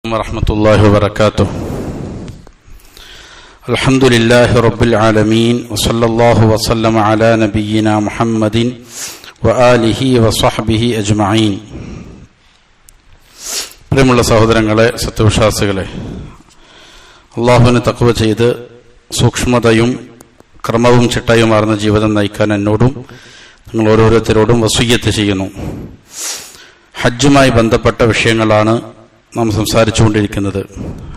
വറഹ്മത്തുള്ളാഹി വബറകാതുഹു. അൽഹംദുലില്ലാഹി റബ്ബിൽ ആലമീൻ വസല്ലല്ലാഹു വസല്ലമ അലാ നബിയ്യിനാ മുഹമ്മദിൻ വആലിഹി വസ്വഹ്ബിഹി അജ്മഈൻ. പ്രിയമുള്ള സഹോദരങ്ങളെ, സത്യവിശ്വാസികളെ, അല്ലാഹുവിനെ തഖ്വ ചെയ്ത് സൂക്ഷ്മതയും ക്രമവും ചിട്ടയുമാർന്ന ജീവിതം നയിക്കാൻ എന്നോടും നിങ്ങൾ ഓരോരുത്തരോടും വസിയ്യത്ത് ചെയ്യുന്നു. ഹജ്ജുമായി ബന്ധപ്പെട്ട വിഷയങ്ങളാണ് നാം സംസാരിച്ചുകൊണ്ടിരിക്കുന്നത്.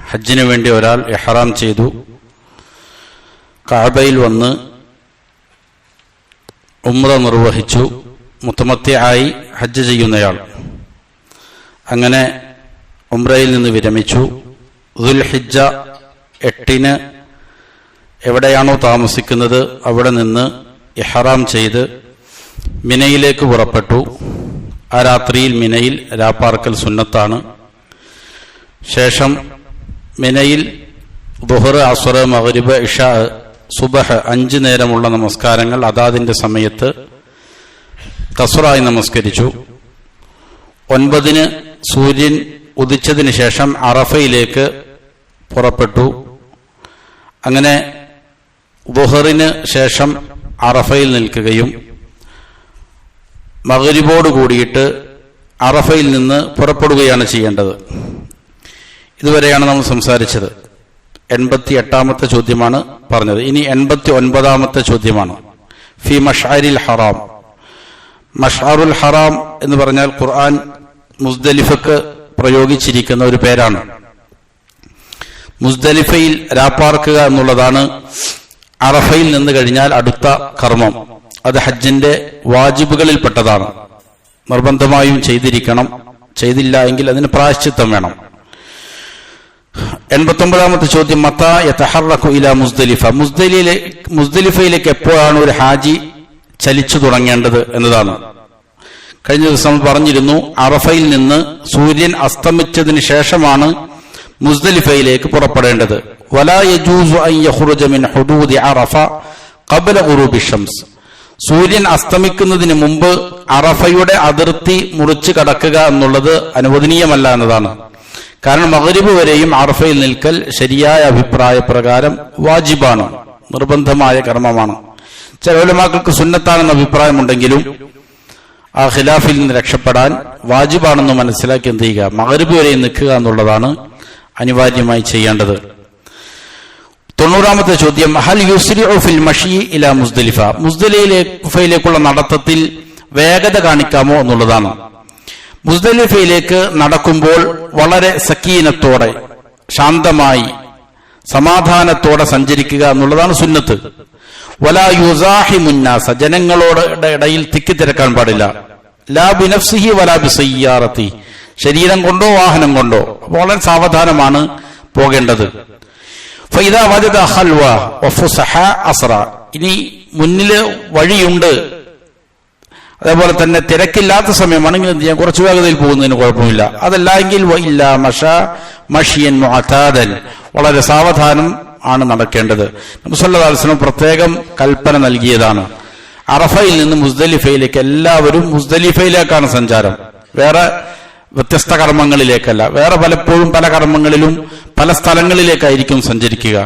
ഹജ്ജിന് വേണ്ടി ഒരാൾ ഇഹ്റാം ചെയ്തു കഅബയിൽ വന്ന് ഉംറ നിർവഹിച്ചു, മുതമത്തിആയി ഹജ്ജ് ചെയ്യുന്നയാൾ അങ്ങനെ ഉംറയിൽ നിന്ന് വിരമിച്ചു. ദുൽഹിജ്ജ 8 എവിടെയാണോ താമസിക്കുന്നത് അവിടെ നിന്ന് ഇഹ്റാം ചെയ്ത് മിനയിലേക്ക് പുറപ്പെട്ടു. ആ രാത്രിയിൽ മിനയിൽ രാപ്പാർക്കൽ സുന്നത്താണ്. ശേഷം മിനയിൽ ദുഹർ, അസ്ർ, മഗ്രിബ്, ഇശാ, സുബഹ് 5 നേരമുള്ള നമസ്കാരങ്ങൾ അതാതിന്റെ സമയത്ത് ഖസ്റായി നമസ്കരിച്ചു. 9 സൂര്യൻ ഉദിച്ചതിന് ശേഷം അറഫയിലേക്ക് പുറപ്പെട്ടു. അങ്ങനെ ദുഹറിന് ശേഷം അറഫയിൽ നിൽക്കുകയും മഗ്രിബോട് കൂടിയിട്ട് അറഫയിൽ നിന്ന് പുറപ്പെടുകയാണ് ചെയ്യേണ്ടത്. ഇതുവരെയാണ് നമ്മൾ സംസാരിച്ചത്. 88ാമത്തെ ചോദ്യമാണ് പറഞ്ഞത്. ഇനി 89ാമത്തെ ചോദ്യമാണ്. ഫി മഷ്അരിൽ ഹറാം. മഷ്അറുൽ ഹറാം എന്ന് പറഞ്ഞാൽ ഖുർആൻ മുസ്ദലിഫക്ക് പ്രയോഗിച്ചിരിക്കുന്ന ഒരു പേരാണ്. മുസ്ദലിഫയിൽ രാപ്പാർക്കുക എന്നുള്ളതാണ് അറഫയിൽ നിന്ന് കഴിഞ്ഞാൽ അടുത്ത കർമ്മം. അത് ഹജ്ജിന്റെ വാജിബുകളിൽപ്പെട്ടതാണ്. നിർബന്ധമായും ചെയ്തിരിക്കണം. ചെയ്തില്ല എങ്കിൽ അതിന് പ്രായശ്ചിത്തം വേണം. 89ാമത്തെ ചോദ്യം, മത്താ യതഹറകു ഇലാ മുസ്ദലിഫ. മുസ്ദലിഫയിലേക്ക് എപ്പോഴാണ് ഒരു ഹാജി ചലിച്ചു തുടങ്ങേണ്ടത് എന്നതാണ്. കഴിഞ്ഞ ദിവസം പറഞ്ഞിരുന്നു, അറഫയിൽ നിന്ന് സൂര്യൻ അസ്തമിച്ചതിന് ശേഷമാണ് മുസ്ദലിഫയിലേക്ക് പുറപ്പെടേണ്ടത്. വലാ യജൂസു അൻ യഖ്റുജ മിൻ ഹുദൂദി അറഫ ഖബ്ല ഗുറൂബി ശംസ്. സൂര്യൻ അസ്തമിക്കുന്നതിന് മുമ്പ് അറഫയുടെ അതിർത്തി മുറിച്ചു കടക്കുക എന്നുള്ളത് അനുവദനീയമല്ല എന്നതാണ്. കാരണം മഗ്രിബ് വരെയും അറഫയിൽ നിൽക്കൽ ശരിയായ അഭിപ്രായ പ്രകാരം വാജിബാണ്, നിർബന്ധമായ കർമ്മമാണ്. ചില ഉലമാക്കൾക്ക് സുന്നത്താണെന്ന അഭിപ്രായമുണ്ടെങ്കിലും ആ ഖിലാഫിൽ നിന്ന് രക്ഷപ്പെടാൻ വാജിബാണെന്ന് മനസ്സിലാക്കി എന്ത് ചെയ്യുക, മഗ്രിബ് വരെയും നിൽക്കുക എന്നുള്ളതാണ് അനിവാര്യമായി ചെയ്യേണ്ടത്. 90ാമത്തെ ചോദ്യം, ഹൽ യുസ്രിഉ ഫിൽ മഷി ഇലാ മുസ്ദലിഫ. മുസ്ദലിഫയിലേക്കുള്ള നടത്തത്തിൽ വേഗത കാണിക്കാമോ എന്നുള്ളതാണ്. മുസ്ദലിഫയിലേക്ക് നടക്കുമ്പോൾ വളരെ സക്കീനത്തോടെ, ശാന്തമായി, സമാധാനത്തോടെ സഞ്ചരിക്കുക എന്നുള്ളതാണ് സുന്നത്ത്. വലാ യുസാഹിമുന്നാസ. ജനങ്ങളോട് ഇടയിൽ തിക്കിത്തിരക്കാൻ പാടില്ല. ലാ ബിനഫ്സിഹി വലാ ബിസയ്യാറത്തി. ശരീരം കൊണ്ടോ വാഹനം കൊണ്ടോ വളരെ സാവധാനമാണ് പോകേണ്ടത്. ഫൈദാ വജദ ഖൽവ വഫുസഹ അസ്റ. ഇനി മുന്നില് വഴിയുണ്ട്, അതേപോലെ തന്നെ തിരക്കില്ലാത്ത സമയമാണെങ്കിൽ എന്ത് ചെയ്യാം, കുറച്ചു വേഗതയിൽ പോകുന്നതിന് കുഴപ്പമില്ല. അതല്ല എങ്കിൽ വഇല്ലാ മശാ മഷിയൻ മുഅതാദൻ. വളരെ സാവധാനം ആണ് നടക്കേണ്ടത്. നബി സല്ലല്ലാഹു അലൈഹി വസല്ലം പ്രത്യേകം കൽപ്പന നൽകിയതാണ്. അറഫയിൽ നിന്ന് മുസ്ദലിഫയിലേക്ക് എല്ലാവരും മുസ്ദലിഫയിലേക്കാണ് സഞ്ചാരം, വേറെ വ്യത്യസ്ത കർമ്മങ്ങളിലേക്കല്ല. വേറെ പലപ്പോഴും പല കർമ്മങ്ങളിലും പല സ്ഥലങ്ങളിലേക്കായിരിക്കും സഞ്ചരിക്കുക.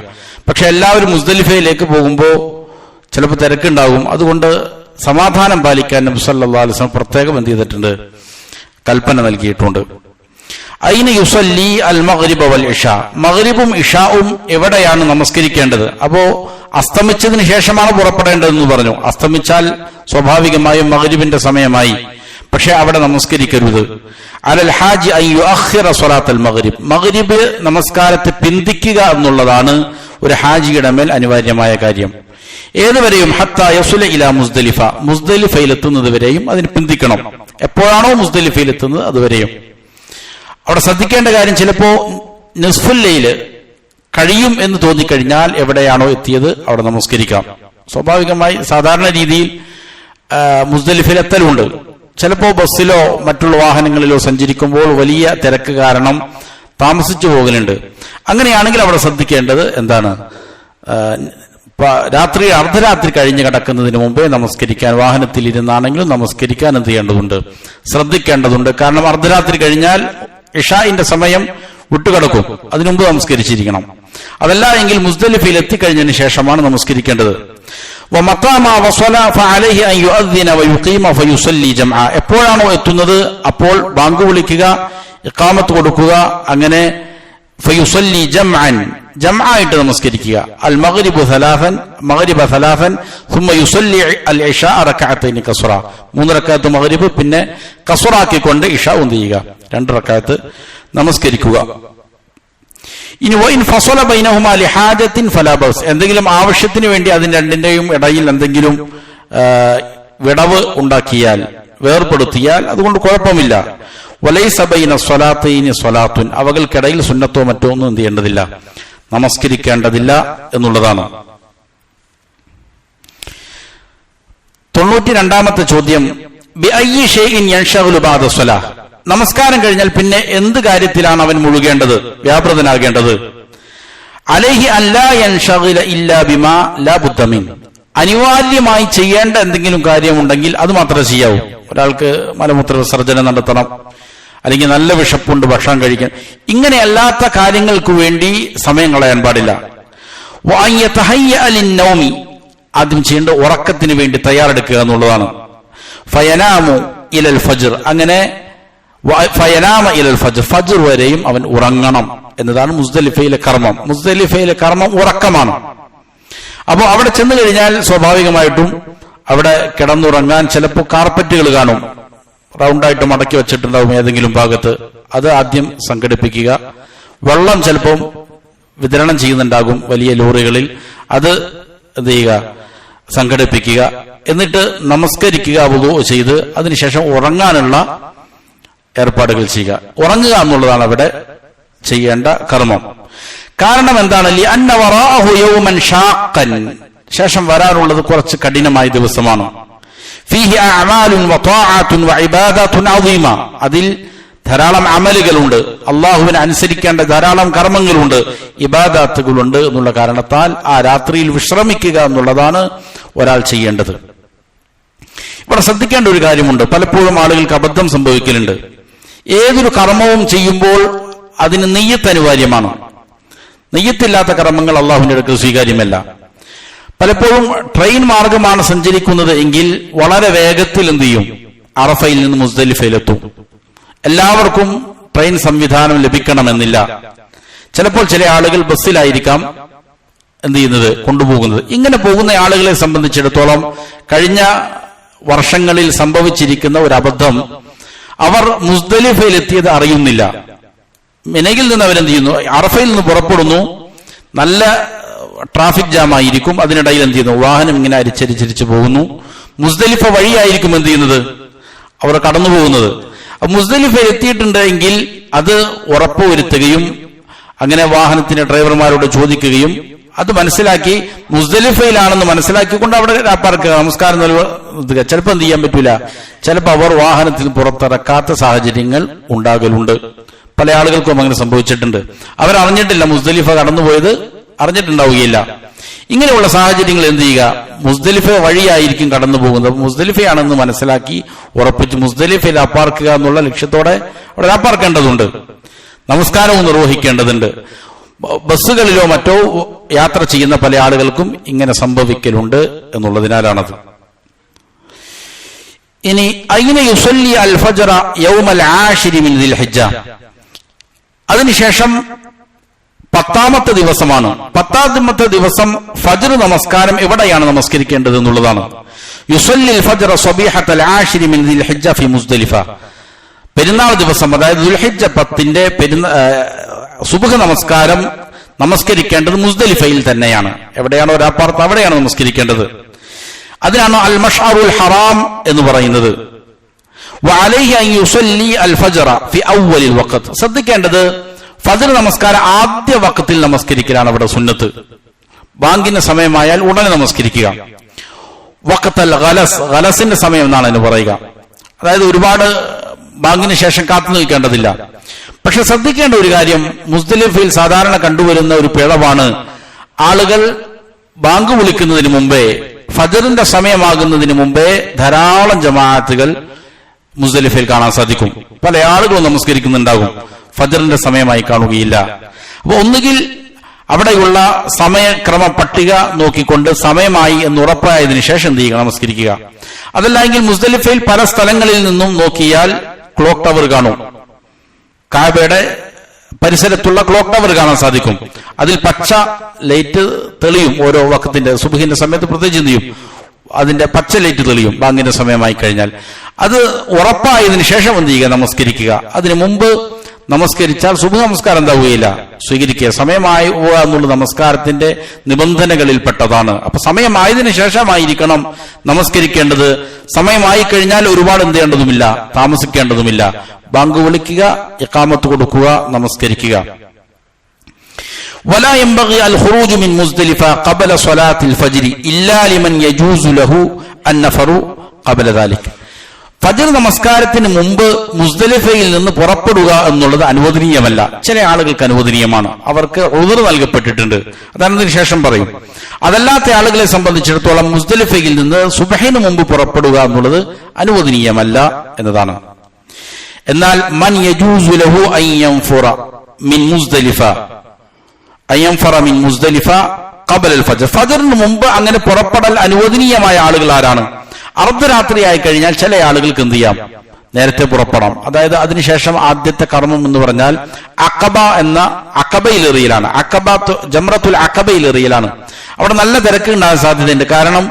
പക്ഷെ എല്ലാവരും മുസ്ദലിഫയിലേക്ക് പോകുമ്പോൾ ചിലപ്പോൾ തിരക്കുണ്ടാകും. അതുകൊണ്ട് സമാധാനം പാലിക്കാൻ നബി സല്ലല്ലാഹു അലൈഹി വസല്ലം പ്രത്യേകം എന്ത് ചെയ്തിട്ടുണ്ട്, കൽപ്പന നൽകിയിട്ടുണ്ട്. അയിന യുസല്ലി അൽ മഗ്രിബ വൽ ഇശാ. മഗ്രിബും ഇശാവും എവിടെയാണ് നമസ്കരിക്കേണ്ടത്? അപ്പോ അസ്തമിച്ചതിന് ശേഷമാണ് പുറപ്പെടേണ്ടതെന്ന് പറഞ്ഞു. അസ്തമിച്ചാൽ സ്വാഭാവികമായും മഗ്രിബിന്റെ സമയമായി. പക്ഷെ അവിടെ നമസ്കരിക്കരുത്. അലൽ ഹാജി അൻ യുഅഖിറ സ്വലാത്തൽ മഗ്രിബ്. മഗ്രിബ് നമസ്കാരത്തെ പിന്തിക്കുക എന്നുള്ളതാണ് ഒരു ഹാജിയുടെ മേൽ അനിവാര്യമായ കാര്യം. ഏതുവരെയും ഹത്താ യസുല ഇലാ മുസ്ദലിഫ. മുസ്ദലിഫയിലെത്തുന്നത് വരെയും അതിന് പിന്തിക്കണം. എപ്പോഴാണോ മുസ്ദലിഫയിലെത്തുന്നത് അതുവരെയും. അവിടെ ശ്രദ്ധിക്കേണ്ട കാര്യം, ചിലപ്പോ നിസ്ഫുൽ ലൈല് കഴിയും എന്ന് തോന്നിക്കഴിഞ്ഞാൽ എവിടെയാണോ എത്തിയത് അവിടെ നമസ്കരിക്കാം. സ്വാഭാവികമായി സാധാരണ രീതിയിൽ മുസ്ദലിഫയിലെത്തലുണ്ട്. ചിലപ്പോൾ ബസ്സിലോ മറ്റുള്ള വാഹനങ്ങളിലോ സഞ്ചരിക്കുമ്പോൾ വലിയ തിരക്ക് കാരണം താമസിച്ചു പോകലുണ്ട്. അങ്ങനെയാണെങ്കിൽ അവിടെ ശ്രദ്ധിക്കേണ്ടത് എന്താണ്, രാത്രി അർദ്ധരാത്രി കഴിഞ്ഞ് കിടക്കുന്നതിന് മുമ്പേ നമസ്കരിക്കാൻ, വാഹനത്തിൽ ഇരുന്നാണെങ്കിലും നമസ്കരിക്കാൻ എന്ത് ചെയ്യേണ്ടതുണ്ട്, ശ്രദ്ധിക്കേണ്ടതുണ്ട്. കാരണം അർദ്ധരാത്രി കഴിഞ്ഞാൽ ഇഷാഇന്റെ സമയം വിട്ടുകിടക്കും, അതിനു മുമ്പ് നമസ്കരിച്ചിരിക്കണം. അതല്ല എങ്കിൽ മുസ്ദലിഫയിൽ എത്തിക്കഴിഞ്ഞതിന് ശേഷമാണ് നമസ്കരിക്കേണ്ടത്. എപ്പോഴാണോ എത്തുന്നത് അപ്പോൾ ബാങ്ക് വിളിക്കുക, ഇഖാമത്ത് കൊടുക്കുക, അങ്ങനെ ഫയുസല്ലി ജംഅൻ, ജംആയിട്ട് നമസ്കരിക്കുക. അൽ മഗ്രിബു സലാസൻ, മഗ്രിബ സലാസൻ, ثم يصلي العشاء ركعتين قصرا. 3 റക്അത്ത് മഗ്രിബ് പിന്നെ ഖസ്റാക്കിക്കൊണ്ട് ഇശാ ചെയ്യുക, 2 റക്അത്ത് നമസ്കരിക്കുക. ഇനി വൈൻ ഫസല ബൈനഹുമാ ലിഹാജത്തിൻ ഫലാ ബഅസ്, എന്തെങ്കിലും ആവശ്യത്തിന് വേണ്ടി അതിന് രണ്ടിന്റെയും ഇടയിൽ എന്തെങ്കിലും വിടവ് ഉണ്ടാക്കിയാൽ, വേർപെടുത്തിയാൽ അതുകൊണ്ട് കുഴപ്പമില്ല. വലൈസ ബൈന സ്വലാത്തൈനി സ്വലാത്തുൻ, അവകൾക്കിടയിൽ സുന്നത്തോ മറ്റോ ഒന്നും എന്ത് ചെയ്യേണ്ടതില്ല, നമസ്കരിക്കേണ്ടതില്ല എന്നുള്ളതാണ്. 92ാമത്തെ ചോദ്യം, ബിഅയ്യി ഷൈഇൻ യൻശഗലു ബഅദ സ്വലാ, നമസ്കാരം കഴിഞ്ഞാൽ പിന്നെ എന്ത് കാര്യത്തിലാണ് അവൻ മുഴുകേണ്ടത്, വ്യാപൃതനാകേണ്ടത്? അലൈഹി അല്ലാ യൻശഗില ഇല്ലാ ബിമാ ലാ ബുദ്ദ മിൻ, അനിവാര്യമായി ചെയ്യേണ്ട എന്തെങ്കിലും കാര്യമുണ്ടെങ്കിൽ അത് മാത്രമേ ചെയ്യാവൂ. ഒരാൾക്ക് മലമൂത്ര വിസർജനം നടത്തണം, അല്ലെങ്കിൽ നല്ല വിശപ്പുണ്ട് ഭക്ഷണം കഴിക്കാൻ, ഇങ്ങനെയല്ലാത്ത കാര്യങ്ങൾക്ക് വേണ്ടി സമയം കളയാൻ പാടില്ല. ആദ്യം ചെയ്യേണ്ട ഉറക്കത്തിന് വേണ്ടി തയ്യാറെടുക്കുക എന്നുള്ളതാണ്. ഫയനാമു ഇലൽ ഫജ്ർ, അങ്ങനെ ഫയനാമ ഇലൽ ഫജ്ർ, ഫജ്ർ വരെയും അവൻ ഉറങ്ങണം എന്നതാണ് മുസ്ദലിഫയിലെ കർമ്മം. മുസ്ദലിഫയിലെ കർമ്മം ഉറക്കമാണ്. അപ്പോ അവിടെ ചെന്ന് കഴിഞ്ഞാൽ സ്വാഭാവികമായിട്ടും അവിടെ കിടന്നുറങ്ങാൻ ചിലപ്പോൾ കാർപ്പറ്റുകൾ കാണും, റൗണ്ടായിട്ട് മടക്കി വെച്ചിട്ടുണ്ടാവും ഏതെങ്കിലും ഭാഗത്ത്, അത് ആദ്യം സംഘടിപ്പിക്കുക. വെള്ളം ചിലപ്പം വിതരണം ചെയ്യുന്നുണ്ടാകും വലിയ ലോറികളിൽ, അത് എന്ത് ചെയ്യുക, സംഘടിപ്പിക്കുക. എന്നിട്ട് നമസ്കരിക്കുക വുളൂ ചെയ്ത്, അതിനുശേഷം ഉറങ്ങാനുള്ള ഏർപ്പാടുകൾ ചെയ്യുക. ഉറങ്ങുക എന്നുള്ളതാണ് അവിടെ ചെയ്യേണ്ട കർമ്മം. കാരണം എന്താണ്? ലിഅന്ന വറാഅഹു യൗമൻ ഷാഖൻ, ശേഷം വരാനുള്ളത് കുറച്ച് കഠിനമായ ദിവസമാണ്. ഫീഹി അഅമാലുൻ വതാഅത്തുൻ വഇബാദത്തുൻ അദീമ, അതിൽ ധാരാളം അമലുകളുണ്ട്, അള്ളാഹുവിനെ അനുസരിക്കേണ്ട ധാരാളം കർമ്മങ്ങളുണ്ട്, ഇബാദത്തുകളുണ്ട് എന്നുള്ള കാരണത്താൽ ആ രാത്രിയിൽ വിശ്രമിക്കുക എന്നുള്ളതാണ് ഒരാൾ ചെയ്യേണ്ടത്. ഇവിടെ ശ്രദ്ധിക്കേണ്ട ഒരു കാര്യമുണ്ട്, പലപ്പോഴും ആളുകൾക്ക് അബദ്ധം സംഭവിക്കലുണ്ട്. ഏതൊരു കർമ്മവും ചെയ്യുമ്പോൾ അതിന് നിയ്യത്ത് അനിവാര്യമാണ്. നിയ്യത്തില്ലാത്ത കർമ്മങ്ങൾ അള്ളാഹുവിന്റെ അടുക്കൽ സ്വീകാര്യമല്ല. പലപ്പോഴും ട്രെയിൻ മാർഗമാണ് സഞ്ചരിക്കുന്നത് എങ്കിൽ വളരെ വേഗത്തിൽ എന്ത് ചെയ്യും, അറഫയിൽ നിന്ന് മുസ്ദലിഫയിലെത്തും. എല്ലാവർക്കും ട്രെയിൻ സംവിധാനം ലഭിക്കണമെന്നില്ല. ചിലപ്പോൾ ചില ആളുകൾ ബസ്സിലായിരിക്കാം എന്ത് ചെയ്യുന്നത്, കൊണ്ടുപോകുന്നത്. ഇങ്ങനെ പോകുന്ന ആളുകളെ സംബന്ധിച്ചിടത്തോളം കഴിഞ്ഞ വർഷങ്ങളിൽ സംഭവിച്ചിരിക്കുന്ന ഒരു അബദ്ധം, അവർ മുസ്ദലിഫയിൽ എത്തിയത് അറിയുന്നില്ല. മിനയിൽ നിന്ന് അവരെന്ത് ചെയ്യുന്നു, അറഫയിൽ നിന്ന് പുറപ്പെടുന്നു, നല്ല ട്രാഫിക് ജാം ആയിരിക്കും, അതിനിടയിൽ എന്ത് ചെയ്യുന്നു, വാഹനം ഇങ്ങനെ അരിച്ചരിച്ചരിച്ച് പോകുന്നു. മുസ്ദലിഫ വഴിയായിരിക്കും എന്ത് ചെയ്യുന്നത്, അവർ കടന്നു പോകുന്നത്. മുസ്ദലിഫയിൽ എത്തിയിട്ടുണ്ട് എങ്കിൽ അത് ഉറപ്പുവരുത്തുകയും അങ്ങനെ വാഹനത്തിന്റെ ഡ്രൈവർമാരോട് ചോദിക്കുകയും അത് മനസ്സിലാക്കി മുസ്ദലിഫയിലാണെന്ന് മനസ്സിലാക്കിക്കൊണ്ട് അവിടെ രാപ്പാർക്കുക, നമസ്കാരം നൽകുക. ചിലപ്പോൾ എന്ത് ചെയ്യാൻ പറ്റൂല, ചിലപ്പോൾ അവർ വാഹനത്തിൽ പുറത്തിറക്കാത്ത സാഹചര്യങ്ങൾ ഉണ്ടാകലുണ്ട്. പല ആളുകൾക്കും അങ്ങനെ സംഭവിച്ചിട്ടുണ്ട്. അവരറിഞ്ഞിട്ടില്ല, മുസ്ദലിഫ കടന്നുപോയത് അറിഞ്ഞിട്ടുണ്ടാവുകയില്ല. ഇങ്ങനെയുള്ള സാഹചര്യങ്ങൾ എന്ത് ചെയ്യുക, മുസ്ദലിഫ വഴിയായിരിക്കും കടന്നു പോകുന്നത്, മുസ്ദലിഫയാണെന്ന് മനസ്സിലാക്കി ഉറപ്പിച്ച് മുസ്ദലിഫയിൽ അപ്പാർക്കുക എന്നുള്ള ലക്ഷ്യത്തോടെ അവിടെ അപ്പാർക്കേണ്ടതുണ്ട്. നമസ്കാരവും നിർവഹിക്കേണ്ടതുണ്ട്. ബസ്സുകളിലോ മറ്റോ യാത്ര ചെയ്യുന്ന പല ആളുകൾക്കും ഇങ്ങനെ സംഭവിക്കലുണ്ട് എന്നുള്ളതിനാലാണത്. ഇനി അയ്ന യുസല്ലി അൽ ഫജ്റ യൗമൽ ആശിരി മിൻ ദിൽഹിജ്ജ, അതിനുശേഷം 10ാമത്തെ ദിവസമാണ്. 10ാമത്തെ ദിവസം ഫജ്ർ നമസ്കാരം എവിടെയാണ് നമസ്കരിക്കേണ്ടത് എന്നുള്ളതാണ്. യുസല്ലിൽ ഫജ്റ സ്വബീഹത്തൽ ആശിരി മിൻ ദിൽഹിജ്ജ ഫി മുസ്ദലിഫ, പെരുന്നാൾ ദിവസം, അതായത് ദുൽഹിജ്ജ 10ന്റെ സുബ്ഹ് നമസ്കാരം നമസ്കരിക്കേണ്ടത് മുസ്ദലിഫയിൽ തന്നെയാണ്. എവിടെയാണോ ഒരാപ്പാർത്ത് അവിടെയാണ് നമസ്കരിക്കേണ്ടത്. അതിനാണ് അൽ മഷ്അറുൽ ഹറാം എന്ന് പറയുന്നത്. വഅലൈഹി അൻ യുസല്ലി അൽ ഫജ്റ ഫി അവ്വലിൽ വഖത്ത്, ശ്രദ്ധിക്കേണ്ടത് ഫജ്ർ നമസ്കാരം ആദ്യ വഖത്തിൽ നമസ്കരിക്കലാണ് അവിടെ സുന്നത്ത്. ബാങ്കിന്റെ സമയമായാൽ ഉടനെ നമസ്കരിക്കുക. വഖത്തൽ ഗലസ്, ഗലസിന്റെ സമയം എന്നാണ് എന്ന് പറയുക. അതായത് ഒരുപാട് ബാങ്കിന് ശേഷം കാത്തു നിൽക്കേണ്ടതില്ല. പക്ഷെ ശ്രദ്ധിക്കേണ്ട ഒരു കാര്യം, മുസ്ദലിഫയിൽ സാധാരണ കണ്ടുവരുന്ന ഒരു പിഴവാണ്, ആളുകൾ ബാങ്ക് വിളിക്കുന്നതിന് മുമ്പേ, ഫജ്റിന്റെ സമയമാകുന്നതിന് മുമ്പേ ധാരാളം ജമാഅത്തുകൾ മുസ്ദലിഫയിൽ കാണാൻ സാധിക്കും. പല ആളുകളും നമസ്കരിക്കുന്നുണ്ടാകും. ഫജ്റിന്റെ സമയമായി കാണുകയില്ല. അപ്പൊ ഒന്നുകിൽ അവിടെയുള്ള സമയക്രമ പട്ടിക നോക്കിക്കൊണ്ട് സമയമായി എന്ന് ഉറപ്പായതിനു ശേഷം എന്ത് ചെയ്യുക? നമസ്കരിക്കുക. അതല്ലെങ്കിൽ മുസ്ദലിഫയിൽ പല സ്ഥലങ്ങളിൽ നിന്നും നോക്കിയാൽ ക്ലോക്ക് ടവർ കാണും. കാബയുടെ പരിസരത്തുള്ള ക്ലോക്ക് ടവർ കാണാൻ സാധിക്കും. അതിൽ പച്ച ലൈറ്റ് തെളിയും. ഓരോ വഖത്തിന്റെ സുബ്ഹിന്റെ സമയത്ത് പ്രത്യേകിച്ച് എന്ത് ചെയ്യും? അതിന്റെ പച്ച ലൈറ്റ് തെളിയും ബാങ്കിന്റെ സമയമായി കഴിഞ്ഞാൽ. അത് ഉറപ്പായതിനു ശേഷം എന്ത് ചെയ്യുക? നമസ്കരിക്കുക. അതിനു മുമ്പ് നമസ്കരിച്ചാൽ സുബ്ഹ് നമസ്കാരം എന്താവുകയില്ല, സ്വീകരിക്കുക. സമയമായി എന്നുള്ള നമസ്കാരത്തിന്റെ നിബന്ധനകളിൽപ്പെട്ടതാണ്. അപ്പൊ സമയമായതിനു ശേഷമായിരിക്കണം നമസ്കരിക്കേണ്ടത്. സമയമായി കഴിഞ്ഞാൽ ഒരുപാട് എന്ത് ചെയ്യേണ്ടതുമില്ല, താമസിക്കേണ്ടതുമില്ല. ബാങ്ക് വിളിക്കുക, ഇഖാമത്ത് കൊടുക്കുക, നമസ്കരിക്കുക. ولا ينبغي الخروج من مزدلفة قبل صلاة الفجر إلا لمن يجوز له النفر قبل ذلك. ഫജ്ർ നമസ്കാരത്തിന് മുമ്പ് മുസ്ദലിഫയിൽ നിന്ന് പുറപ്പെടുക എന്നുള്ളത് അനുവദനീയമല്ല. ചില ആളുകൾക്ക് അനുവദനീയമാണ്, അവർക്ക് ഉദ്ർ നൽകപ്പെട്ടിട്ടുണ്ട്. അതാണ് ശേഷം പറയും. അതല്ലാത്ത ആളുകളെ സംബന്ധിച്ചിടത്തോളം മുസ്ദലിഫയിൽ നിന്ന് സുബ്ഹിന് മുമ്പ് പുറപ്പെടുക എന്നുള്ളത് അനുവദനീയമല്ല എന്നതാണ്. എന്നാൽ മൻ യജൂസു ലഹു അൻ യൻഫറ മിൻ മുസ്ദലിഫ ഖബല അൽ ഫജ്ർ. ഫജ്റിന് മുമ്പ് അങ്ങനെ പുറപ്പെടൽ അനുവദനീയമായ ആളുകൾ ആരാണ്? അർദ്ധരാത്രിയായി കഴിഞ്ഞാൽ ചില ആളുകൾക്ക് എന്ത് ചെയ്യാം? നേരത്തെ പുറപ്പെടാം. അതായത് അതിനുശേഷം ആദ്യത്തെ കർമ്മം എന്ന് പറഞ്ഞാൽ അഖബ എന്ന അഖബയിലെറിയലാണ്. ജംറത്തുൽ അഖബയിലെറിയലാണ്. അവിടെ നല്ല തിരക്ക് ഉണ്ടാകാൻ സാധ്യതയുണ്ട്. കാരണം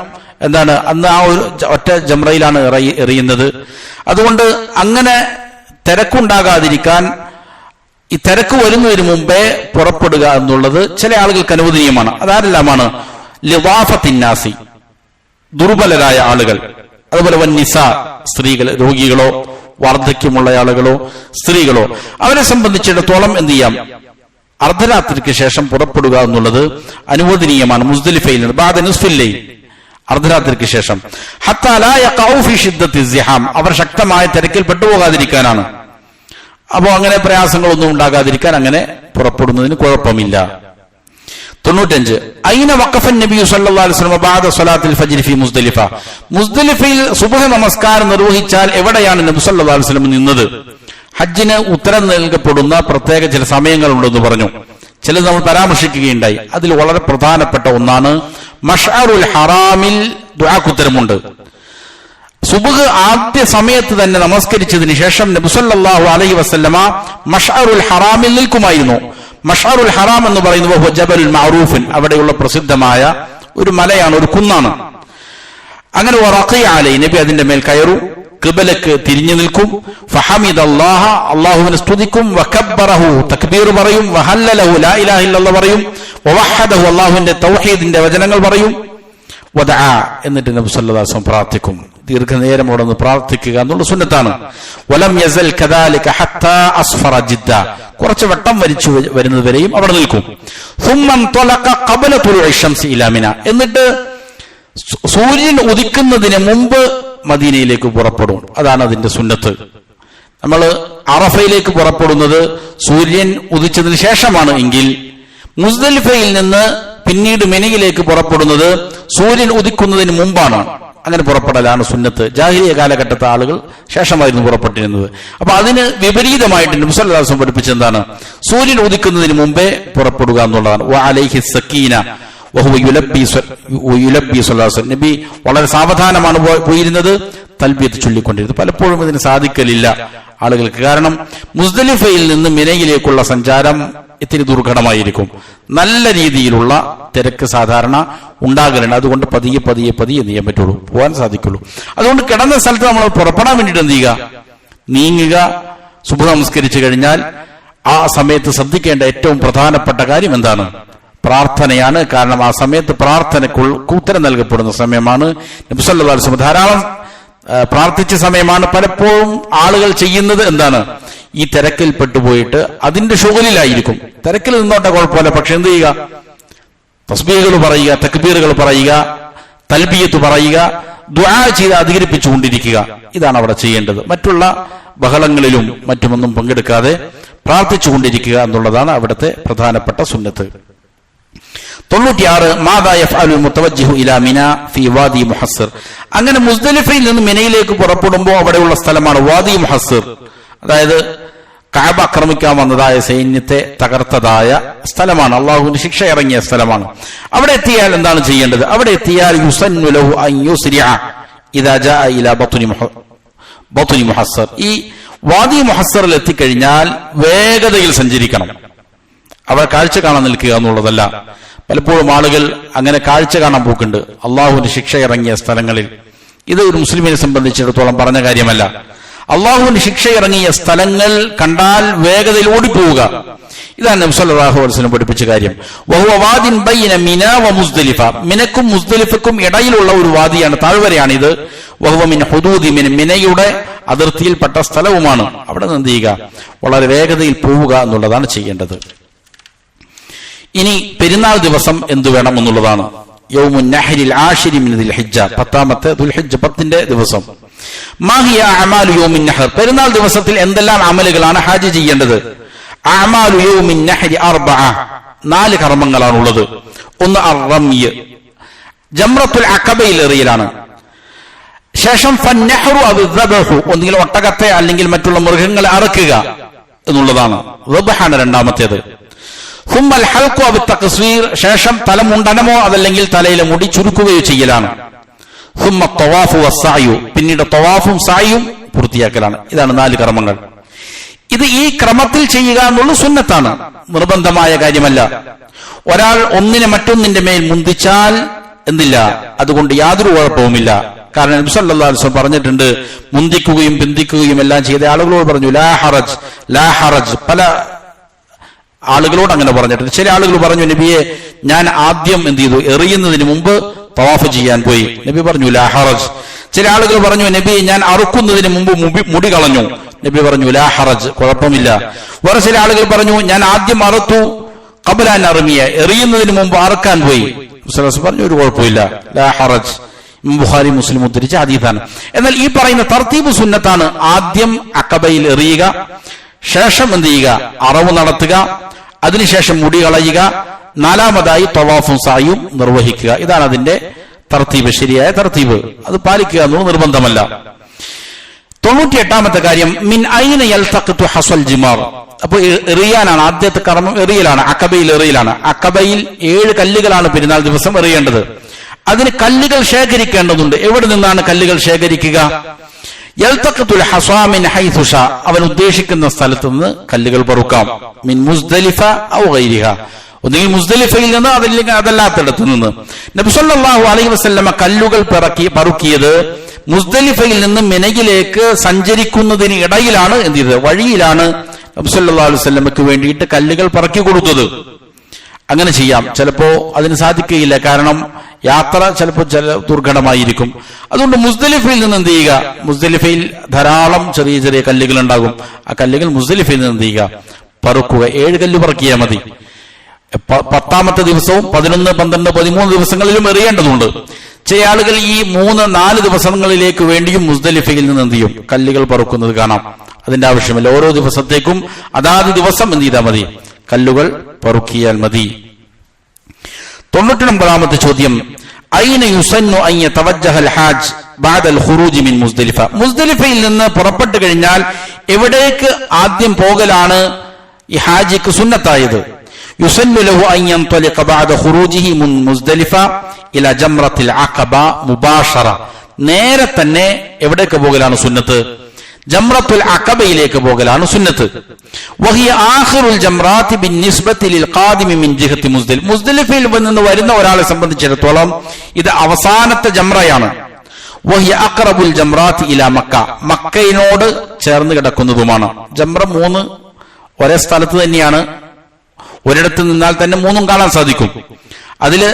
എന്താണ്? അന്ന് ആ ഒരു ഒറ്റ ജംറയിലാണ് എറിയുന്നത്. അതുകൊണ്ട് അങ്ങനെ തിരക്കുണ്ടാകാതിരിക്കാൻ ഈ തിരക്ക് വരുന്നതിന് മുമ്പേ പുറപ്പെടുക എന്നുള്ളത് ചില ആളുകൾക്ക് അനുവദനീയമാണ്. അതാരെല്ലാമാണ്? ലിവാഫത്തിന്നാസി, ദുർബലരായ ആളുകൾ. അതുപോലെ വന്നിസ, സ്ത്രീകൾ, രോഗികളോ വാർദ്ധക്യമുള്ള ആളുകളോ സ്ത്രീകളോ, അവരെ സംബന്ധിച്ചിടത്തോളം എന്ത് ചെയ്യാം? അർദ്ധരാത്രിക്ക് ശേഷം പുറപ്പെടുക എന്നുള്ളത് അനുവദനീയമാണ്. മുസ്ദലിഫയിൽ ബാദ നിസ്ഫിൽ ലൈൽ, അർദ്ധരാത്രിക്ക് ശേഷം. ഹത്താ ലാ യഖഉ ഫീ ശിദ്ദത്തി സിഹാം, അവർ ശക്തമായ തിരക്കിൽ പെട്ടുപോകാതിരിക്കാനാണ്. അപ്പോ അങ്ങനെ പ്രയാസങ്ങളൊന്നും ഉണ്ടാകാതിരിക്കാൻ അങ്ങനെ പുറപ്പെടുന്നതിന് കുഴപ്പമില്ല. 95 ഐന വഖഫൻ നബി സല്ലല്ലാഹു അലൈഹി വസല്ലം ബഅദ സ്വലാത്തിൽ ഫജ്ർ ഫി മുസ്ദലിഫ. മുസ്ദലിഫയിൽ സുബ്ഹ് നമസ്കാരം നിർവഹിച്ചാൽ എവിടെയാണ് നബി സല്ലല്ലാഹു അലൈഹി വസല്ലം നിന്നത്? ഹജ്ജിന് ഉത്തരം നൽകപ്പെടുന്ന പ്രത്യേക ചില സമയങ്ങളുണ്ടെന്ന് പറഞ്ഞു. ചിലത് നമ്മൾ പരാമർശിക്കുകയുണ്ടായി. അതിൽ വളരെ പ്രധാനപ്പെട്ട ഒന്നാണ് മഷ്അറുൽ ഹറാമിൽ ദുആക്കുത്തരമുണ്ട്. സുബ്ഹ് ആദ്യ സമയത്ത് തന്നെ നമസ്കരിച്ചതിന് ശേഷം നബി സല്ലല്ലാഹു അലൈഹി വസല്ലമ മഷ്അറുൽ ഹറാമിൽ നിൽക്കുമായിരുന്നു. മഷ്അറുൽ ഹറാം എന്ന് പറയുന്നത് ജബലുൽ മഅറൂഫൻ, അവിടെയുള്ള പ്രസിദ്ധമായ ഒരു മലയാണ്, ഒരു കുന്നാണ്. അങ്ങനെ വറഖിയ അലൈഹി, നബി അതിന്റെ മേൽ കയറും, ഖിബലക്ക് തിരിഞ്ഞു നിൽക്കും. ഫഹമിദല്ലാഹ, അല്ലാഹുവിനെ സ്തുതിക്കും. വകബ്ബറഹു, തക്ബീർ പറയും. വഹല്ലലഹു, ലാ ഇലാഹ ഇല്ലല്ലാഹ് പറയും. വവഹദഹു, അല്ലാഹുവിന്റെ തൗഹീദിന്റെ വചനങ്ങൾ പറയും. വദഅ, എന്നിട്ട് നബി സല്ലല്ലാഹു അലൈഹി വസല്ലം പ്രാർത്ഥിക്കും. ദീർഘനേരം അവിടെ നിന്ന് പ്രാർത്ഥിക്കുക എന്നുള്ള സുന്നത്താണ്. വലം യസൽ കദാലിക ഹത്താ അസ്ഫറ ജിദ്ദ, കുറച്ച് വട്ടം വലിച്ചു വരുന്നതുവരെയും അവിടെ നിൽക്കും. സുമ്മൻ ത്വലഖ ഖബല തുലുഇ ശംസി ഇലാ മിന, എന്നിട്ട് സൂര്യൻ ഉദിക്കുന്നതിന് മുമ്പ് മദീനയിലേക്ക് പുറപ്പെടും. അതാണ് അതിന്റെ സുന്നത്ത്. നമ്മൾ അറഫയിലേക്ക് പുറപ്പെടുന്നത് സൂര്യൻ ഉദിച്ചതിന് ശേഷമാണ് എങ്കിൽ മുസ്ദലിഫയിൽ നിന്ന് പിന്നീട് മിനയിലേക്ക് പുറപ്പെടുന്നത് സൂര്യൻ ഉദിക്കുന്നതിന് മുമ്പാണ്. അങ്ങനെ പുറപ്പെടലാണ് സുന്നത്ത്. ജാഹിലിയ കാലഘട്ടത്തെ ആളുകൾ ശേഷമായിരുന്നു പുറപ്പെട്ടിരുന്നത്. അപ്പൊ അതിന് വിപരീതമായിട്ട് നബി സല്ലല്ലാഹു അലൈഹി വസല്ലം പഠിപ്പിച്ചെന്താണ്? സൂര്യൻ ഉദിക്കുന്നതിന് മുമ്പേ പുറപ്പെടുക എന്നുള്ളതാണ്. വഅലൈഹി സക്കീന വഹുവ യുലബ്ബി സ്വല്ലല്ലാഹു അലൈഹി വസല്ലം, നബി വളരെ സാവധാനമാണ് പോയിരുന്നത്, തൽബിയത്ത് ചൊല്ലിക്കൊണ്ടിരുന്നത്. പലപ്പോഴും ഇതിന് സാധിക്കലില്ല ആളുകൾക്ക്. കാരണം മുസ്ദലിഫയിൽ നിന്ന് മിനയിലേക്കുള്ള സഞ്ചാരം ഇത്തിരി ദുർഘടമായിരിക്കും. നല്ല രീതിയിലുള്ള തിരക്ക് സാധാരണ ഉണ്ടാകലുണ്ട്. അതുകൊണ്ട് പതിയെ പതിയെ പതിയെ എന്ത് ചെയ്യാൻ പറ്റുള്ളൂ, പോകാൻ സാധിക്കുള്ളൂ. അതുകൊണ്ട് കിടന്ന സ്ഥലത്ത് നമ്മൾ പുറപ്പെടാൻ വേണ്ടിയിട്ട് എന്ത് ചെയ്യുക? നീങ്ങുക. സുബ്ഹ് നമസ്കരിച്ചു കഴിഞ്ഞാൽ ആ സമയത്ത് ശ്രദ്ധിക്കേണ്ട ഏറ്റവും പ്രധാനപ്പെട്ട കാര്യം എന്താണ്? പ്രാർത്ഥനയാണ്. കാരണം ആ സമയത്ത് പ്രാർത്ഥനയ്ക്ക് ഉത്തരം നൽകപ്പെടുന്ന സമയമാണ്. നബി സല്ലല്ലാഹു അലൈഹി വസല്ലം ധാരാളം പ്രാർത്ഥിച്ച സമയമാണ്. പലപ്പോഴും ആളുകൾ ചെയ്യുന്നത് എന്താണ്? ഈ തിരക്കിൽ പെട്ടുപോയിട്ട് അതിന്റെ ഷുഗലിലായിരിക്കും. തിരക്കിൽ നിന്നോട്ടെ കുഴപ്പമില്ല, പക്ഷെ എന്ത് ചെയ്യുക? തസ്ബീഹുകൾ പറയുക, തക്ബീറുകൾ പറയുക, തൽബിയത്ത് പറയുക, ദുആ ചെയ്ത് അധികരിപ്പിച്ചുകൊണ്ടിരിക്കുക. ഇതാണ് അവിടെ ചെയ്യേണ്ടത്. മറ്റുള്ള ബഹളങ്ങളിലും മറ്റുമൊന്നും പങ്കെടുക്കാതെ പ്രാർത്ഥിച്ചുകൊണ്ടിരിക്കുക എന്നുള്ളതാണ് അവിടുത്തെ പ്രധാനപ്പെട്ട സുന്നത്ത്. 96 മാദാ യഫ്അലുൽ മുതവജ്ജിഹു ഇലാ മിന ഫീ വാദി മുഹസ്സിർ. അങ്ങനെ മുസ്ദലിഫയിൽ നിന്ന് മിനയിലേക്ക് പുറപ്പെടുമ്പോൾ അവിടെയുള്ള സ്ഥലമാണ് വാദി മുഹസ്സിർ. അതായത് കഅബ ആക്രമിക്കാൻ വന്നതായ സൈന്യത്തെ തകർത്തതായ സ്ഥലമാണ്, അള്ളാഹുവിന്റെ ശിക്ഷ ഇറങ്ങിയ സ്ഥലമാണ്. അവിടെ എത്തിയാൽ എന്താണ് ചെയ്യേണ്ടത്? അവിടെ എത്തിയാൽ യുസന്നു ലഹു അൻ യുസ്രിഅ ഇദാ ജാഅ ഇലാ ബത്നി മുഹസ്സർ. ഈ വാദി മുഹസ്സറിൽ എത്തിക്കഴിഞ്ഞാൽ വേഗതയിൽ സഞ്ചരിക്കണം. അവിടെ കാഴ്ച കാണാൻ നിൽക്കുക എന്നുള്ളതല്ല. പലപ്പോഴും ആളുകൾ അങ്ങനെ കാഴ്ച കാണാൻ പോക്കുണ്ട് അള്ളാഹുവിന്റെ ശിക്ഷ ഇറങ്ങിയ സ്ഥലങ്ങളിൽ. ഇത് ഒരു മുസ്ലിമിനെ സംബന്ധിച്ചിടത്തോളം പറഞ്ഞ കാര്യമല്ല. അള്ളാഹുവിന്റെ ശിക്ഷ ഇറങ്ങിയ സ്ഥലങ്ങൾ കണ്ടാൽ വേഗതയിൽ ഓടിപ്പോവുക. ഇതാണ് നബി സല്ലല്ലാഹു അലൈഹി വസല്ലം പഠിപ്പിച്ച കാര്യം. വഹുവ വാദിൻ ബൈന മിനാ വ മുസ്ദലിഫ. മിനക്കും മുസ്ദലിഫക്കും ഇടയിലുള്ള ഒരു വാദിയാണ്, താഴ്വരയാണിത്. വഹുവ മിൻ ഹുദൂദി മിൻ, മിനയുടെ അതിർത്തിയിൽപ്പെട്ട സ്ഥലവുമാണ്. അവിടെ നിന്ന് എന്ത് ചെയ്യുക? വളരെ വേഗതയിൽ പോവുക എന്നുള്ളതാണ് ചെയ്യേണ്ടത്. ഇനി പെരുന്നാൾ ദിവസം എന്തു വേണം എന്നുള്ളതാണ്. യൗമുൻ നഹ്രിൽ ആശിരി മിൻ ദുൽഹിജ്ജ, 10ാമത്തെ ദുൽഹിജ്ജ 10ന്റെ ദിവസം. മാഹിയ അഅമാലു യൗമിൻ നഹർ, പെരുന്നാൾ ദിവസത്തിൽ എന്തെല്ലാം അമലുകളാണ് ഹാജി ചെയ്യേണ്ടത്? അഅമാലു യൗമിൻ നഹരി 4 4 കർമ്മങ്ങളാണുള്ളത്. ഒന്ന് അർറമിയ്, ജംറത്തുൽ അഖബയിൽ എറിയലാണ്. ശേഷം ഫന്നഹറു അദ്ദബഹു, ഒന്നുകിൽ ഒട്ടകത്തെ അല്ലെങ്കിൽ മറ്റുള്ള മൃഗങ്ങളെ അറുക്കുക എന്നുള്ളതാണ്. ദബ്ഹാണ് രണ്ടാമത്തേത്. സുമ്മൽ ഹൽഖു അബ് തഖ്സീർ, ശേഷം തല മുണ്ടനമോ അതല്ലെങ്കിൽ തലയിലെ മുടി ചുരുക്കുകയോ ചെയ്യലാണ്. സുമ്മ തവാഫു വസ്സഅയു, പിന്നീട് തവാഫും സഅയും പൂർത്തിയാക്കലാണ്. ഇതാണ് 4 കർമ്മങ്ങൾ. ഇത് ഈ ക്രമത്തിൽ ചെയ്യുക എന്നുള്ളത് സുന്നത്താണ്, നിർബന്ധമായ കാര്യമല്ല. ഒരാൾ ഒന്നിനെ മറ്റൊന്നിന്റെ മേൽ മുന്തിച്ചാൽ എന്തില്ല, അതുകൊണ്ട് യാതൊരു കുഴപ്പവുമില്ല. കാരണം നബി സല്ലല്ലാഹു അലൈഹി വസല്ലം പറഞ്ഞിട്ടുണ്ട്, മുന്തിക്കുകയും പിന്തിക്കുകയും എല്ലാം ചെയ്ത ആളുകളോട് പറഞ്ഞു ലാ ഹറജ് ലാ ഹറജ്. പല ആളുകളോട് അങ്ങനെ പറഞ്ഞിട്ടുണ്ട്. ചില ആളുകൾ പറഞ്ഞു, നബിയെ ഞാൻ ആദ്യം എന്ത് ചെയ്തു, എറിയുന്നതിന് മുമ്പ് തവാഫ് ചെയ്യാൻ പോയി. നബി പറഞ്ഞു ലാ ഹറജ്. ചില ആളുകൾ പറഞ്ഞു, നബിയെ ഞാൻ അറുക്കുന്നതിന് മുമ്പ് മുടി കളഞ്ഞു. നബി പറഞ്ഞു ലാ ഹറജ്, കുഴപ്പമില്ല. വേറെ ചില ആളുകൾ പറഞ്ഞു, ഞാൻ ആദ്യം അറുത്തു ഖബ്ല അൻ അർമിയ, എറിയുന്നതിന് മുമ്പ് അറുക്കാൻ പോയി. പറഞ്ഞു ഒരു കുഴപ്പമില്ല, ലാ ഹറജ്. ബുഖാരി മുസ്ലിം ഉദ്ധരിച്ച ഹദീസാണ്. എന്നാൽ ഈ പറയുന്ന തർത്തീബ് സുന്നത്താണ്. ആദ്യം അഖബയിൽ എറിയുക, ശേഷം എന്ത് ചെയ്യുക, അറവ് നടത്തുക, അതിനുശേഷം മുടി കളയുക, 4ാമതായി തവാഫും സഅയും നിർവഹിക്കുക. ഇതാണ് അതിന്റെ തർത്തീബ്, ശരിയായ തർത്തീബ്. അത് പാലിക്കുക എന്നുള്ളത് നിർബന്ധമല്ല. 98ാമത്തെ കാര്യം മിൻ ഐന യൽതഖിതു ഹസൽ ജിമാർ. അപ്പോൾ എറിയാനാണ് ആദ്യത്തെ കർമ്മം, എറിയലാണ്. അഖബയിൽ എറിയലാണ്. അഖബയിൽ 7 കല്ലുകളാണ് പെരുന്നാൾ ദിവസം എറിയേണ്ടത്. അതിന് കല്ലുകൾ ശേഖരിക്കേണ്ടതുണ്ട്. എവിടെ നിന്നാണ് കല്ലുകൾ ശേഖരിക്കുക? യൽതഖിതുൽ ഹസാ മിൻ ഹൈഥു ഷാ, അവൻ ഉദ്ദേശിക്കുന്ന സ്ഥലത്ത് നിന്ന് കല്ലുകൾ പെറുക്കാം. മിൻ മുസ്ദലിഫ ഔ ഗൈരിഹ, ഒന്നുകിൽ മുസ്ദലിഫയിൽ നിന്ന് അതല്ലെങ്കിൽ അതല്ലാത്തിടത്ത് നിന്ന്. നബി സല്ലല്ലാഹു അലൈഹി വസല്ലമ കല്ലുകൾ പെറുക്കിയത് മുസ്ദലിഫയിൽ നിന്ന് മിനയിലേക്ക് സഞ്ചരിക്കുന്നതിന് ഇടയിലാണ്, എന്ത് ചെയ്തത്, വഴിയിലാണ് നബി സല്ലല്ലാഹു അലൈഹി വസല്ലമക്ക് വേണ്ടിയിട്ട് കല്ലുകൾ പെറുക്കി കൊടുത്തത്. അങ്ങനെ ചെയ്യാം. ചിലപ്പോ അതിന് സാധിക്കുകയില്ല, കാരണം യാത്ര ചിലപ്പോൾ ദുർഘടമായിരിക്കും. അതുകൊണ്ട് മുസ്ദലിഫയിൽ നിന്ന് എന്ത് ചെയ്യുക, മുസ്ദലിഫയിൽ ധാരാളം ചെറിയ ചെറിയ കല്ലുകൾ ഉണ്ടാകും. ആ കല്ലുകൾ മുസ്ദലിഫയിൽ നിന്ന് എന്ത് ചെയ്യുക, പെറുക്കുക. 7 കല്ല് പെറുക്കിയാൽ മതി. 10ാമത്തെ ദിവസവും 11, 12, 13 ദിവസങ്ങളിലും എറിയേണ്ടതുണ്ട്. ചില ആളുകൾ ഈ 3, 4 ദിവസങ്ങളിലേക്ക് വേണ്ടിയും മുസ്ദലിഫയിൽ നിന്ന് എന്ത് ചെയ്യും, കല്ലുകൾ പെറുക്കുന്നത് കാണാം. അതിന്റെ ആവശ്യമില്ല. ഓരോ ദിവസത്തേക്കും അതാത് ദിവസം എന്ത് ചെയ്താൽ മതി, കല്ലുകൾ പെറുക്കിയാൽ മതി. 99ാമത്തെ ചോദ്യം, ഐന യുസന്നു അൻ യതവജ്ജഹൽ ഹാജ് ബഅദൽ ഖുറൂജ് മിൻ മുസ്ദലിഫ. മുസ്ദലിഫയിൽ നിന്ന് പുറപ്പെട്ടു കഴിഞ്ഞാൽ എവിടേക്ക് ആദ്യം പോകലാണ് ഈ ഹാജിക്ക് സുന്നത്തായത്? യുസന്നു ലഹു അൻ യൻതലിഖ ബഅദ ഖുറൂജിഹി മിൻ മുസ്ദലിഫ ഇലാ ജംറത്തിൽ അഖബ മുബാശറ. നേരെ തന്നെ എവിടേക്ക് പോകലാണ് സുന്നത്ത്? ജംറത്തുൽ അഖബയിലേക്ക് പോകലാണ് സുന്നത്ത്. വഹിയ ആഖിറുൽ ജംറാത്തി ബിന്നിസ്ബത്തി ലിൽ ഖാദിമി മിൻ ജിഹത്തി മുസ്ദലിഫ. മുസ്ദലിഫയിൽ നിന്ന് വരുന്ന ഒരാളെ സംബന്ധിച്ചിടത്തോളം ഇത് അവസാനത്തെ ജംറയാണ്. വഹിയ അഖറബുൽ ജംറാത്തി ഇലാ മക്ക, മക്കയിനോട് ചേർന്ന് കിടക്കുന്നതുമാണ്. ജംറ 3 ഒരേ സ്ഥലത്ത് തന്നെയാണ്. ഒരിടത്ത് നിന്നാൽ തന്നെ 3ഉം കാണാൻ സാധിക്കും. അതില്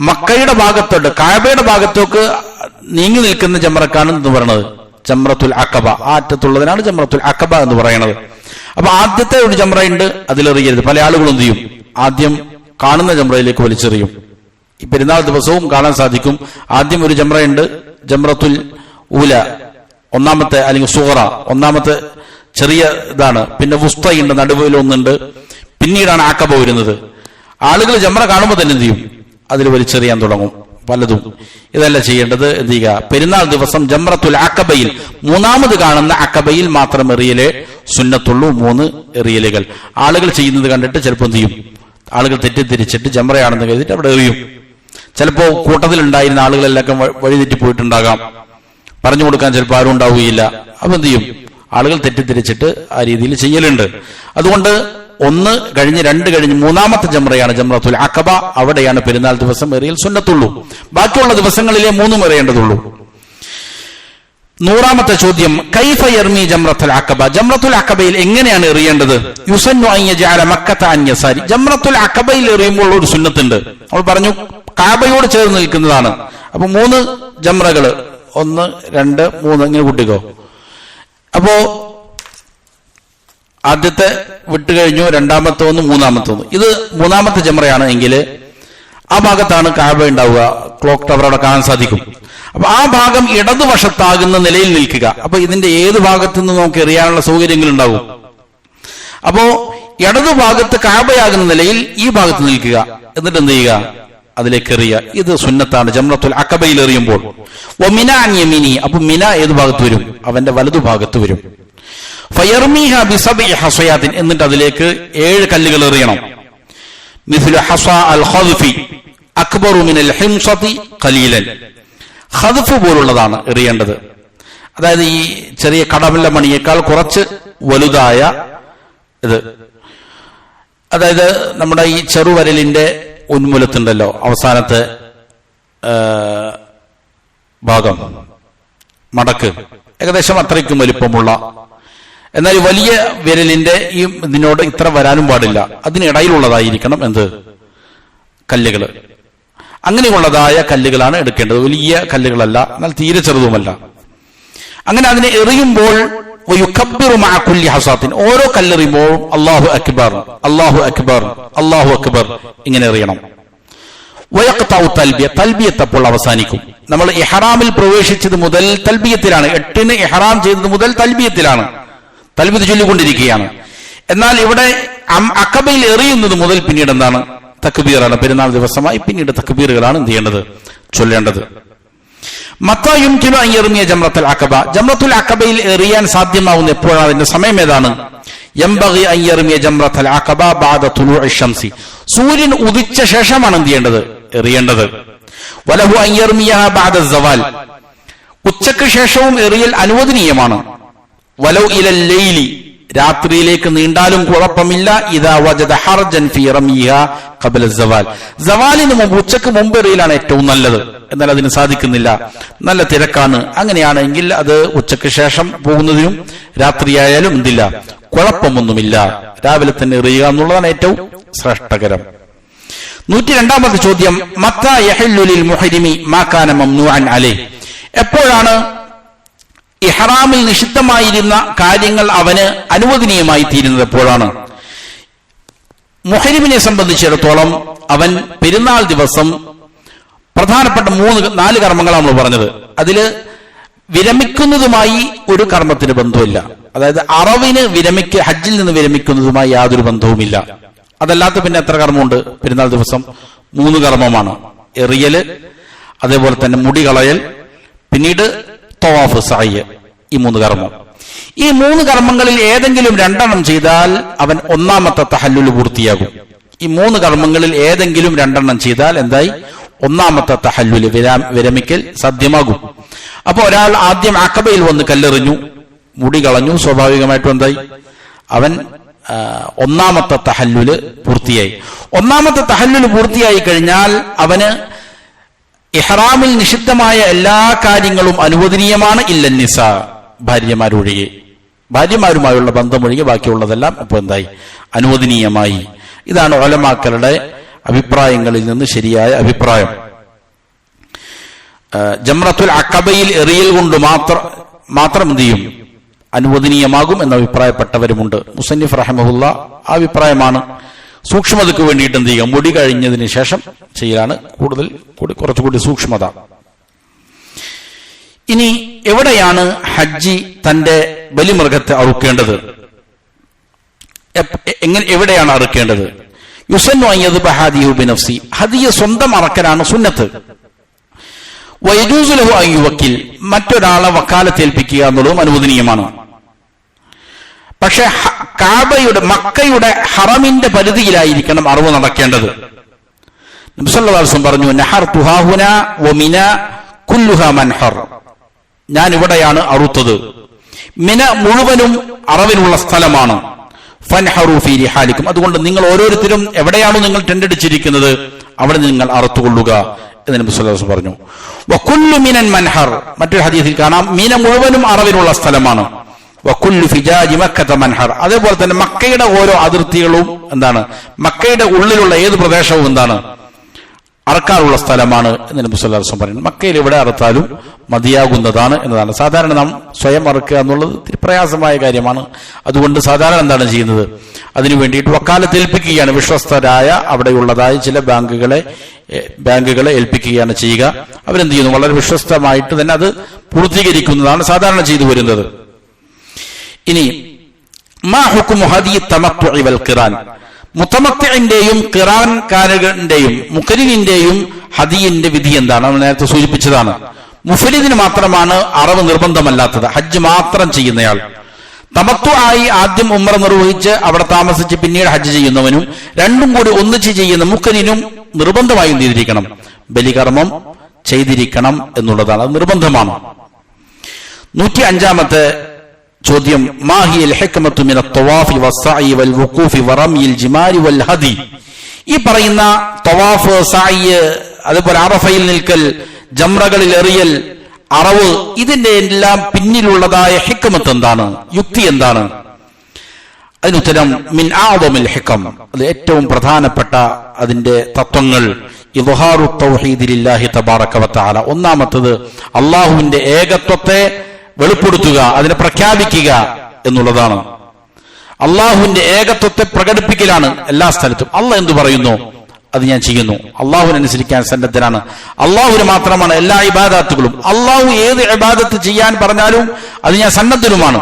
മക്കയുടെ ഭാഗത്തോട്ട്, കഅബയുടെ ഭാഗത്തേക്ക് നീങ്ങി നിൽക്കുന്ന ജംറക്കാണ് എന്ന് പറയുന്നത് ജംറത്തുൽ അഖബ. ആ അറ്റത്തുള്ളതിനാണ് ജംറത്തുൽ അഖബ എന്ന് പറയുന്നത്. അപ്പൊ ആദ്യത്തെ ഒരു ജംറയുണ്ട്, അതിലെറിയരുത്. പല ആളുകളും എന്ത് ചെയ്യും, ആദ്യം കാണുന്ന ജംറയിലേക്ക് വലിച്ചെറിയും. ഈ പെരുന്നാൾ ദിവസവും കാണാൻ സാധിക്കും. ആദ്യം ഒരു ജംറയുണ്ട്, ജംറത്തുൽ ഊല, 1ാമത്തെ അല്ലെങ്കിൽ സുഗറ, 1ാമത്തെ ചെറിയ ഇതാണ്. പിന്നെ വുസ്തയുണ്ട്, നടുവിൽ ഒന്നുണ്ട്. പിന്നീടാണ് അഖബ വരുന്നത്. ആളുകൾ ജംറ കാണുമ്പോൾ തന്നെ എന്ത് ചെയ്യും, അതിൽ വലിച്ചെറിയാൻ തുടങ്ങും. പലതും. ഇതല്ല ചെയ്യേണ്ടത്. എന്ത് ചെയ്യുക? പെരുന്നാൾ ദിവസം ജംറത്തുൽ അഖബയിൽ, മൂന്നാമത് കാണുന്ന അഖബയിൽ മാത്രം എറിയലേ സുന്നത്തുള്ളൂ. 3 എറിയലുകൾ. ആളുകൾ ചെയ്യുന്നത് കണ്ടിട്ട് ചിലപ്പോൾ എന്ത് ചെയ്യും? ആളുകൾ തെറ്റിദ്ധരിച്ചിട്ട് ജംറയാണെന്ന് കരുതിയിട്ട് അവിടെ എറിയും. ചിലപ്പോൾ കൂട്ടത്തിലുണ്ടായിരുന്ന ആളുകളെല്ലാം വഴിതെറ്റി പോയിട്ടുണ്ടാകാം. പറഞ്ഞു കൊടുക്കാൻ ചിലപ്പോൾ ആരും ഉണ്ടാവുകയില്ല. അപ്പൊ എന്ത് ചെയ്യും? ആളുകൾ തെറ്റിദ്ധരിച്ചിട്ട് ആ രീതിയിൽ ചെയ്യലുണ്ട്. അതുകൊണ്ട് 1 കഴിഞ്ഞ് 2 കഴിഞ്ഞ് മൂന്നാമത്തെ ജംറയാണ് ജംറത്തുൽ അഖബ. അവിടെയാണ് പെരുന്നാൾ ദിവസം എറിയൽ സുന്നത്തുള്ളൂ. ബാക്കിയുള്ള ദിവസങ്ങളിലെ 3 എറിയേണ്ടതുള്ളൂ. 100ാമത്തെ ചോദ്യം, കൈഫ യർമി ജംറത്തുൽ അഖബ, ജംറത്തുൽ അഖബയിൽ എങ്ങനെയാണ് എറിയേണ്ടത്? യുസന്നു അൻ യജഅല മക്കത അൻ യസാരി, ജംറത്തുൽ അഖബയിൽ എറിയുമ്പോൾ ഒരു സുന്നത്തുണ്ട്. നമ്മൾ പറഞ്ഞു കാബയോട് ചേർന്ന് നിൽക്കുന്നതാണ്. അപ്പൊ 3 ജംറകൾ, 1 2 3 ഇങ്ങനെ കൂട്ടിക്കോ. അപ്പോ ആദ്യത്തെ വിട്ടുകഴിഞ്ഞു, 2ാമത്തെ 1, 3ാമത്തെ 1. ഇത് 3ാമത്തെ ജംറയാണ് എങ്കിൽ ആ ഭാഗത്താണ് കാബ ഉണ്ടാവുക. ക്ലോക്ക് ടവർ അവിടെ കാണാൻ സാധിക്കും. അപ്പൊ ആ ഭാഗം ഇടതുവശത്താകുന്ന നിലയിൽ നിൽക്കുക. അപ്പൊ ഇതിന്റെ ഏത് ഭാഗത്തു നിന്ന് നമുക്ക് എറിയാനുള്ള സൗകര്യങ്ങൾ ഉണ്ടാവും. അപ്പോ ഇടതുഭാഗത്ത് കാബയാകുന്ന നിലയിൽ ഈ ഭാഗത്ത് നിൽക്കുക. എന്നിട്ട് എന്ത് ചെയ്യുക? അതിലേക്ക് എറിയുക. ഇത് സുന്നത്താണ് ജംറത്തുൽ അഖബയിൽ എറിയുമ്പോൾ. മിന അൻ യമീനി, അപ്പൊ മിന ഏത് ഭാഗത്ത് വരും? അവന്റെ വലതുഭാഗത്ത് വരും. ഫയർമീഹ ബിസബഇ ഹസയാത്തിൻ, എന്നിട്ട് അതിലേക്ക് 7 കല്ലുകൾ എറിയണം. മിസ്ലു ഹസാ അൽ ഖദ്ഫി അക്ബറു മിനൽ ഹിംസതി ഖലീലൻ, ഖദ്ഫ് പോലുള്ളതാണ് എറിയേണ്ടത്. അതായത് ഈ ചെറിയ കടമല്ല മണിയേക്കാൾ കുറച്ച് വലുതായ ഇത്. അതായത് നമ്മുടെ ഈ ചെറുവരലിന്റെ ഉന്മൂലത്തുണ്ടല്ലോ, അവസാനത്തെ ഭാഗം, മടക്ക്, ഏകദേശം അത്രയ്ക്കും വലിപ്പമുള്ള, എന്നാൽ വലിയ വിരലിന്റെ ഈ ഇതിനോട് ഇത്ര വരാനും പാടില്ല. അതിനിടയിലുള്ളതായിരിക്കണം എന്ത്? കല്ലുകള്. അങ്ങനെയുള്ളതായ കല്ലുകളാണ് എടുക്കേണ്ടത്. വലിയ കല്ലുകളല്ല, എന്നാൽ തീരെ ചെറുതുമല്ല. അങ്ങനെ അതിനെ എറിയുമ്പോൾ ഓരോ കല്ലെറിയുമ്പോഴും അല്ലാഹു അക്ബർ അല്ലാഹു അക്ബർ അല്ലാഹു അക്ബർ ഇങ്ങനെ എറിയണം. തൽബിയത്തപ്പോൾ അവസാനിക്കും. നമ്മൾ ഇഹ്റാമിൽ പ്രവേശിച്ചത് മുതൽ തൽബിയത്തിലാണ്. 8-ന് ഇഹ്റാം ചെയ്തത് മുതൽ തൽബിയത്തിലാണ്, തൽബിയത്ത് ചൊല്ലിക്കൊണ്ടിരിക്കുകയാണ്. എന്നാൽ ഇവിടെ അഖബയിൽ എറിയുന്നത് മുതൽ പിന്നീട് എന്താണ്? തക്ബീറാണ്. പെരുന്നാൾ ദിവസമായി പിന്നീട് തക്ബീറുകളാണ് എന്ത് ചെയ്യേണ്ടത്? ചൊല്ലേണ്ടത്. ജംറത്തുൽ അഖബ, ജംറത്തുൽ അഖബയിൽ എറിയാൻ സാധ്യമാവുന്ന എപ്പോഴാണ്? അതിന്റെ സമയം ഏതാണ്? യംബഗി അൻ യർമിയ ജംറത്തുൽ അഖബ ബഅദ തുലൂഇ ശംസി, സൂര്യൻ ഉദിച്ച ശേഷമാണ് എന്ത് ചെയ്യേണ്ടത്? എറിയേണ്ടത്. വലഹു അൻ യർമിയഹ ബഅദ സവാൽ, ഉച്ചയ്ക്ക് ശേഷവും എറിയൽ അനുവദനീയമാണ്. വലൗ ഇലൽ ലൈലി, രാത്രിയിലേക്ക് നീണ്ടാലും കുഴപ്പമില്ല. ഇദാ വജദ ഹർജൻ ഫീ റമിഹ ഖബ്ല സവാൽ, സവാലിന് മുമ്പ്, ഉച്ചക്ക് മുമ്പ് എറിയലാണ് ഏറ്റവും നല്ലത്. എന്നാൽ അതിന് സാധിക്കുന്നില്ല, നല്ല തിരക്കാണ്. അങ്ങനെയാണെങ്കിൽ അത് ഉച്ചയ്ക്ക് ശേഷം പോകുന്നതിനും രാത്രിയായാലും എന്തില്ല, കുഴപ്പമൊന്നുമില്ല. രാവിലെ തന്നെ എറിയുക എന്നുള്ളതാണ് ഏറ്റവും ശ്രേഷ്ഠകരം. 102ാമത്തെ ചോദ്യം, മത്താ യഹില്ലു ലിൽ മുഹരിമി മാ കാന മംനൂഅൻ അലൈഹി, എപ്പോഴാണ് ഇഹ്റാമിൽ നിഷിദ്ധമായിരുന്ന കാര്യങ്ങൾ അവന് അനുവദനീയമായി തീരുന്നത്? എപ്പോഴാണ്? മുഹരിമിനെ സംബന്ധിച്ചിടത്തോളം അവൻ പെരുന്നാൾ ദിവസം പ്രധാനപ്പെട്ട 4 കർമ്മങ്ങളാണ് നമ്മൾ പറഞ്ഞത്. അതില് വിരമിക്കുന്നതുമായി ഒരു കർമ്മത്തിന് ബന്ധമില്ല. അതായത് അറവിന് ഹജ്ജിൽ നിന്ന് വിരമിക്കുന്നതുമായി യാതൊരു ബന്ധവുമില്ല. അതല്ലാത്ത പിന്നെ എത്ര കർമ്മമുണ്ട്? പെരുന്നാൾ ദിവസം 3 കർമ്മമാണ്. എറിയല്, അതേപോലെ തന്നെ മുടി കളയൽ, പിന്നീട് തവാഫ്, സഅയ്. ഈ 3 കർമ്മം. ഈ 3 കർമ്മങ്ങളിൽ ഏതെങ്കിലും 2 ചെയ്താൽ അവൻ 1ാമത്തെ തഹല്ലുൽ പൂർത്തിയാകും. ഈ 3 കർമ്മങ്ങളിൽ ഏതെങ്കിലും 2 ചെയ്താൽ എന്തായി? 1ാമത്തെ തഹല്ലുൽ, വിരമിക്കൽ സാധ്യമാകും. അപ്പൊ ഒരാൾ ആദ്യം അഖബയിൽ വന്ന് കല്ലെറിഞ്ഞു, മുടി കളഞ്ഞു, സ്വാഭാവികമായിട്ടും എന്തായി? അവൻ 1ാമത്തെ തഹല്ലുല് പൂർത്തിയായി. 1ാമത്തെ തഹല്ലുൽ പൂർത്തിയായി കഴിഞ്ഞാൽ അവന് ഇഹ്റാമിൽ നിഷിദ്ധമായ എല്ലാ കാര്യങ്ങളും അനുവദനീയമാണ്. ഇല്ലന്നിസാ, ഭാര്യമാരൊഴികെ, ഭാര്യമാരുമായുള്ള ബന്ധമൊഴികെ ബാക്കിയുള്ളതെല്ലാം ഇപ്പൊ എന്തായി? അനുവദനീയമായി. ഇതാണ് ഉലമാക്കളുടെ അഭിപ്രായങ്ങളിൽ നിന്ന് ശരിയായ അഭിപ്രായം. ജംറത്തുൽ അഖബയിൽ എറിയൽ കൊണ്ട് മാത്രം എന്ത് ചെയ്യും? അനുവദനീയമാകും എന്ന് അഭിപ്രായപ്പെട്ടവരുമുണ്ട്. മുസന്നിഫ് റഹിമഹുല്ലാ ആ അഭിപ്രായമാണ്. സൂക്ഷ്മതയ്ക്ക് വേണ്ടിയിട്ട് എന്ത് ചെയ്യുക? മുടി കഴിഞ്ഞതിന് ശേഷം ചെയ്യലാണ് കുറച്ചുകൂടി സൂക്ഷ്മത. ഇനി എവിടെയാണ് ഹജ്ജി തന്റെ ബലിമൃഗത്തെ അറുക്കേണ്ടത്? എവിടെയാണ് അറുക്കേണ്ടത്? യുസന്നു അൻ യദ്ബഹ ഹദിയു ബിനഫ്സി, ഹദിയ സ്വന്തം അറക്കലാണ് സുന്നത്ത്. വയജൂസു ലഹു അൻ യുവക്കിൽ, മറ്റൊരാളെ വക്കാലത്തേൽപ്പിക്കുക എന്നുള്ളതും അനുവദനീയമാണ്. പക്ഷെ മക്കയുടെ ഹറമിന്റെ പരിധിയിലായിരിക്കണം അറവ് നടക്കേണ്ടത്. നബി സല്ലല്ലാഹു അലൈഹി വസല്ലം പറഞ്ഞു, നഹർതു ഹാഹുന വമിന കുല്ലുഹാ മൻഹർ, ഞാൻ ഇവിടെയാണ് അറുത്തത്, മിന മുഴുവനും അറവിനുള്ള സ്ഥലമാണ്. ഫൻഹറു ഫീ റിഹാലിക്കും, അതുകൊണ്ട് നിങ്ങൾ ഓരോരുത്തരും എവിടെയാണോ നിങ്ങൾ ടെൻഡടിച്ചിരിക്കുന്നത് അവിടെ നിങ്ങൾ അറുത്തുകൊള്ളുക എന്ന് നബി സല്ലല്ലാഹു അലൈഹി വസല്ലം പറഞ്ഞു. വകുല്ലു മിനൻ മൻഹർ, മറ്റൊരു ഹദീസിൽ കാണാം മിന മുഴുവനും അറവിനുള്ള സ്ഥലമാണ്. വകുല്ലു ഫിജാജി മക്കത മൻഹർ, അതേപോലെ തന്നെ മക്കയുടെ ഓരോ അതിർത്തികളും എന്താണ്, മക്കയുടെ ഉള്ളിലുള്ള ഏത് പ്രദേശവും എന്താണ്, അറക്കാറുള്ള സ്ഥലമാണ് എന്ന് നബി സല്ലല്ലാഹു അലൈഹി വസല്ലം പറയുന്നു. മക്കയിൽ എവിടെ അറുത്താലും മതിയാകുന്നതാണ് എന്നതാണ്. സാധാരണ നാം സ്വയം അറുക്കുക എന്നുള്ളത് ഇത്തിരി പ്രയാസമായ കാര്യമാണ്. അതുകൊണ്ട് സാധാരണ എന്താണ് ചെയ്യുന്നത്, അതിനു വേണ്ടിയിട്ട് വക്കാലത്ത് ഏൽപ്പിക്കുകയാണ്. വിശ്വസ്തരായ അവിടെയുള്ളതായ ചില ബാങ്കുകളെ ഏൽപ്പിക്കുകയാണ് ചെയ്യുക. അവരെന്ത് ചെയ്യുന്നു, വളരെ വിശ്വസ്തമായിട്ട് തന്നെ അത് പൂർത്തീകരിക്കുന്നതാണ് സാധാരണ ചെയ്തു വരുന്നത്. ഇനി മാ ഹുക്മു ഹദി തമത്തുഇ വൽ ഖിറാൻ, മുതമത്തിന്റെയും ഖിറാൻകാരന്റെയും മുഖരിന്റെയും ഹദിയിന്റെ വിധി എന്താണ്? നമ്മൾ നേരത്തെ സൂചിപ്പിച്ചതാണ്. മുഫരിദിന് മാത്രമാണ് അറവ് നിർബന്ധമല്ലാത്തത്, ഹജ്ജ് മാത്രം ചെയ്യുന്നയാൾ. തമത്തു ആയി ആദ്യം ഉംറ നിർവഹിച്ച് അവിടെ താമസിച്ച് പിന്നീട് ഹജ്ജ് ചെയ്യുന്നവനും രണ്ടും കൂടി ഒന്നിച്ച് ചെയ്യുന്ന മുഖരിനും നിർബന്ധമായും ചെയ്തിരിക്കണം, ബലികർമ്മം ചെയ്തിരിക്കണം എന്നുള്ളതാണ്, അത് നിർബന്ധമാണ്. 105-ാമത്തെ ചോദ്യം, മാഹിയൽ ഹിക്മത്തു മിന തവാഫി വസ്സഈ വൽ വുഖൂഫി വറമിയിൽ ജിമാരി വൽ ഹദി, ഈ പറയുന്ന തവാഫ്, സഈ, അതുപോലെ അറഫയിൽ നിൽക്കൽ, ജംറകളിൽ എറിയൽ, അറവ്, ഇതിന്റെ എല്ലാം പിന്നിലുള്ളതായ ഹിക്മത്ത് എന്താണ്, യുക്തി എന്താണ്? അതിനുത്തരം മിൻ അഅ്ദമിൽ ഹിക്ം, അത് ഏറ്റവും പ്രധാനപ്പെട്ട അതിന്റെ തത്വങ്ങൾ ഇദ്ഹാറു തൗഹീദി ലില്ലാഹി തബാറക വ തആല, ഒന്നാമത്തത് അല്ലാഹുവിന്റെ ഏകത്വത്തെ വെളിപ്പെടുത്തുക, അതിനെ പ്രഖ്യാപിക്കുക എന്നുള്ളതാണ്. അള്ളാഹുവിന്റെ ഏകത്വത്തെ പ്രകടിപ്പിക്കലാണ് എല്ലാ സ്ഥലത്തും. അള്ളാഹ് എന്തു പറയുന്നു അത് ഞാൻ ചെയ്യുന്നു, അള്ളാഹുവിനനുസരിക്കാൻ സന്നദ്ധനാണ്. അള്ളാഹുവിന് മാത്രമാണ് എല്ലാ ഇബാദത്തുകളും. അള്ളാഹു ഏത് ഇബാദത്ത് ചെയ്യാൻ പറഞ്ഞാലും അത് ഞാൻ സന്നദ്ധനുമാണ്.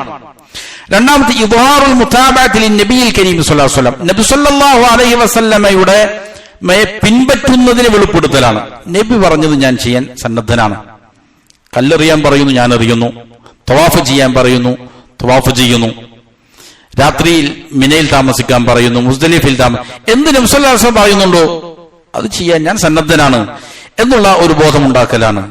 രണ്ടാമത്തെ ഇദ്ഹാറുൽ മുതാബഅത്തി ലിന്നബിയിൽ കരീം സ്വല്ലല്ലാഹു അലൈഹി വസല്ലം, നബി സ്വല്ലല്ലാഹു അലൈഹി വസല്ലമയുടെ പിൻപറ്റുന്നതിനെ വെളിപ്പെടുത്തലാണ്. നബി പറഞ്ഞത് ഞാൻ ചെയ്യാൻ സന്നദ്ധനാണ്. കല്ലെറിയാൻ പറയുന്നു, ഞാൻ എറിയുന്നു. തവാഫ് ചെയ്യാൻ പറയുന്നു, തവാഫ് ചെയ്യുന്നു. രാത്രിയിൽ മിനയിൽ താമസിക്കാൻ പറയുന്നു, മുസ്ദലിഫിൽ എന്ത് നബി സല്ലല്ലാഹു അലൈഹി വസല്ലം പറയുന്നുണ്ടോ അത് ചെയ്യാൻ ഞാൻ സന്നദ്ധനാണ് എന്നുള്ള ഒരു ബോധമുണ്ടാക്കലാണ്.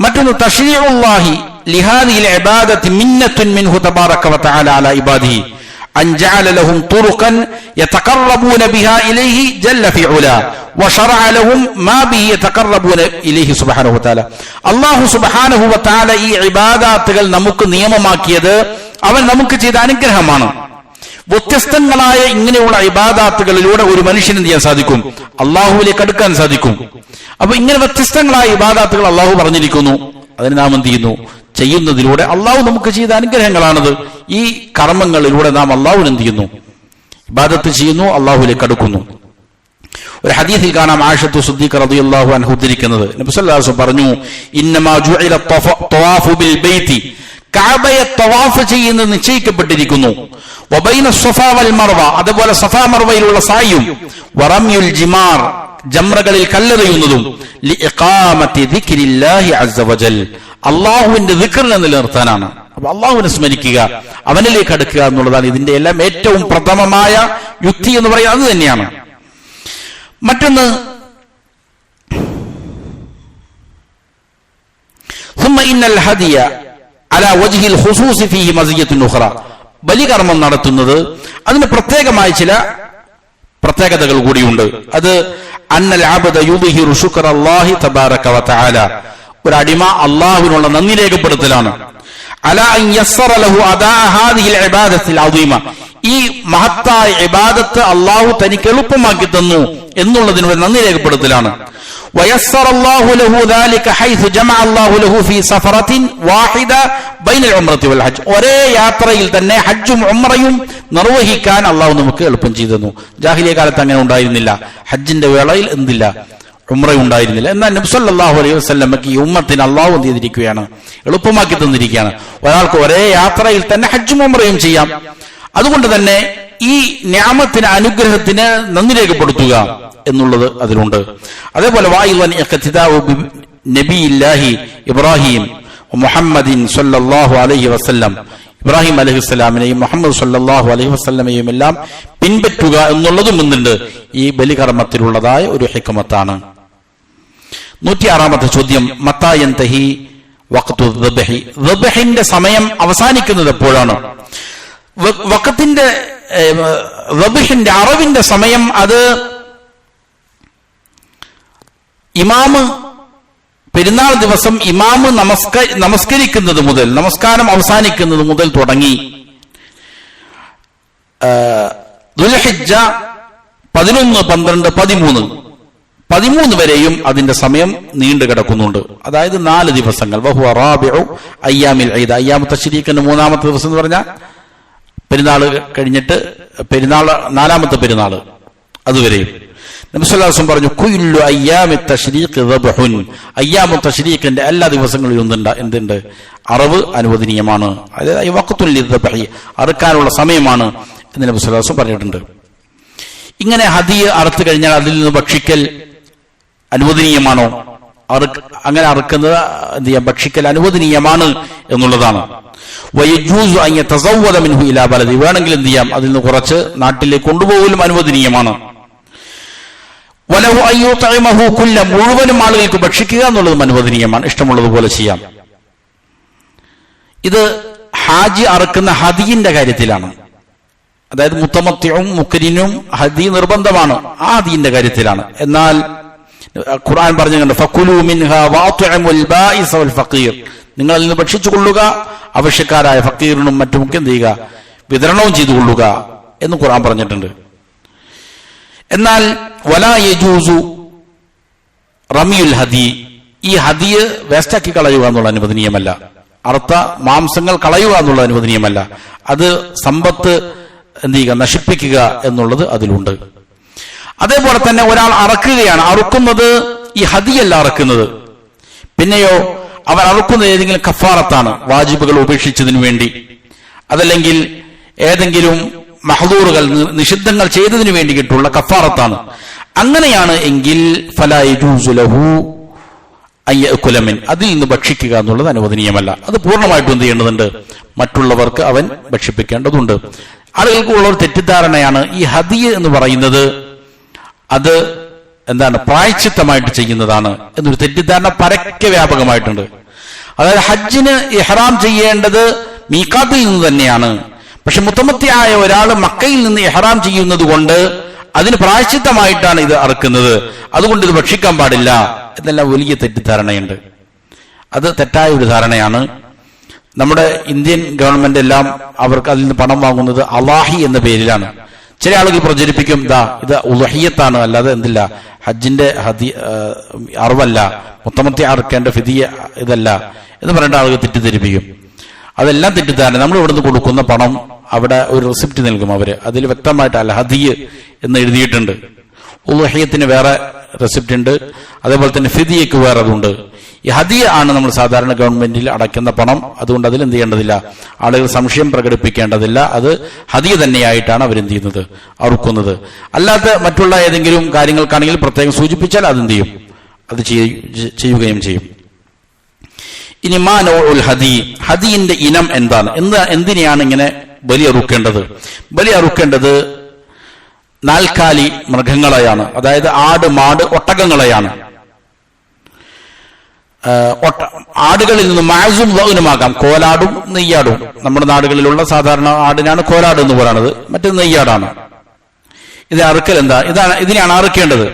മറ്റൊന്ന് തശ്രീഉല്ലാഹി ലിഹാദിഹിൽ ഇബാദത്തി മിന്നത്തുൻ മിൻഹു തബാറക വ തആല അലാ ഇബാദിഹി അൻ ജഅല ലഹും തുറുഖൻ യതഖറബൂന ബിഹാ ഇലൈഹി ജല്ല ഫി ഉലാ വശറഅ ലഹും മാ ബിഹി യതഖറബൂന ഇലൈഹി സുബ്ഹാനഹു വ തആല. അല്ലാഹു സുബ്ഹാനഹു വ തആല ഈ ഇബാദത്തുകൾ നമുക്ക് നിയമമാക്കിയത് അവൻ നമുക്ക് ചെയ്ത അനുഗ്രഹമാണ്. വ്യത്യസ്തങ്ങളായ ഇങ്ങനെയുള്ള ഇബാദത്തുകളിലൂടെ ഒരു മനുഷ്യന് എന്ത് ചെയ്യാൻ സാധിക്കും, അള്ളാഹുവിലേക്ക് അടുക്കാൻ സാധിക്കും. അപ്പൊ ഇങ്ങനെ വ്യത്യസ്തങ്ങളായ ഇബാദത്തുകൾ അള്ളാഹു പറഞ്ഞിരിക്കുന്നു, അതിന് നാം എന്ത് ചെയ്യുന്നു, ചെയ്യുന്നതിലൂടെ അള്ളാഹു നമുക്ക് ചെയ്ത അനുഗ്രഹങ്ങളാണത്. ഈ കർമ്മങ്ങളിലൂടെ നാം അള്ളാഹുവിന് എന്ത് ചെയ്യുന്നു, ഇബാദത്ത് ചെയ്യുന്നു, അള്ളാഹുവിലേക്ക് അടുക്കുന്നു. ഒരു ഹദീസിൽ കാണാം ആയിഷത്തു സിദ്ദീഖ റളിയല്ലാഹു അൻഹ ഉദ്ധരിക്കുന്നത്, നബി സല്ലല്ലാഹു അലൈഹി വസല്ലം പറഞ്ഞു, ഇന്നമാ ജുഇല തവാഫു ബിൽ ബൈത്തി, കഅബയെ തവാഫ് ചെയ്യുന്നത് നിശ്ചയിക്കപ്പെട്ടിരിക്കുന്നു. വബൈന സഫാ വൽ മർവ, അതുപോലെ സഫാ മർവയിലുള്ള സായും, വറമിയുൽ ജിമാർ, ജംറകളിൽ കല്ലെറിയുന്നതും, ലിഇഖാമത്തി ദിക്രില്ലാഹി അസ്സ വജൽ, അള്ളാഹുവിന്റെ ദിക്റിനെ നിലനിർത്താനാണ്. അപ്പൊ അള്ളാഹുവിനെ സ്മരിക്കുക, അവനിലേക്ക് അടുക്കുക എന്നുള്ളതാണ് ഇതിന്റെ എല്ലാം ഏറ്റവും പ്രഥമമായ യുക്തി എന്ന് പറയുന്നത് അത് തന്നെയാണ്. മറ്റൊന്ന് ثم إن الهدي على وجه الخصوص فيه مزية أخرى, ബലികർമ്മം നടത്തുന്നത് അതിന് പ്രത്യേകമായ ചില പ്രത്യേകതകൾ കൂടിയുണ്ട്. അത് അന്നൽ അബ്ദ യുദ്ഹിറു ശുക്റല്ലാഹി തബാറക വ തആല, ഒരു അടിമ അല്ലാഹുവിനുള്ള നന്ദി രേഖപ്പെടുത്തലാണ്. അലാ അൻ യസ്സറ ലഹു അദാ ഹാദിഹിൽ ഇബാദത്തിൽ അദീമ, ഈ മഹത്തായ ഇബാദത്ത് അല്ലാഹു തനിക്ക് എളുപ്പമാക്കി തന്നു എന്നുള്ളതിനുള്ള നന്ദി രേഖപ്പെടുത്തലാണ്. ويسر الله له ذلك حيث جمع الله له في سفرة واحدة بين العمرة والحج, ഒരേ യാത്രയിൽ തന്നെ ഹജ്ജും ഉംറയും നിർവഹിക്കാൻ അള്ളാഹു നമുക്ക് എളുപ്പം ചെയ്തു തന്നു. ജാഹിലിയ കാലത്ത് അങ്ങനെ ഉണ്ടായിരുന്നില്ല, ഹജ്ജിന്റെ വേളയിൽ എന്തില്ല, ഉംറ ഉണ്ടായിരുന്നില്ല. എന്നാൽ നബി സല്ലല്ലാഹു അലൈഹി വസല്ലമക്ക് ഈ ഉമ്മത്തിന് അള്ളാഹു എന്ത് ചെയ്തിരിക്കുകയാണ്, എളുപ്പമാക്കി തന്നിരിക്കുകയാണ്. ഒരാൾക്ക് ഒരേ യാത്രയിൽ തന്നെ ഹജ്ജും ഉംറയും ചെയ്യാം. അതുകൊണ്ട് തന്നെ ഈ നിഅമത്തിന്, അനുഗ്രഹത്തിന് നന്ദി രേഖപ്പെടുത്തുക എന്നുള്ളത് അതിലുണ്ട്. അതേപോലെ നബിയില്ലാഹി ഇബ്രാഹിം മുഹമ്മദിൻ സല്ലല്ലാഹു അലൈഹി വസല്ലം, ഇബ്രാഹിം അലൈഹിസ്സലാമിനെയും മുഹമ്മദ് സല്ലല്ലാഹു അലൈഹി വസല്ലമയെയും എല്ലാം പിൻപറ്റുക എന്നുള്ളതും ഒന്നുണ്ട് ഈ ബലികർമ്മത്തിലുള്ളതായ ഒരു ഹിക്മത്താണ്. 106-ാമത്തെ ചോദ്യം, മത്താ യൻതഹി വഖ്തു ദബ്ഹി, ദബ്ഹിന്റെ സമയം അവസാനിക്കുന്നത് എപ്പോഴാണ്? വഖത്തിന്റെ ദബ്ഹിന്റെ അറവിന്റെ സമയം അത് ഇമാമ് പെരുന്നാൾ ദിവസം ഇമാമ് നമസ്കരിക്കുന്നത് മുതൽ, നമസ്കാരം അവസാനിക്കുന്നത് മുതൽ തുടങ്ങി ദുൽഹിജ്ജ 11, 12, 13 വരെയും അതിന്റെ സമയം നീണ്ടു കിടക്കുന്നുണ്ട്. അതായത് 4 ദിവസങ്ങൾ. വഹുവ റാബിഉ അയ്യാമിൽ ഈദ്, അയ്യാമു തശ്രീഖിന്റെ 3-ാമത്തെ ദിവസം എന്ന് പറഞ്ഞാൽ പെരുന്നാൾ കഴിഞ്ഞിട്ട് പെരുന്നാൾ 4-ാമത്തെ പെരുന്നാൾ അതുവരെയും. നബി സല്ലല്ലാഹു അലൈഹി വസല്ലം പറഞ്ഞു, കുല്ലു അയ്യാമി തശ്രീഖ് ദബ്ഹുൻ, അയ്യാമു തശ്രീഖിന്റെ എല്ലാ ദിവസങ്ങളിലും എന്തുണ്ട്? അറവ് അനുവദനീയമാണ്. അതായത് വഖ്തുൽ ലിദ്ബ്ഹി, അറുക്കാനുള്ള സമയമാണ് എന്ന് നബി സല്ലല്ലാഹു അലൈഹി വസല്ലം പറഞ്ഞിട്ടുണ്ട്. ഇങ്ങനെ ഹദിയ അറുത്തു കഴിഞ്ഞാൽ അതിൽ നിന്ന് ഭക്ഷിക്കൽ അനുവദനീയമാണോ? അങ്ങനെ അറുക്കുന്നത് എന്ത് ചെയ്യാം? ഭക്ഷിക്കൽ അനുവദനീയമാണ് എന്നുള്ളതാണ്. വയജൂസു അൻ യതസവ്വദ മിൻഹു ഇലാ ബലദി, വേണമെങ്കിൽ എന്ത് ചെയ്യാം? അതിൽ നിന്ന് കുറച്ച് നാട്ടിലേക്ക് കൊണ്ടുപോകലും അനുവദനീയമാണ്. വലഹു അൻ യുത്ഇമഹു കുല്ല, മുഴുവനും ആളുകൾക്ക് ഭക്ഷിക്കുക എന്നുള്ളതും അനുവദനീയമാണ്. ഇഷ്ടമുള്ളതുപോലെ ചെയ്യാം. ഇത് ഹാജി അറുക്കുന്ന ഹദിയിന്റെ കാര്യത്തിലാണ്. അതായത് മുത്തമത്തിയും മുക്കരിനും ഹദി നിർബന്ധമാണ്, ആ ഹദിന്റെ കാര്യത്തിലാണ്. എന്നാൽ ഖുർആൻ പറഞ്ഞിട്ടുണ്ട്, ഫകുലു മിൻഹാ വഅത്ഇമുൽ ബാഇസ വൽ ഫഖീർ, നിങ്ങൾ അതിൽ നിന്ന് ഭക്ഷിച്ചു കൊള്ളുക, ആവശ്യക്കാരായ ഫക്കീറിനും മറ്റുമൊക്കെ എന്ത് ചെയ്യുക? വിതരണവും ചെയ്തു കൊള്ളുക എന്ന് ഖുർആൻ പറഞ്ഞിട്ടുണ്ട്. എന്നാൽ വലാ യജൂസു റമിയുൽ ഹദി, ഈ ഹദിയ് വേസ്റ്റാക്കി കളയുക എന്നുള്ള അനുവദനീയമല്ല. അറുത്ത മാംസങ്ങൾ കളയുക എന്നുള്ള അനുവദനീയമല്ല. അത് സമ്പത്ത് എന്ത് ചെയ്യുക? നശിപ്പിക്കുക എന്നുള്ളത് അതിലുണ്ട്. അതേപോലെ തന്നെ ഒരാൾ അറക്കുകയാണ്, അറുക്കുന്നത് ഈ ഹദിയല്ല അറക്കുന്നത്. പിന്നെയോ അവർ അറുക്കുന്നത് ഏതെങ്കിലും കഫാറത്താണ്, വാജിബുകൾ ഉപേക്ഷിച്ചതിനു വേണ്ടി, അതല്ലെങ്കിൽ ഏതെങ്കിലും മഹ്ദൂറുകൾ, നിഷിദ്ധങ്ങൾ ചെയ്തതിനു വേണ്ടിയിട്ടുള്ള കഫാറത്താണ്. അങ്ങനെയാണ് എങ്കിൽ ഫലാ യജൂസു ലഹു അൻ യഅകുല മിൻ, അതിൽ നിന്ന് ഭക്ഷിക്കുക എന്നുള്ളത് അനുവദനീയമല്ല. അത് പൂർണ്ണമായിട്ടും എന്ത് ചെയ്യേണ്ടതുണ്ട്? മറ്റുള്ളവർക്ക് അവൻ ഭക്ഷിപ്പിക്കേണ്ടതുണ്ട്. ആളുകൾക്ക് ഉള്ള ഒരു തെറ്റിദ്ധാരണയാണ് ഈ ഹദിയ എന്ന് പറയുന്നത് അത് എന്താണ്? പ്രായശ്ചിത്തമായിട്ട് ചെയ്യുന്നതാണ് എന്നൊരു തെറ്റിദ്ധാരണ പരക്കെ വ്യാപകമായിട്ടുണ്ട്. അതായത് ഹജ്ജിന് ഇഹ്റാം ചെയ്യേണ്ടത് മീഖാത്തിൽ നിന്ന് തന്നെയാണ്. പക്ഷെ മുത്തമത്തിയായ ഒരാൾ മക്കയിൽ നിന്ന് ഇഹ്റാം ചെയ്യുന്നത് കൊണ്ട് അതിന് പ്രായശ്ചിത്തമായിട്ടാണ് ഇത് അറുക്കുന്നത്, അതുകൊണ്ട് ഇത് ഭക്ഷിക്കാൻ പാടില്ല എന്നെല്ലാം വലിയ തെറ്റിദ്ധാരണയുണ്ട്. അത് തെറ്റായ ഒരു ധാരണയാണ്. നമ്മുടെ ഇന്ത്യൻ ഗവൺമെന്റ് എല്ലാം അവർക്ക് അതിൽ നിന്ന് പണം വാങ്ങുന്നത് അലാഹി എന്ന പേരിലാണ്. ചില ആളുകൾ പ്രചരിപ്പിക്കും, ഇത് ഉളഹിയത്താണ്, അല്ലാതെ എന്തില്ല, ഹജ്ജിന്റെ അറിവല്ല, മുത്തമത്തി അറുക്കേണ്ട ഫിദിയ ഇതല്ല എന്ന് പറഞ്ഞിട്ട് ആളുകൾ തെറ്റിദ്ധരിപ്പിക്കും. അതെല്ലാം തെറ്റിദ്ധാരണ. നമ്മൾ ഇവിടുന്ന് കൊടുക്കുന്ന പണം അവിടെ ഒരു റെസിപ്റ്റ് നൽകും അവര്, അതിൽ വ്യക്തമായിട്ട് അൽ ഹദിയ് എന്ന് എഴുതിയിട്ടുണ്ട്. ഉളുഹിയത്തിന് വേറെ റെസിപ്റ്റ് ഉണ്ട്, അതേപോലെ തന്നെ ഫിദിയക്ക് വേറെ അതുണ്ട്. ഈ ഹദിയ ആണ് നമ്മൾ സാധാരണ ഗവൺമെന്റിൽ അടയ്ക്കുന്ന പണം. അതുകൊണ്ട് അതിൽ എന്ത് ചെയ്യേണ്ടതില്ല, ആളുകൾ സംശയം പ്രകടിപ്പിക്കേണ്ടതില്ല. അത് ഹദിയ തന്നെയായിട്ടാണ് അവരെന്ത് ചെയ്യുന്നത്? അറുക്കുന്നത്. അല്ലാത്ത മറ്റുള്ള ഏതെങ്കിലും കാര്യങ്ങൾക്കാണെങ്കിൽ പ്രത്യേകം സൂചിപ്പിച്ചാൽ അതെന്ത് ചെയ്യും? അത് ചെയ്യുകയും ചെയ്യും. ഇനി മാ നൗഉൽ ഹദി, ഹദിയിന്റെ ഇനം എന്താണ്? എന്തിനെയാണ് ഇങ്ങനെ ബലി അറുക്കേണ്ടത്? ബലി അറുക്കേണ്ടത് നാൽക്കാലി മൃഗങ്ങളെയാണ്. അതായത് ആട്, മാട്, ഒട്ടകങ്ങളെയാണ്. ആടുകളിൽ നിന്ന് മാസും വൗനുമാകാം, കോലാടും നെയ്യാടും. നമ്മുടെ നാടുകളിലുള്ള സാധാരണ ആടിനാണ് കോലാട് എന്ന് പറയുന്നത്, മറ്റൊരു നെയ്യാടാണ്. ഇത് അറുക്കൽ എന്താ? ഇതിനെയാണ് അറുക്കേണ്ടത്.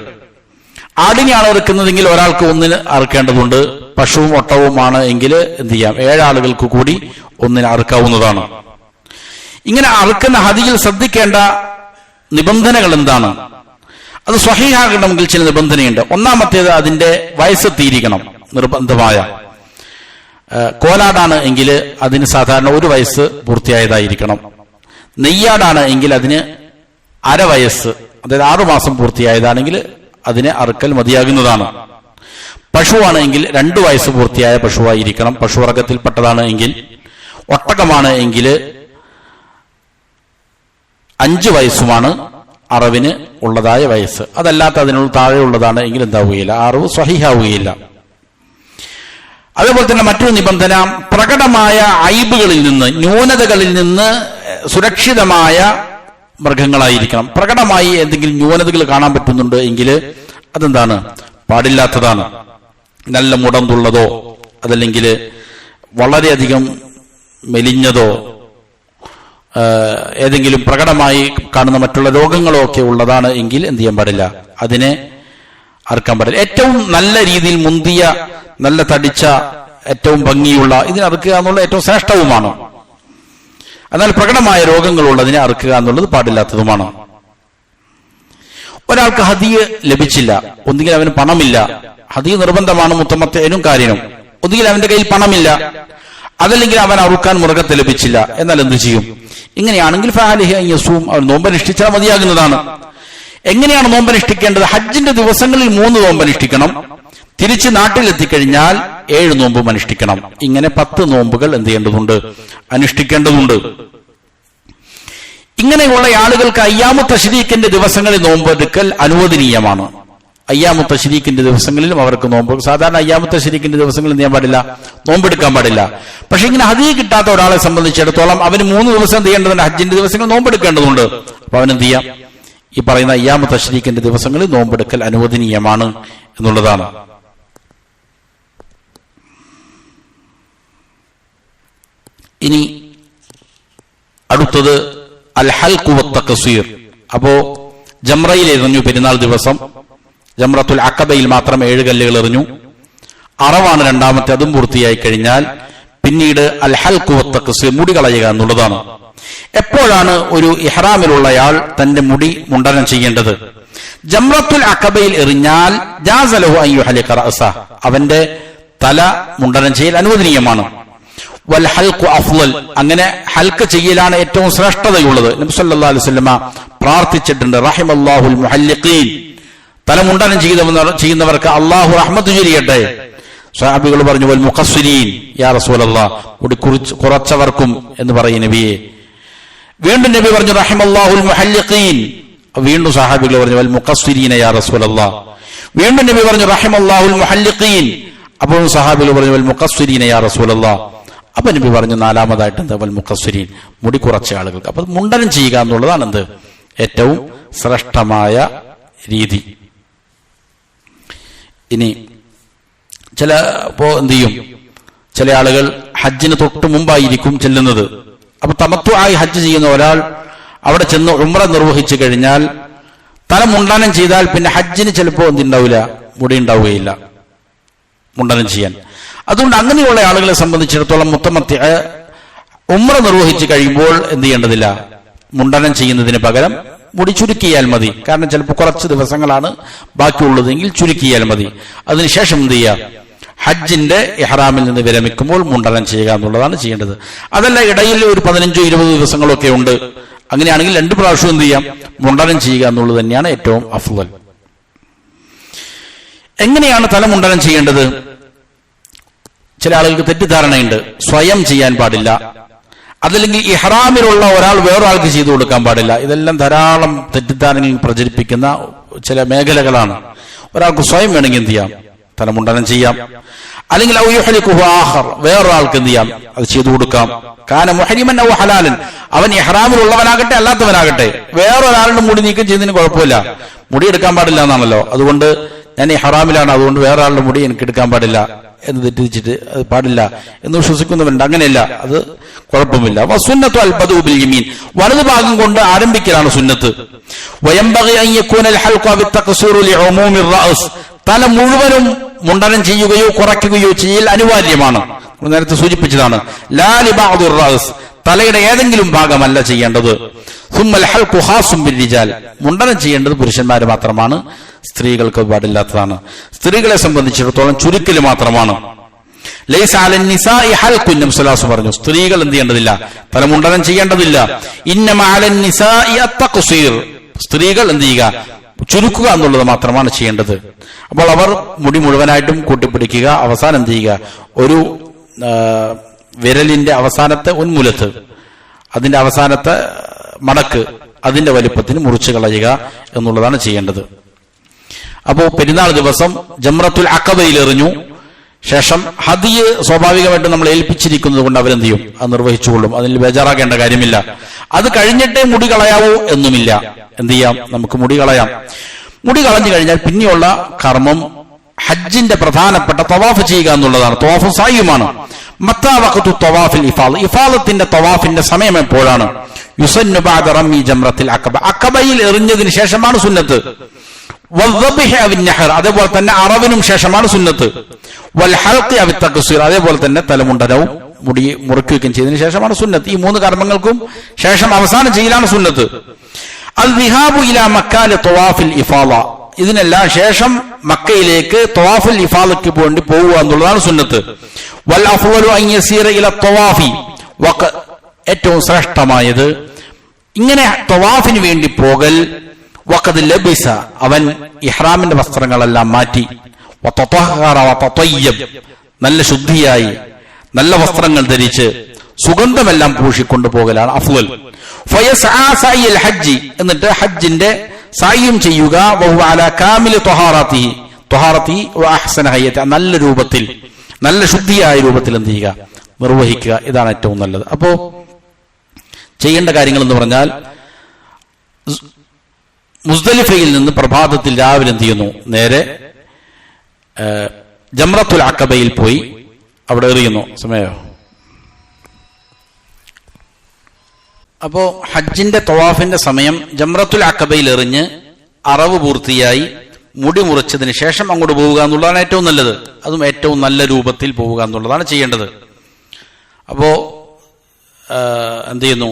ആടിനെയാണ് അറുക്കുന്നതെങ്കിൽ ഒരാൾക്ക് ഒന്നിന് അറുക്കേണ്ടതുണ്ട്. പശുവും ഒട്ടവുമാണ് എങ്കിൽ എന്ത് ചെയ്യാം? 7 ആളുകൾക്ക് കൂടി ഒന്നിന് അറുക്കാവുന്നതാണ്. ഇങ്ങനെ അറുക്കുന്ന ഹദിയിൽ ശ്രദ്ധിക്കേണ്ട നിബന്ധനകൾ എന്താണ്? അത് സ്വഹീഹാകണമെങ്കിൽ ചില നിബന്ധനയുണ്ട്. ഒന്നാമത്തേത് അതിന്റെ വയസ്സെത്തിയിരിക്കണം, നിർബന്ധമായ. കോലാടാണ് എങ്കിൽ അതിന് സാധാരണ 1 വയസ്സ് പൂർത്തിയായതായിരിക്കണം. നെയ്യാടാണ് എങ്കിൽ അതിന് 1/2 വയസ്സ്, അതായത് 6 മാസം പൂർത്തിയായതാണെങ്കിൽ അതിന് അറുക്കൽ മതിയാകുന്നതാണ്. പശുവാണ് എങ്കിൽ 2 വയസ്സ് പൂർത്തിയായ പശുവായിരിക്കണം, പശുവർഗത്തിൽപ്പെട്ടതാണ് എങ്കിൽ. ഒട്ടകമാണ് എങ്കിൽ 5 വയസ്സുമാണ് അറവിന് ഉള്ളതായ വയസ്സ്. അതല്ലാത്ത അതിനുള്ള താഴെയുള്ളതാണ് എങ്കിൽ എന്താവുകയില്ല, അറവ് സ്വഹീഹാവുകയില്ല. അതേപോലെ തന്നെ മറ്റൊരു നിബന്ധന, പ്രകടമായ ഐബുകളിൽ നിന്ന്, ന്യൂനതകളിൽ നിന്ന് സുരക്ഷിതമായ മൃഗങ്ങളായിരിക്കണം. പ്രകടമായി എന്തെങ്കിലും ന്യൂനതകൾ കാണാൻ പറ്റുന്നുണ്ട് എങ്കിൽ അതെന്താണ്? പാടില്ലാത്തതാണ്. നല്ല മുടന്തുള്ളതോ അതല്ലെങ്കിൽ വളരെയധികം മെലിഞ്ഞതോ ഏതെങ്കിലും പ്രകടമായി കാണുന്ന മറ്റുള്ള രോഗങ്ങളോ ഒക്കെ ഉള്ളതാണ് എങ്കിൽ എന്ത് ചെയ്യാൻ പാടില്ല? അതിനെ അറുക്കാൻ പാടില്ല. ഏറ്റവും നല്ല രീതിയിൽ മുന്തിയ, നല്ല തടിച്ച, ഏറ്റവും ഭംഗിയുള്ള ഇതിനെ അറുക്കുക എന്നുള്ള ഏറ്റവും ശ്രേഷ്ഠവുമാണ്. എന്നാൽ പ്രകടമായ രോഗങ്ങളുള്ളതിനെ അറുക്കുക എന്നുള്ളത് പാടില്ലാത്തതുമാണ്. ഒരാൾക്ക് ഹദിയ ലഭിച്ചില്ല, ഒന്നുകിൽ അവന് പണമില്ല, ഹദിയ നിർബന്ധമാണ് മുത്തമത്തേനും കാര്യനും, ഒന്നുകിൽ അവന്റെ കയ്യിൽ പണമില്ല, അതല്ലെങ്കിൽ അവൻ അറുക്കാൻ മൃഗത്തെ ലഭിച്ചില്ല, എന്നാൽ എന്ത് ചെയ്യും? ഇങ്ങനെയാണെങ്കിൽ ഫഅലൈഹി അൻ യസൂം, അവൻ നോമ്പനുഷ്ഠിച്ചാൽ മതിയാകുന്നതാണ്. എങ്ങനെയാണ് നോമ്പനുഷ്ഠിക്കേണ്ടത്? ഹജ്ജിന്റെ ദിവസങ്ങളിൽ 3 നോമ്പനുഷ്ഠിക്കണം, തിരിച്ച് നാട്ടിലെത്തിക്കഴിഞ്ഞാൽ 7 നോമ്പും അനുഷ്ഠിക്കണം. ഇങ്ങനെ 10 നോമ്പുകൾ എന്ത് ചെയ്യേണ്ടതുണ്ട്? അനുഷ്ഠിക്കേണ്ടതുണ്ട്. ഇങ്ങനെയുള്ള ആളുകൾക്ക് അയ്യാമു തശ്രീഖിന്റെ ദിവസങ്ങളിൽ നോമ്പെടുക്കൽ അനുവദനീയമാണ്. അയ്യാമു തശ്രീഖിന്റെ ദിവസങ്ങളിലും അവർക്ക് നോമ്പ്, സാധാരണ അയ്യാമു തശ്രീഖിന്റെ ദിവസങ്ങളിൽ എന്ത് ചെയ്യാൻ പാടില്ല? നോമ്പെടുക്കാൻ പാടില്ല. പക്ഷെ ഇങ്ങനെ ഹദിയ കിട്ടാത്ത ഒരാളെ സംബന്ധിച്ചിടത്തോളം അവന് 3 ദിവസം എന്ത് ചെയ്യേണ്ടതുണ്ട്? ഹജ്ജിന്റെ ദിവസങ്ങൾ നോമ്പെടുക്കേണ്ടതുണ്ട്. അപ്പൊ അവനെന്ത് ചെയ്യാം? ഈ പറയുന്ന അയ്യാമു തശ്രീഖിന്റെ ദിവസങ്ങളിൽ നോമ്പെടുക്കൽ അനുവദനീയമാണ് എന്നുള്ളതാണ്. ഇനി അടുത്തത് അൽ ഹൽഖു വത്തഖ്സീർ. അപ്പോ ജംറയിൽ എറിഞ്ഞു പെരുന്നാൾ ദിവസം, ജംറത്തുൽ അഖബയിൽ മാത്രം 7 കല്ലുകൾ എറിഞ്ഞു, അറവാണ് രണ്ടാമത്തെ, അതും പൂർത്തിയായി കഴിഞ്ഞാൽ പിന്നീട് അൽ ഹൽഖു വത്തഖ്സീർ, മുടി കളയുക എന്നുള്ളതാണ്. എപ്പോഴാണ് ഒരു ഇഹ്റാമിലുള്ളയാൾ തന്റെ മുടി മുണ്ടനം ചെയ്യേണ്ടത്? ജംറത്തുൽ അഖബയിൽ എറിഞ്ഞാൽ ജാസ ലഹു അൻ യുഹ്ലിഖ റഅസഹ, അവന്റെ തല മുണ്ടനം ചെയ്യൽ അനുവദനീയമാണ്. വൽ ഹൽഖു അഫ്ളൽ, അങ്ങനെ ഹൽഖ് ചെയ്യലാണ് ഏറ്റവും ശ്രേഷ്ഠതയുള്ളത്. നബി സല്ലല്ലാഹു അലൈഹി വസല്ലമ പ്രാർത്ഥിച്ചിട്ടുണ്ട്, റഹിമല്ലാഹുൽ മുഹല്ലിഖീൻ, തല മുണ്ടനം ചെയ്യുന്നവർക്ക് അല്ലാഹു റഹ്മത്ത് ചൊരിയട്ടെ. സ്വഹാബികൾ പറഞ്ഞു, വൽ മുഖസ്സിരീൻ യാ റസൂലല്ലാഹ്, മുടി കുറച്ചവർക്കും എന്ന് പറയും നബിയെ. വീണ്ടും നബി പറഞ്ഞു റഹിമല്ലാഹുൽ മുഹല്ലിഖീൻ. വീണ്ടും സ്വഹാബികൾ പറഞ്ഞു വൽ മുഖസ്സിരീന യാ റസൂലല്ലാഹ്. വീണ്ടും നബി പറഞ്ഞു റഹിമല്ലാഹുൽ മുഹല്ലിഖീൻ. അപ്പോൾ സ്വഹാബികൾ പറഞ്ഞു വൽ മുഖസ്സിരീന യാ റസൂലല്ലാഹ്. അപ്പൊ നബി പറഞ്ഞു നാലാമതായിട്ട് എന്താ? വൽ മുഖസ്സിരീൻ, മുടി കുറച്ച ആളുകൾക്ക്. അപ്പൊ മുണ്ടനം ചെയ്യുക എന്നുള്ളതാണ് എന്ത്? ഏറ്റവും ശ്രേഷ്ഠമായ രീതി. ഇനി ചിലപ്പോ എന്ത് ചെയ്യും? ചില ആളുകൾ ഹജ്ജിന് തൊട്ട് മുമ്പായിരിക്കും ചെല്ലുന്നത്. അപ്പൊ തമത്തു ആയി ഹജ്ജ് ചെയ്യുന്ന ഒരാൾ അവിടെ ചെന്ന് ഉംറ നിർവഹിച്ചു കഴിഞ്ഞാൽ തല മുണ്ടനം ചെയ്താൽ പിന്നെ ഹജ്ജിന് ചിലപ്പോ എന്തുണ്ടാവില്ല? മുടി ഉണ്ടാവുകയില്ല മുണ്ടനം ചെയ്യാൻ. അതുകൊണ്ട് അങ്ങനെയുള്ള ആളുകളെ സംബന്ധിച്ചിടത്തോളം മുത്തമത്തി ഉംറ നിർവഹിച്ചു കഴിയുമ്പോൾ എന്ത് ചെയ്യേണ്ടതില്ല? മുണ്ടനം ചെയ്യുന്നതിന് പകരം മുടി ചുരുക്കിയാൽ മതി. കാരണം ചിലപ്പോൾ കുറച്ച് ദിവസങ്ങളാണ് ബാക്കിയുള്ളതെങ്കിൽ ചുരുക്കിയാൽ മതി. അതിനുശേഷം എന്ത് ചെയ്യുക? ഹജ്ജിന്റെ ഇഹ്റാമിൽ നിന്ന് വിരമിക്കുമ്പോൾ മുണ്ടനം ചെയ്യുക എന്നുള്ളതാണ് ചെയ്യേണ്ടത്. അതല്ല ഇടയിൽ ഒരു 15-20 ദിവസങ്ങളൊക്കെ ഉണ്ട്, അങ്ങനെയാണെങ്കിൽ 2 പ്രാവശ്യം എന്ത് ചെയ്യാം? മുണ്ടനം ചെയ്യുക എന്നുള്ളത് തന്നെയാണ് ഏറ്റവും അഫ്ളൽ. എങ്ങനെയാണ് തല മുണ്ടനം ചെയ്യേണ്ടത്? ചില ആളുകൾക്ക് തെറ്റിദ്ധാരണയുണ്ട്, സ്വയം ചെയ്യാൻ പാടില്ല, അതല്ലെങ്കിൽ ഇഹ്റാമിലുള്ള ഒരാൾ വേറൊരാൾക്ക് ചെയ്തു കൊടുക്കാൻ പാടില്ല. ഇതെല്ലാം ധാരാളം തെറ്റിദ്ധാരണകൾ പ്രചരിപ്പിക്കുന്ന ചില മേഖലകളാണ്. ഒരാൾക്ക് സ്വയം വേണമെങ്കിൽ എന്ത് ചെയ്യാം? തലമുണ്ടനം ചെയ്യാം. അല്ലെങ്കിൽ വേറൊരാൾക്ക് എന്ത് ചെയ്യാം? അത് ചെയ്തു കൊടുക്കാം. കാന മുഹരിമൻ ഔ ഹലാലൻ, അവൻ ഇഹ്റാമിലുള്ളവനാകട്ടെ അല്ലാത്തവനാകട്ടെ വേറൊരാളുടെ മുടി നീക്കം ചെയ്യുന്നതിന് കുഴപ്പമില്ല. മുടി എടുക്കാൻ പാടില്ല എന്നാണല്ലോ, അതുകൊണ്ട് ഞാൻ ഇഹ്റാമിലാണ്, അതുകൊണ്ട് വേറൊരാളുടെ മുടി എനിക്ക് എടുക്കാൻ പാടില്ല എന്ന് തെറ്റിച്ചിട്ട് അത് പാടില്ല എന്ന് വിശ്വസിക്കുന്നവരുണ്ട്. അങ്ങനെയല്ല, അത് കുഴപ്പമില്ല. വസുന്നത്തു അൽബദു ബിൽ യമീൻ, വലതു ഭാഗം കൊണ്ട് ആരംഭിക്കലാണ് സുന്നത്ത്. വയംബഗി അൻ യകൂന അൽ ഹൽഖു ബിത്തഖ്സീറു ലിഉമൂമി റഅസ്, തല മുഴുവനും മുണ്ടനം ചെയ്യുകയോ കുറയ്ക്കുകയോ ചെയ്യൽ അനിവാര്യമാണ്. നേരത്തെ സൂചിപ്പിച്ചതാണ്. ലാ ലിബഅദി റഅസ്, തലയുടെ ഏതെങ്കിലും ഭാഗമല്ല ചെയ്യേണ്ടത്. സുമ്മൽ ഹൽഖു ഖാസും ബിർരിജാൽ, മുണ്ടനം ചെയ്യേണ്ടത് പുരുഷന്മാർ മാത്രമാണ്, സ്ത്രീകൾക്ക് പാടില്ലാത്തതാണ്. സ്ത്രീകളെ സംബന്ധിച്ചിടത്തോളം ചുരുക്കൽ മാത്രമാണ്. ലൈസ അലൻ നിസാഇ ഹൽഖുൻ, നബി സല്ലല്ലാഹു അലൈഹി വസല്ലം പറഞ്ഞു സ്ത്രീകൾ എന്ത് ചെയ്യേണ്ടതില്ല? തലമുണ്ടനം ചെയ്യേണ്ടതില്ല. ഇന്നമ അലൻ നിസാഇ അത്തഖ്സീർ, സ്ത്രീകൾ എന്ത് ചെയ്യുക? ചുരുക്കുക എന്നുള്ളത് മാത്രമാണ് ചെയ്യേണ്ടത്. അപ്പോൾ അവർ മുടി മുഴുവനായിട്ടും കൂട്ടിപ്പിടിക്കുക, അവസാനം എന്ത് ചെയ്യുക? ഒരു വിരലിന്റെ അവസാനത്തെ ഉന്മുലത്ത്, അതിന്റെ അവസാനത്തെ മടക്ക്, അതിന്റെ വലിപ്പത്തിന് മുറിച്ചു കളയുക എന്നുള്ളതാണ് ചെയ്യേണ്ടത്. അപ്പോ പെരുന്നാൾ ദിവസം ജംറത്തുൽ അഖബയിൽ എറിഞ്ഞു, ശേഷം ഹദിയ് സ്വാഭാവികമായിട്ടും നമ്മൾ ഏൽപ്പിച്ചിരിക്കുന്നത് കൊണ്ട് അവരെന്ത് ചെയ്യും? അത് നിർവഹിച്ചുകൊള്ളും. അതിൽ ബേജാറാക്കേണ്ട കാര്യമില്ല. അത് കഴിഞ്ഞിട്ടേ മുടി കളയാവൂ എന്നുമില്ല. എന്ത് ചെയ്യാം? നമുക്ക് മുടി കളയാം. മുടി കളഞ്ഞു കഴിഞ്ഞാൽ പിന്നെയുള്ള കർമ്മം ഹജ്ജിന്റെ പ്രധാനപ്പെട്ട തവാഫ് ചെയ്യുക എന്നുള്ളതാണ്. തവാഫും സായിയുമാണ്. മത്താ വഖതു തവാഫിൽ ഇഫാദ, ഇഫാദത്തിന്റെ തവാഫിന്റെ സമയം എപ്പോഴാണ്? യുസന്നു ബഅദ റമി ജംറത്തിൽ അഖബ, അഖബയിൽ എറിഞ്ഞതിന് ശേഷമാണ് സുന്നത്ത്. വദ്ദബ്ഹി അവൻ നഹർ, അതേപോലെ തന്നെ അറവിനും ശേഷമാണ് സുന്നത്ത്. വൽ ഹൽഖി അവ തഖ്സീർ, അതേപോലെ തന്നെ തലമുണ്ടനവും മുടി മുറിക്കുകയും ചെയ്തതിനു ശേഷമാണ് സുന്നത്ത്. ഈ 3 കർമ്മങ്ങൾക്കും ശേഷം അവസാനം ചെയ്യലാണ് സുന്നത്ത്. അൽ ദിഹാബു ഇലാ മക്കാല തവാഫിൽ ഇഫാദ, ഇതിനെല്ലാം ശേഷം മക്കയിലേക്ക് തവാഫുൽ ഇഫാദയ്ക്ക് വേണ്ടി പോവുക എന്നുള്ളതാണ് സുന്നത്ത്. വൽ അഫ്ളലു അൻ യസീറ ഇലാ തവാഫി, ഏറ്റവും ശ്രേഷ്ഠമായത് ഇങ്ങനെ തവാഫിന് വേണ്ടി പോകൽ. വഖദ് ലബിസ, അവൻ ഇഹ്റാമിന്റെ വസ്ത്രങ്ങളെല്ലാം മാറ്റി, വതതഹറ വതതയ്യബ്, നല്ല ശുദ്ധിയായി നല്ല വസ്ത്രങ്ങൾ ധരിച്ച് സുഗന്ധമെല്ലാം പൂഷിക്കൊണ്ടു പോകലാണ് അഫ്ളൽ. ഫയസ്ആ സഅയൽ ഹജ്ജ്, എന്നിട്ട് ഹജ്ജിന്റെ സായും ചെയ്യുക. വഹുവ അലാ കാമിലി ത്വഹാറതിഹി വ അഹ്സന ഹയ്യതി, നല്ല രൂപത്തിൽ നല്ല ശുദ്ധിയായ രൂപത്തിൽ എന്ത് ചെയ്യുക? നിർവഹിക്കുക. ഇതാണ് ഏറ്റവും നല്ലത്. അപ്പോ ചെയ്യേണ്ട കാര്യങ്ങൾ എന്ന് പറഞ്ഞാൽ മുസ്ദലിഫയിൽ നിന്ന് പ്രഭാതത്തിൽ രാവിലെ എന്ത് ചെയ്യുന്നു? നേരെ ജംറത്തുൽ അഖബയിൽ പോയി അവിടെ എറിയുന്നു. സമയോ? അപ്പോ ഹജ്ജിന്റെ തവാഫിന്റെ സമയം ജംറത്തുൽ അഖബയിൽ എറിഞ്ഞ് അറവ് പൂർത്തിയായി മുടി മുറിച്ചതിന് ശേഷം അങ്ങോട്ട് പോവുക എന്നുള്ളതാണ് ഏറ്റവും നല്ലത്. അതും ഏറ്റവും നല്ല രൂപത്തിൽ പോവുക എന്നുള്ളതാണ് ചെയ്യേണ്ടത്. അപ്പോ എന്ത് ചെയ്യുന്നു?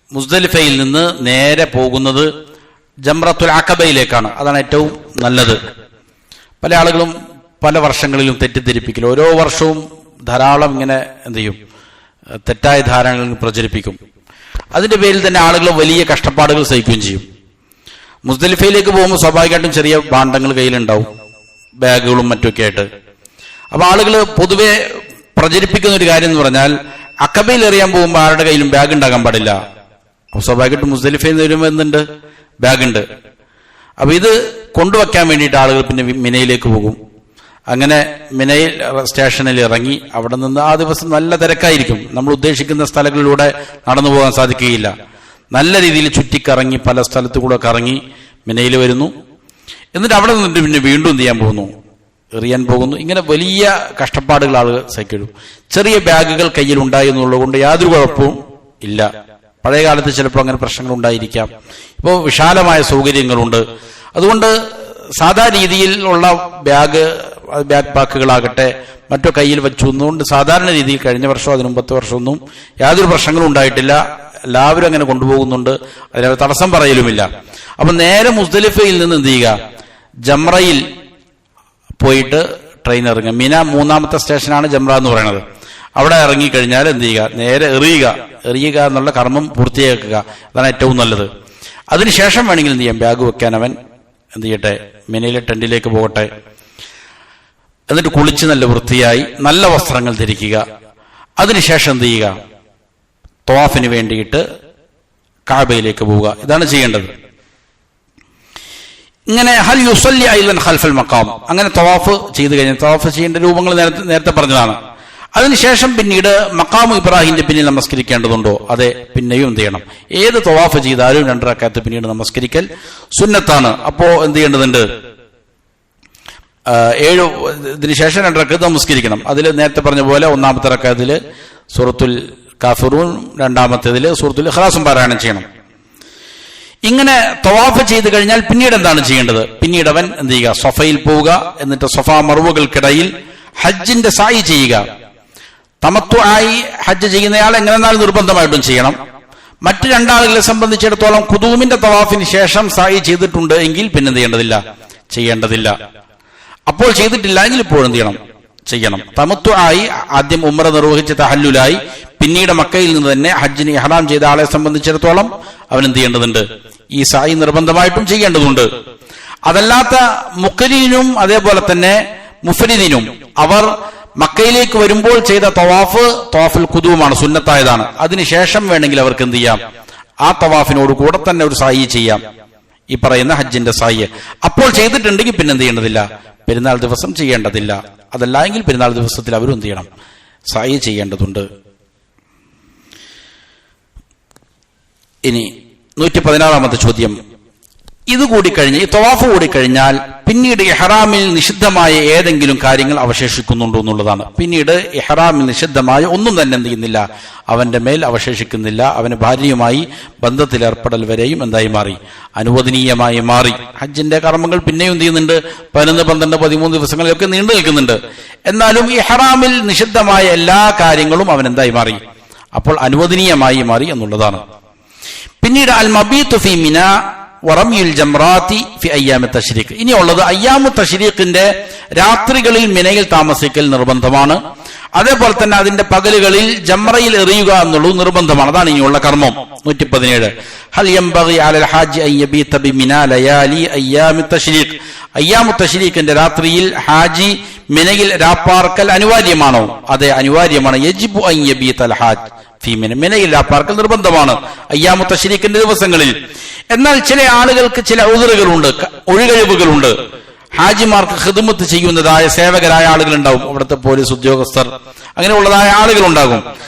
മുസ്ദലിഫയിൽ നിന്ന് നേരെ പോകുന്നത് ജംറത്തുൽ അഖബയിലേക്കാണ്. അതാണ് ഏറ്റവും നല്ലത്. പല ആളുകളും പല വർഷങ്ങളിലും തെറ്റിദ്ധരിപ്പിക്കൽ, ഓരോ വർഷവും ധാരാളം ഇങ്ങനെ എന്ത് ചെയ്യും? തെറ്റായ ധാരണകൾ പ്രചരിപ്പിക്കും. അതിന്റെ പേരിൽ തന്നെ ആളുകൾ വലിയ കഷ്ടപ്പാടുകൾ സഹിക്കുകയും ചെയ്യും. മുസ്ദലിഫയിലേക്ക് പോകുമ്പോൾ സ്വാഭാവികമായിട്ടും ചെറിയ ഭാണ്ഡങ്ങൾ കയ്യിലുണ്ടാവും, ബാഗുകളും മറ്റൊക്കെ ആയിട്ട്. അപ്പൊ ആളുകൾ പൊതുവെ പ്രചരിപ്പിക്കുന്ന ഒരു കാര്യം എന്ന് പറഞ്ഞാൽ അഖബയിൽ എറിയാൻ പോകുമ്പോൾ ആരുടെ കയ്യിലും ബാഗ് ഉണ്ടാകാൻ പാടില്ല. സ്വാഭാവികമായിട്ടും മുസ്ദലിഫയിൽ നിന്ന് വരുമ്പോൾ എന്തുണ്ട്? ബാഗുണ്ട്. അപ്പൊ ഇത് കൊണ്ടുവയ്ക്കാൻ വേണ്ടിയിട്ട് ആളുകൾ പിന്നെ മിനയിലേക്ക് പോകും. അങ്ങനെ മിനയിൽ സ്റ്റേഷനിൽ ഇറങ്ങി അവിടെ നിന്ന് ആ ദിവസം നല്ല തിരക്കായിരിക്കും. നമ്മൾ ഉദ്ദേശിക്കുന്ന സ്ഥലങ്ങളിലൂടെ നടന്നു പോകാൻ സാധിക്കുകയില്ല. നല്ല രീതിയിൽ ചുറ്റിക്കറങ്ങി പല സ്ഥലത്തു കൂടെ കറങ്ങി മിനയിൽ വരുന്നു. എന്നിട്ട് അവിടെ നിന്നിട്ട് പിന്നെ വീണ്ടും എന്ത് ചെയ്യാൻ പോകുന്നു? എറിയാൻ പോകുന്നു. ഇങ്ങനെ വലിയ കഷ്ടപ്പാടുകൾ ആളുകൾ സഹിക്കും. ചെറിയ ബാഗുകൾ കയ്യിൽ ഉണ്ടായി എന്നുള്ളത് കൊണ്ട് യാതൊരു കുഴപ്പവും ഇല്ല. പഴയ കാലത്ത് ചിലപ്പോൾ അങ്ങനെ പ്രശ്നങ്ങൾ ഉണ്ടായിരിക്കാം. ഇപ്പോൾ വിശാലമായ സൗകര്യങ്ങളുണ്ട്. അതുകൊണ്ട് സാധാ രീതിയിലുള്ള ബാഗ് പാക്കുകളാകട്ടെ മറ്റോ കയ്യിൽ വെച്ചു എന്നുകൊണ്ട് സാധാരണ രീതിയിൽ കഴിഞ്ഞ വർഷം അതിന് മുമ്പത്തെ വർഷമൊന്നും യാതൊരു പ്രശ്നങ്ങളും ഉണ്ടായിട്ടില്ല. എല്ലാവരും അങ്ങനെ കൊണ്ടുപോകുന്നുണ്ട്. അതിന് തടസ്സം പറയലുമില്ല. അപ്പൊ നേരെ മുസ്ദലിഫയിൽ നിന്ന് എന്ത് ചെയ്യുക? ജംറയിൽ പോയിട്ട് ട്രെയിൻ ഇറങ്ങുക. മിന 3ാമത്തെ സ്റ്റേഷനാണ് ജംറ എന്ന് പറയുന്നത്. അവിടെ ഇറങ്ങിക്കഴിഞ്ഞാൽ എന്ത് ചെയ്യുക? നേരെ എറിയുക എന്നുള്ള കർമ്മം പൂർത്തിയാക്കുക. അതാണ് ഏറ്റവും നല്ലത്. അതിനുശേഷം വേണമെങ്കിൽ എന്ത് ചെയ്യാം? ബാഗ് വെക്കാൻ അവൻ എന്ത് ചെയ്യട്ടെ? മിനയിലെ ടെന്റിലേക്ക് പോകട്ടെ. എന്നിട്ട് കുളിച്ച് നല്ല വൃത്തിയായി നല്ല വസ്ത്രങ്ങൾ ധരിക്കുക. അതിനുശേഷം എന്ത് ചെയ്യുക? തവാഫിന് വേണ്ടിയിട്ട് കഅബയിലേക്ക് പോവുക. ഇതാണ് ചെയ്യേണ്ടത്. ഇങ്ങനെ ഹൽ യുസല്ലി അയ്ലൻ ഖൽഫൽ മഖാം, അങ്ങനെ തവാഫ് ചെയ്തു കഴിഞ്ഞാൽ തവാഫ് ചെയ്യേണ്ട രൂപങ്ങൾ നേരത്തെ പറഞ്ഞതാണ്. അതിനുശേഷം പിന്നീട് മഖാം ഇബ്രാഹിമിന്റെ പിന്നിൽ നമസ്കരിക്കേണ്ടതുണ്ടോ? അതെ, പിന്നെയും എന്ത് ചെയ്യണം? ഏത് തവാഫ് ചെയ്താലും 2 റക്അത്ത് പിന്നീട് നമസ്കരിക്കൽ സുന്നത്താണ്. അപ്പോ എന്ത് ചെയ്യേണ്ടതുണ്ട്? 7 ഇതിന് ശേഷം 2 റക്അത്ത് നമസ്കരിക്കണം. അതിൽ നേരത്തെ പറഞ്ഞ പോലെ 1ാമത്തെ റക്അത്തിൽ സൂറത്തുൽ കാഫിറൂൻ, 2ാമത്തേതിൽ സൂറത്തുൽ ഇഖ്ലാസും പാരായണം ചെയ്യണം. ഇങ്ങനെ തവാഫ് ചെയ്ത് കഴിഞ്ഞാൽ പിന്നീട് എന്താണ് ചെയ്യേണ്ടത്? പിന്നീട് അവൻ എന്ത് ചെയ്യുക? സഫയിൽ പോവുക. എന്നിട്ട് സഫാ മർവകൾക്കിടയിൽ ഹജ്ജിന്റെ സായി ചെയ്യുക. തമത്തു ആയി ഹജ്ജ് ചെയ്യുന്നയാൾ എങ്ങനെന്നാലും നിർബന്ധമായിട്ടും ചെയ്യണം. മറ്റു 2 ആളുകളെ സംബന്ധിച്ചിടത്തോളം ഖുദൂമിന്റെ തവാഫിന് ശേഷം സായി ചെയ്തിട്ടുണ്ട് എങ്കിൽ പിന്നെ എന്ത് ചെയ്യേണ്ടതില്ല. അപ്പോൾ ചെയ്തിട്ടില്ല എങ്കിൽ ഇപ്പോഴും എന്ത് ചെയ്യണം? തമത്തു ആയി ആദ്യം ഉംറ നിർവഹിച്ച് തഹല്ലുലായി പിന്നീട് മക്കയിൽ നിന്ന് തന്നെ ഹജ്ജിന് ഇഹ്റാം ചെയ്ത ആളെ സംബന്ധിച്ചിടത്തോളം അവൻ എന്ത് ചെയ്യേണ്ടതുണ്ട്? ഈ സായി നിർബന്ധമായിട്ടും ചെയ്യേണ്ടതുണ്ട്. അതല്ലാത്ത മുഖരീനും അതേപോലെ തന്നെ മുഫരിദിനും അവർ മക്കയിലേക്ക് വരുമ്പോൾ ചെയ്ത തവാഫുൽ ഖുദൂമാണ്, സുന്നത്തായതാണ്. അതിനുശേഷം വേണമെങ്കിൽ അവർക്ക് എന്ത് ചെയ്യാം? ആ തവാഫിനോട് കൂടെ തന്നെ ഒരു സായി ചെയ്യാം. ഈ പറയുന്ന ഹജ്ജിന്റെ സായി. അപ്പോൾ ചെയ്തിട്ടുണ്ടെങ്കിൽ പിന്നെ എന്ത് ചെയ്യേണ്ടതില്ല, പെരുന്നാൾ ദിവസം ചെയ്യേണ്ടതില്ല. അതല്ല എങ്കിൽ പെരുന്നാൾ ദിവസത്തിൽ അവരും എന്ത് ചെയ്യണം, സായി ചെയ്യേണ്ടതുണ്ട്. ഇനി 116-ാമത്തെ ചോദ്യം, ഇതുകൂടി കഴിഞ്ഞ് ഈ തവാഫ് കൂടി കഴിഞ്ഞാൽ പിന്നീട് ഇഹ്റാമിൽ നിഷിദ്ധമായ ഏതെങ്കിലും കാര്യങ്ങൾ അവശേഷിക്കുന്നുണ്ടോ എന്നുള്ളതാണ്. പിന്നീട് ഇഹ്റാമിൽ നിഷിദ്ധമായ ഒന്നും തന്നെ എന്ത് ചെയ്യുന്നില്ല, അവന്റെ മേൽ അവശേഷിക്കുന്നില്ല. അവന് ഭാര്യയുമായി ബന്ധത്തിലേർപ്പെടൽ വരെയും എന്തായി മാറി, അനുവദനീയമായി മാറി. ഹജ്ജിന്റെ കർമ്മങ്ങൾ പിന്നെയും എന്ത് ചെയ്യുന്നുണ്ട്, 11, 12, 13 ദിവസങ്ങളിലൊക്കെ നീണ്ടു നിൽക്കുന്നുണ്ട്. എന്നാലും ഇഹ്റാമിൽ നിഷിദ്ധമായ എല്ലാ കാര്യങ്ങളും അവൻ എന്തായി മാറി, അപ്പോൾ അനുവദനീയമായി മാറി എന്നുള്ളതാണ്. പിന്നീട് അൽ മബീതു ഫീ മിന വറമിയുൽ ജംറാത്തി ഫി അയ്യാമി തശ്രീഖ്. ഇനിയുള്ളത് അയ്യാമു തശ്രീഖിന്റെ രാത്രികളിൽ മിനയിൽ താമസിക്കൽ നിർബന്ധമാണ്. അതേപോലെ തന്നെ അതിന്റെ പകലുകളിൽ ജംറയിൽ എറിയുക എന്നുള്ളത് നിർബന്ധമാണ്. അതാണ് ഇനിയുള്ള കർമ്മം. 117 ഹൽ യംബഗി അലൽ ഹാജി അൻ യബീത ബിമിനാ ലയാലി അയ്യാമി തശ്രീഖ്. അയ്യാമു തശ്രീഖിന്റെ രാത്രിയിൽ ഹാജി മിനയിൽ രാപ്പാർക്കൽ അനിവാര്യമാണോ? അതെ, അനിവാര്യമാണ്. യജിബു അൻ യബീതൽ ഹാജ് ഫീ മിന. മിനയിൽ രാപ്പാർക്കൽ നിർബന്ധമാണ് അയ്യാമു തശ്രീഖിന്റെ ദിവസങ്ങളിൽ. എന്നാൽ ചില ആളുകൾക്ക് ചില ഉദറുകളുണ്ട്, ഒഴികഴിവുകളുണ്ട്. ഹാജിമാർക്ക് ഖിദ്മത്ത് ചെയ്യുന്നതായ സേവകരായ ആളുകൾ ഉണ്ടാകും, അവിടുത്തെ പോലീസ് ഉദ്യോഗസ്ഥർ, അങ്ങനെയുള്ളതായ ആളുകൾ ഉണ്ടാകും.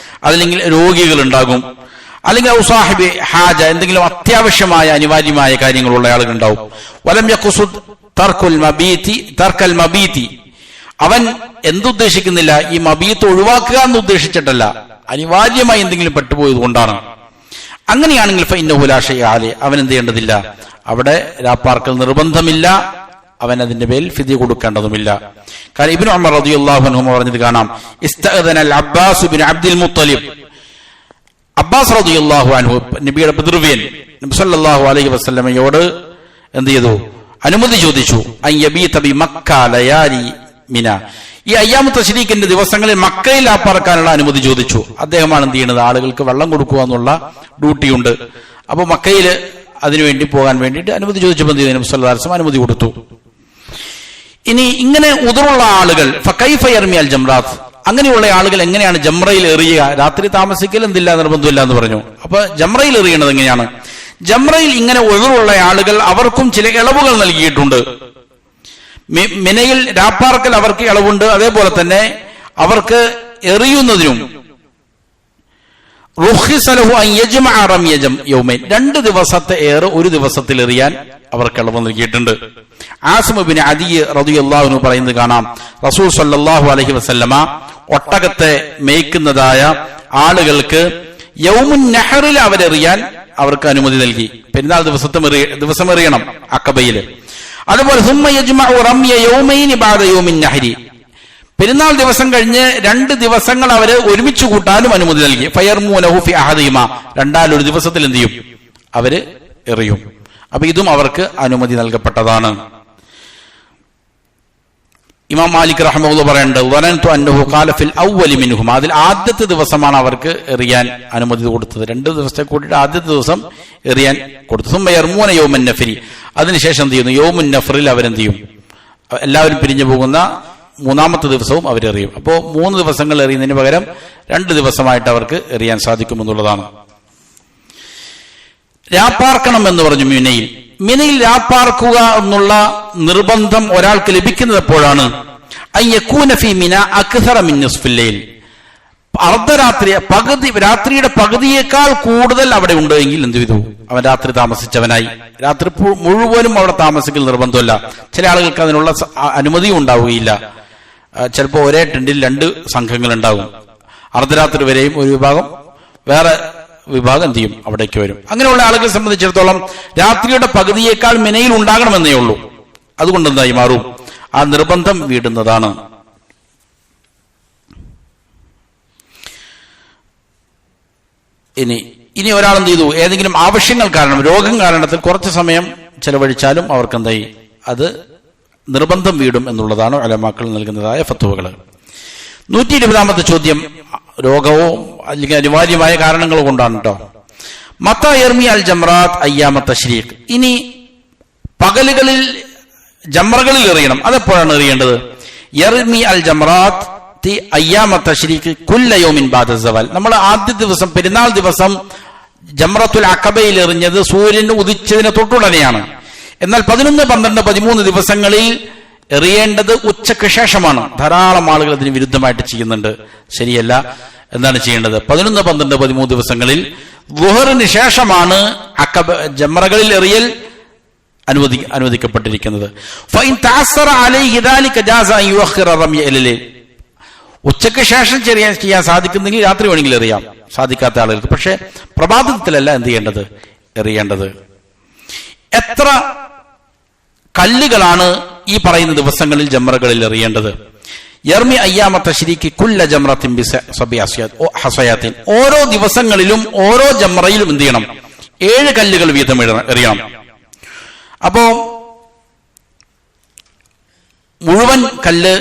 അതല്ലെങ്കിൽ രോഗികൾ ഉണ്ടാകും, അല്ലെങ്കിൽ ഔസാഹിബി ഹാജ, എന്തെങ്കിലും അത്യാവശ്യമായ അനിവാര്യമായ കാര്യങ്ങളുള്ള ആളുകൾ ഉണ്ടാവും. വലം യഖ്സുദ് തർക്കൽ മബീതി. അവൻ എന്തുദ്ദേശിക്കുന്നില്ല, ഈ മബീത്ത് ഒഴിവാക്കുക എന്ന് ഉദ്ദേശിച്ചിട്ടല്ല, അനിവാര്യമായി എന്തെങ്കിലും പെട്ടുപോയത് കൊണ്ടാണ്. അങ്ങനെയാണെങ്കിൽ ഫഇന്നഹു ലാ ശൈഅ അലൈഹി, അവൻ എന്ത് ചെയ്യേണ്ടതില്ല, അവിടെ രാപ്പാർക്കൽ നിർബന്ധമില്ല, അവൻ അതിന്റെ പേരിൽ ഫിദ്യ കൊടുക്കേണ്ടതുമില്ല. കാരണം ഇബ്നു ഉമർ റളിയല്ലാഹു അൻഹു പറഞ്ഞത് കാണാം, ഇസ്തഅദന അബ്ബാസ് ഇബ്നു അബ്ദുൽ മുത്തലിബ്. അബ്ബാസ് റളിയല്ലാഹു അൻഹു നബിയുടെ പിതൃവ്യൻ നബി സല്ലല്ലാഹു അലൈഹി വസല്ലമയോട് എന്ത് ചെയ്തു, അനുമതി ചോദിച്ചു. അൻ യബീത ബി മക്ക ലയാലി മിന. ഈ അയ്യാമു തശ്രീഖിന്റെ ദിവസങ്ങളിൽ മക്കയിൽ രാപ്പാർക്കാനുള്ള അനുമതി ചോദിച്ചു. അദ്ദേഹമാണ് എന്ത് ചെയ്യുന്നത്, ആളുകൾക്ക് വെള്ളം കൊടുക്കുക എന്നുള്ള ഡ്യൂട്ടിയുണ്ട്. അപ്പൊ മക്കയിൽ അതിനുവേണ്ടി പോകാൻ വേണ്ടിയിട്ട് അനുമതി ചോദിച്ചപ്പോൾ എന്ത് ചെയ്തു, നബി സല്ലല്ലാഹു അലൈഹി വസല്ലം അനുമതി കൊടുത്തു. ഇനി ഇങ്ങനെ ഉദറുള്ള ആളുകൾ ഫകൈഫ യർമി അൽ ജംറാത്ത്, അങ്ങനെയുള്ള ആളുകൾ എങ്ങനെയാണ് ജംറയിൽ എറിയുക? രാത്രി താമസിക്കൽ എന്തില്ല, നിർബന്ധമില്ല എന്ന് പറഞ്ഞു. അപ്പൊ ജംറയിൽ എറിയേണ്ടത് എങ്ങനെയാണ്? ജംറയിൽ ഇങ്ങനെ ഉദറുള്ള ആളുകൾ അവർക്കും ചില ഇളവുകൾ നൽകിയിട്ടുണ്ട്. മിനയിൽ രാപ്പാർക്കൽ അവർക്ക് ഇളവുണ്ട്. അതേപോലെ തന്നെ അവർക്ക് എറിയുന്നതിനും 2 ദിവസത്തെ ഏറ് ഒരു ദിവസത്തിൽ എറിയാൻ അവർക്ക് ഇളവ് നൽകിയിട്ടുണ്ട്. ആസിം ഇബ്നു അദി റളിയല്ലാഹു അൻഹു പറയുന്നത് കാണാം, റസൂൽ സല്ലല്ലാഹു അലൈഹി വസല്ലമ ഒട്ടകത്തെ മേയ്ക്കുന്നതായ ആളുകൾക്ക് യൗമുൻ നഹറിൽ അവരെറിയാൻ അവർക്ക് അനുമതി നൽകി. പെരുന്നാൾ ദിവസം എറിയണം അഖബയിൽ. അതുപോലെ സുമ്മ യജ്മഉ റംയ യൗമൈനി ബഅദ യൗമിൻ നഹരി, പെരുന്നാൾ ദിവസം കഴിഞ്ഞ് 2 ദിവസങ്ങൾ അവര് ഒരുമിച്ച് കൂട്ടാനും അനുമതി നൽകി. ഫയർമൂനഹു ഫി അഹദിഹിമ, രണ്ടാൽ ഒരു ദിവസത്തിൽ എന്ത് ചെയ്യും, അവര് എറിയും. അപ്പൊ ഇതും അവർക്ക് അനുമതി നൽകപ്പെട്ടതാണ്. ഇമാം മാലിക് റഹ്മഹുല്ലാഹ് പറയുന്നുണ്ട്, വനൻതു അന്നഹു ഖാല ഫിൽ അവ്വലി മിൻഹും, അതിൽ ആദ്യത്തെ ദിവസമാണ് അവർക്ക് എറിയാൻ അനുമതി കൊടുത്തത്. 2 ദിവസത്തെ കൂട്ടിയിട്ട് ആദ്യത്തെ ദിവസം എറിയാൻ കൊടുത്തു. സുമ്മ യർമൂന യൗമൻ നഫരി, അതിനുശേഷം എന്ത് ചെയ്യുന്നു, യൗമുൻ നഫറിൽ അവരെന്ത് ചെയ്യും, എല്ലാവരും പിരിഞ്ഞു പോകുന്ന 3-ാമത്തെ ദിവസവും അവരെറിയും. അപ്പോൾ 3 ദിവസങ്ങൾ എറിയുന്നതിന് പകരം 2 ദിവസമായിട്ട് അവർക്ക് എറിയാൻ സാധിക്കുമെന്നുള്ളതാണ്. രാപ്പാർക്കണം എന്ന് പറഞ്ഞു. മിനയിൽ രാപ്പാർക്കുക എന്നുള്ള നിർബന്ധം ഒരാൾക്ക് ലഭിക്കുന്നത് എപ്പോഴാണ്? അയ്യകൂന ഫീ മിന അക്സറ മിൻ നിസ്ഫിൽ ലൈൽ, അർദ്ധരാത്രി രാത്രിയുടെ പകുതിയേക്കാൾ കൂടുതൽ അവിടെ ഉണ്ട് എങ്കിൽ എന്ത് ചെയ്തു, അവൻ രാത്രി താമസിച്ചവനായി. രാത്രി മുഴുവനും അവിടെ താമസിക്കൽ നിർബന്ധമല്ല. ചില ആളുകൾക്ക് അതിനുള്ള അനുമതിയും ഉണ്ടാവുകയില്ല. ചിലപ്പോൾ ഒരേ ടെന്റിൽ 2 സംഘങ്ങൾ ഉണ്ടാകും. അർദ്ധരാത്രി വരെയും ഒരു വിഭാഗം, വേറെ വിഭാഗം എന്ത് ചെയ്യും, അവിടേക്ക് വരും. അങ്ങനെയുള്ള ആളുകളെ സംബന്ധിച്ചിടത്തോളം രാത്രിയുടെ പകുതിയേക്കാൾ മിനയിൽ ഉണ്ടാകണമെന്നേ ഉള്ളൂ. അതുകൊണ്ട് എന്തായി മാറും, ആ നിർബന്ധം വീടുന്നതാണ്. ഇനി ഒരാൾ എന്ത് ചെയ്തു, ഏതെങ്കിലും ആവശ്യങ്ങൾ കാരണം, രോഗം കാരണത്തിൽ കുറച്ച് സമയം ചെലവഴിച്ചാലും അവർക്ക് എന്തായി, അത് നിർബന്ധം വീടും എന്നുള്ളതാണ് ഉലമാക്കൾ നൽകുന്നതായ ഫത്വകൾ. 120-ാമത്തെ ചോദ്യം രോഗമോ അല്ലെങ്കിൽ അനിവാര്യമായ കാരണങ്ങൾ കൊണ്ടാണ് കേട്ടോ. മത്താ യർമി അൽ ജംറാത്ത് അയ്യാമ തശ്രീഖ്, ഇനി പകലുകളിൽ ജംറകളിൽ എറിയണം. അതെപ്പോഴാണ് എറിയേണ്ടത്? യർമി അൽ ജംറാത്ത് അയ്യാമ തശ്രീഖ് കുല്ല യൗമിൻ ബഅദ സവൽ, നമ്മൾ ആദ്യ ദിവസം പെരുന്നാൾ ദിവസം ജംറത്തുൽ അഖബയിൽ എറിഞ്ഞത് സൂര്യൻ ഉദിച്ചതിന് തൊട്ടുടനെയാണ്. എന്നാൽ 11, 12, 13 ദിവസങ്ങളിൽ എറിയേണ്ടത് ഉച്ചയ്ക്ക് ശേഷമാണ്. ധാരാളം ആളുകൾ അതിന് വിരുദ്ധമായിട്ട് ചെയ്യുന്നുണ്ട്. ശരിയല്ല. എന്താണ് ചെയ്യേണ്ടത്? 11, 12, 13 ദിവസങ്ങളിൽ ളുഹറിന് ശേഷമാണ് ജംറകളിൽ എറിയൽ അനുവദിക്കപ്പെട്ടിരിക്കുന്നത്. ഉച്ചയ്ക്ക് ശേഷം ചെയ്യാൻ സാധിക്കുന്നെങ്കിൽ രാത്രി വേണമെങ്കിൽ എറിയാം, സാധിക്കാത്ത ആളുകൾക്ക്. പക്ഷെ പ്രഭാതത്തിലല്ല എന്ത് ചെയ്യേണ്ടത്, എറിയേണ്ടത്. എത്ര കല്ലുകളാണ് ഈ പറയുന്ന ദിവസങ്ങളിൽ ജംറകളിൽ എറിയേണ്ടത്? യർമി അയ്യാമ തശ്രീഖി കുല്ല ജംറത്തിൻ ബിസബി ഹസയാത്തിൻ. ഓരോ ദിവസങ്ങളിലും ഓരോ ജംറയിലും എന്ത് ചെയ്യണം? 7 കല്ലുകൾ വീതം എറിയണം. അപ്പോ മുഴുവൻ കല്ല്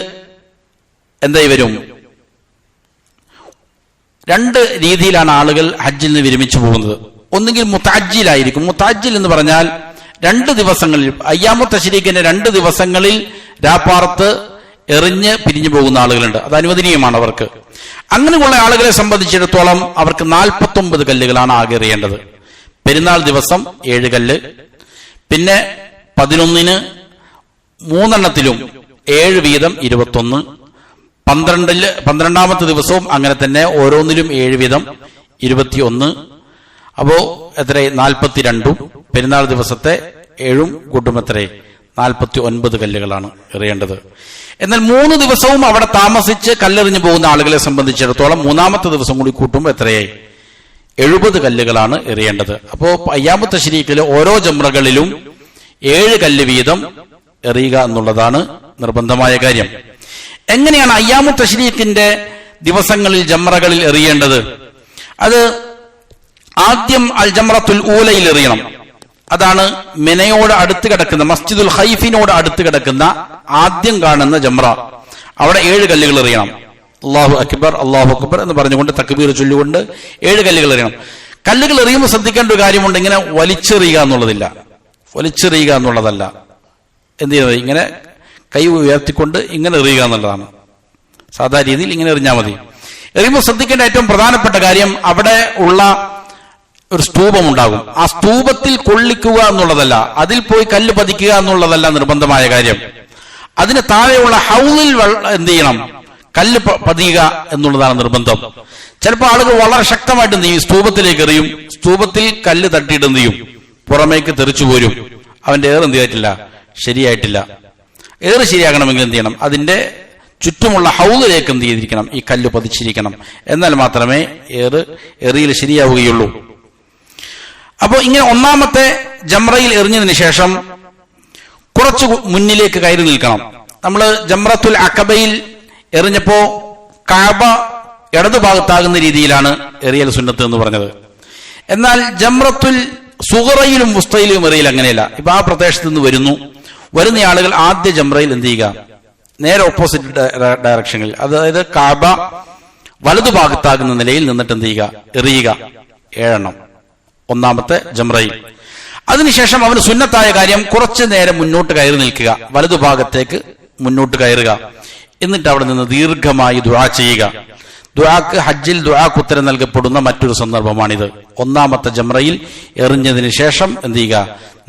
എന്തായി വരും? 2 രീതിയിലാണ് ആളുകൾ ഹജ്ജിൽ നിന്ന് വിരമിച്ചു പോകുന്നത്. ഒന്നുകിൽ മുതഅജ്ജിലായിരിക്കും. മുതഅജ്ജിൽ എന്ന് പറഞ്ഞാൽ 2 ദിവസങ്ങളിൽ, അയ്യാമു തശ്രീഖിന്റെ 2 ദിവസങ്ങളിൽ രാപ്പാർത്ത് എറിഞ്ഞ് പിരിഞ്ഞു പോകുന്ന ആളുകളുണ്ട്. അത് അനുവദനീയമാണ് അവർക്ക്. അങ്ങനെയുള്ള ആളുകളെ സംബന്ധിച്ചിടത്തോളം അവർക്ക് 49 കല്ലുകളാണ് ആകെ എറിയേണ്ടത്. പെരുന്നാൾ ദിവസം 7 കല്ല്, പിന്നെ 11-ന് 3 7 വീതം 21, 12-ാമത്തെ ദിവസവും അങ്ങനെ തന്നെ ഓരോന്നിലും 7 വീതം 21. അപ്പോ എത്ര? 42. പെരുന്നാൾ ദിവസത്തെ 7 കൂട്ടും എത്ര? 49 കല്ലുകളാണ് എറിയേണ്ടത്. എന്നാൽ 3 ദിവസവും അവിടെ താമസിച്ച് കല്ലെറിഞ്ഞു പോകുന്ന ആളുകളെ സംബന്ധിച്ചിടത്തോളം 3-ാമത്തെ ദിവസം കൂടി കൂട്ടുമ്പോൾ എത്രയായി? 70 കല്ലുകളാണ് എറിയേണ്ടത്. അപ്പോ അയ്യാമു തശ്രീഖിലെ ഓരോ ജംറകളിലും 7 കല്ല് വീതം എറിയുക എന്നുള്ളതാണ് നിർബന്ധമായ കാര്യം. എങ്ങനെയാണ് അയ്യാമു തശ്രീഖിന്റെ ദിവസങ്ങളിൽ ജംറകളിൽ എറിയേണ്ടത്? അത് ആദ്യം അൽ ജംറത്തുൽ ഊലയിൽ എറിയണം. അതാണ് മിനയോട് അടുത്ത് കിടക്കുന്ന, മസ്ജിദുൽ ഖൈഫിനോട് അടുത്ത് കിടക്കുന്ന ആദ്യം കാണുന്ന ജംറ. അവിടെ 7 കല്ലുകൾ എറിയണം. അല്ലാഹു അക്ബർ അല്ലാഹു അക്ബർ എന്ന് പറഞ്ഞുകൊണ്ട് തക്ബീർ ചൊല്ലിക്കൊണ്ട് 7 കല്ലുകൾ എറിയണം. കല്ലുകൾ എറിയുമ്പോൾ ശ്രദ്ധിക്കേണ്ട ഒരു കാര്യമുണ്ട്. ഇങ്ങനെ വലിച്ചെറിയുക എന്നുള്ളതില്ല, വലിച്ചെറിയുക എന്നുള്ളതല്ല. എന്ത് ചെയ്യുന്നത്? ഇങ്ങനെ കൈ ഉയർത്തിക്കൊണ്ട് ഇങ്ങനെ എറിയുക എന്നുള്ളതാണ്. സാധാരണ രീതിയിൽ ഇങ്ങനെ എറിഞ്ഞാൽ മതി. എറിയുമ്പോൾ ശ്രദ്ധിക്കേണ്ട ഏറ്റവും പ്രധാനപ്പെട്ട കാര്യം, അവിടെ ഉള്ള ഒരു സ്തൂപം ഉണ്ടാകും. ആ സ്തൂപത്തിൽ കൊള്ളിക്കുക എന്നുള്ളതല്ല, അതിൽ പോയി കല്ല് പതിക്കുക എന്നുള്ളതല്ല നിർബന്ധമായ കാര്യം. അതിന് താഴെയുള്ള ഹൗലിൽ എന്ത് ചെയ്യണം? കല്ല് പതിയുക എന്നുള്ളതാണ് നിർബന്ധം. ചിലപ്പോൾ ആളുകൾ വളരെ ശക്തമായിട്ട് എന്ത് ചെയ്യും? സ്തൂപത്തിലേക്ക് എറിയും. സ്തൂപത്തിൽ കല്ല് തട്ടിയിട്ട് എന്ത് ചെയ്യും? പുറമേക്ക് തെറിച്ചു പോരും. അവന്റെ ഏറ് എന്ത് ചെയ്തിട്ടില്ല? ശരിയായിട്ടില്ല. ഏറ് ശരിയാകണമെങ്കിൽ എന്ത് ചെയ്യണം? അതിന്റെ ചുറ്റുമുള്ള ഹൗലിലേക്ക് എന്ത് ചെയ്തിരിക്കണം? ഈ കല്ല് പതിച്ചിരിക്കണം. എന്നാൽ മാത്രമേ എറിയിൽ ശരിയാവുകയുള്ളൂ. അപ്പോൾ ഇങ്ങനെ 1-ാമത്തെ ജംറയിൽ എറിഞ്ഞതിന് ശേഷം കുറച്ച് മുന്നിലേക്ക് കയറി നിൽക്കണം. നമ്മൾ ജംറത്തുൽ അഖബയിൽ എറിഞ്ഞപ്പോ കഅബ ഇടതുഭാഗത്താകുന്ന രീതിയിലാണ് എറിയൽ സുന്നത്ത് എന്ന് പറഞ്ഞത്. എന്നാൽ ജംറത്തുൽ സുഗറയിലും വുസ്തയിലും എറിയൽ അങ്ങനെയല്ല. ഇപ്പൊ ആ പ്രദേശത്ത് നിന്ന് വരുന്ന ആളുകൾ ആദ്യ ജംറയിൽ എന്ത് ചെയ്യുക? നേരെ ഓപ്പോസിറ്റ് ഡയറക്ഷനിൽ, അതായത് കഅബ വലതുഭാഗത്താകുന്ന നിലയിൽ നിന്നിട്ട് എന്ത് ചെയ്യുക? എറിയുക 7 എണ്ണം 1-ാമത്തെ ജംറയിൽ. അതിനുശേഷം അവന് സുന്നത്തായ കാര്യം കുറച്ചു നേരം മുന്നോട്ട് കയറി നിൽക്കുക, വലതുഭാഗത്തേക്ക് മുന്നോട്ട് കയറുക. എന്നിട്ട് അവിടെ നിന്ന് ദീർഘമായി ദുആ ചെയ്യുക. ദുആക്ക് ഹജ്ജിൽ ദുആക്ക് ഉത്തരം നൽകപ്പെടുന്ന മറ്റൊരു സന്ദർഭമാണിത്. 1-ാമത്തെ ജംറയിൽ എറിഞ്ഞതിന് ശേഷം എന്ത് ചെയ്യുക?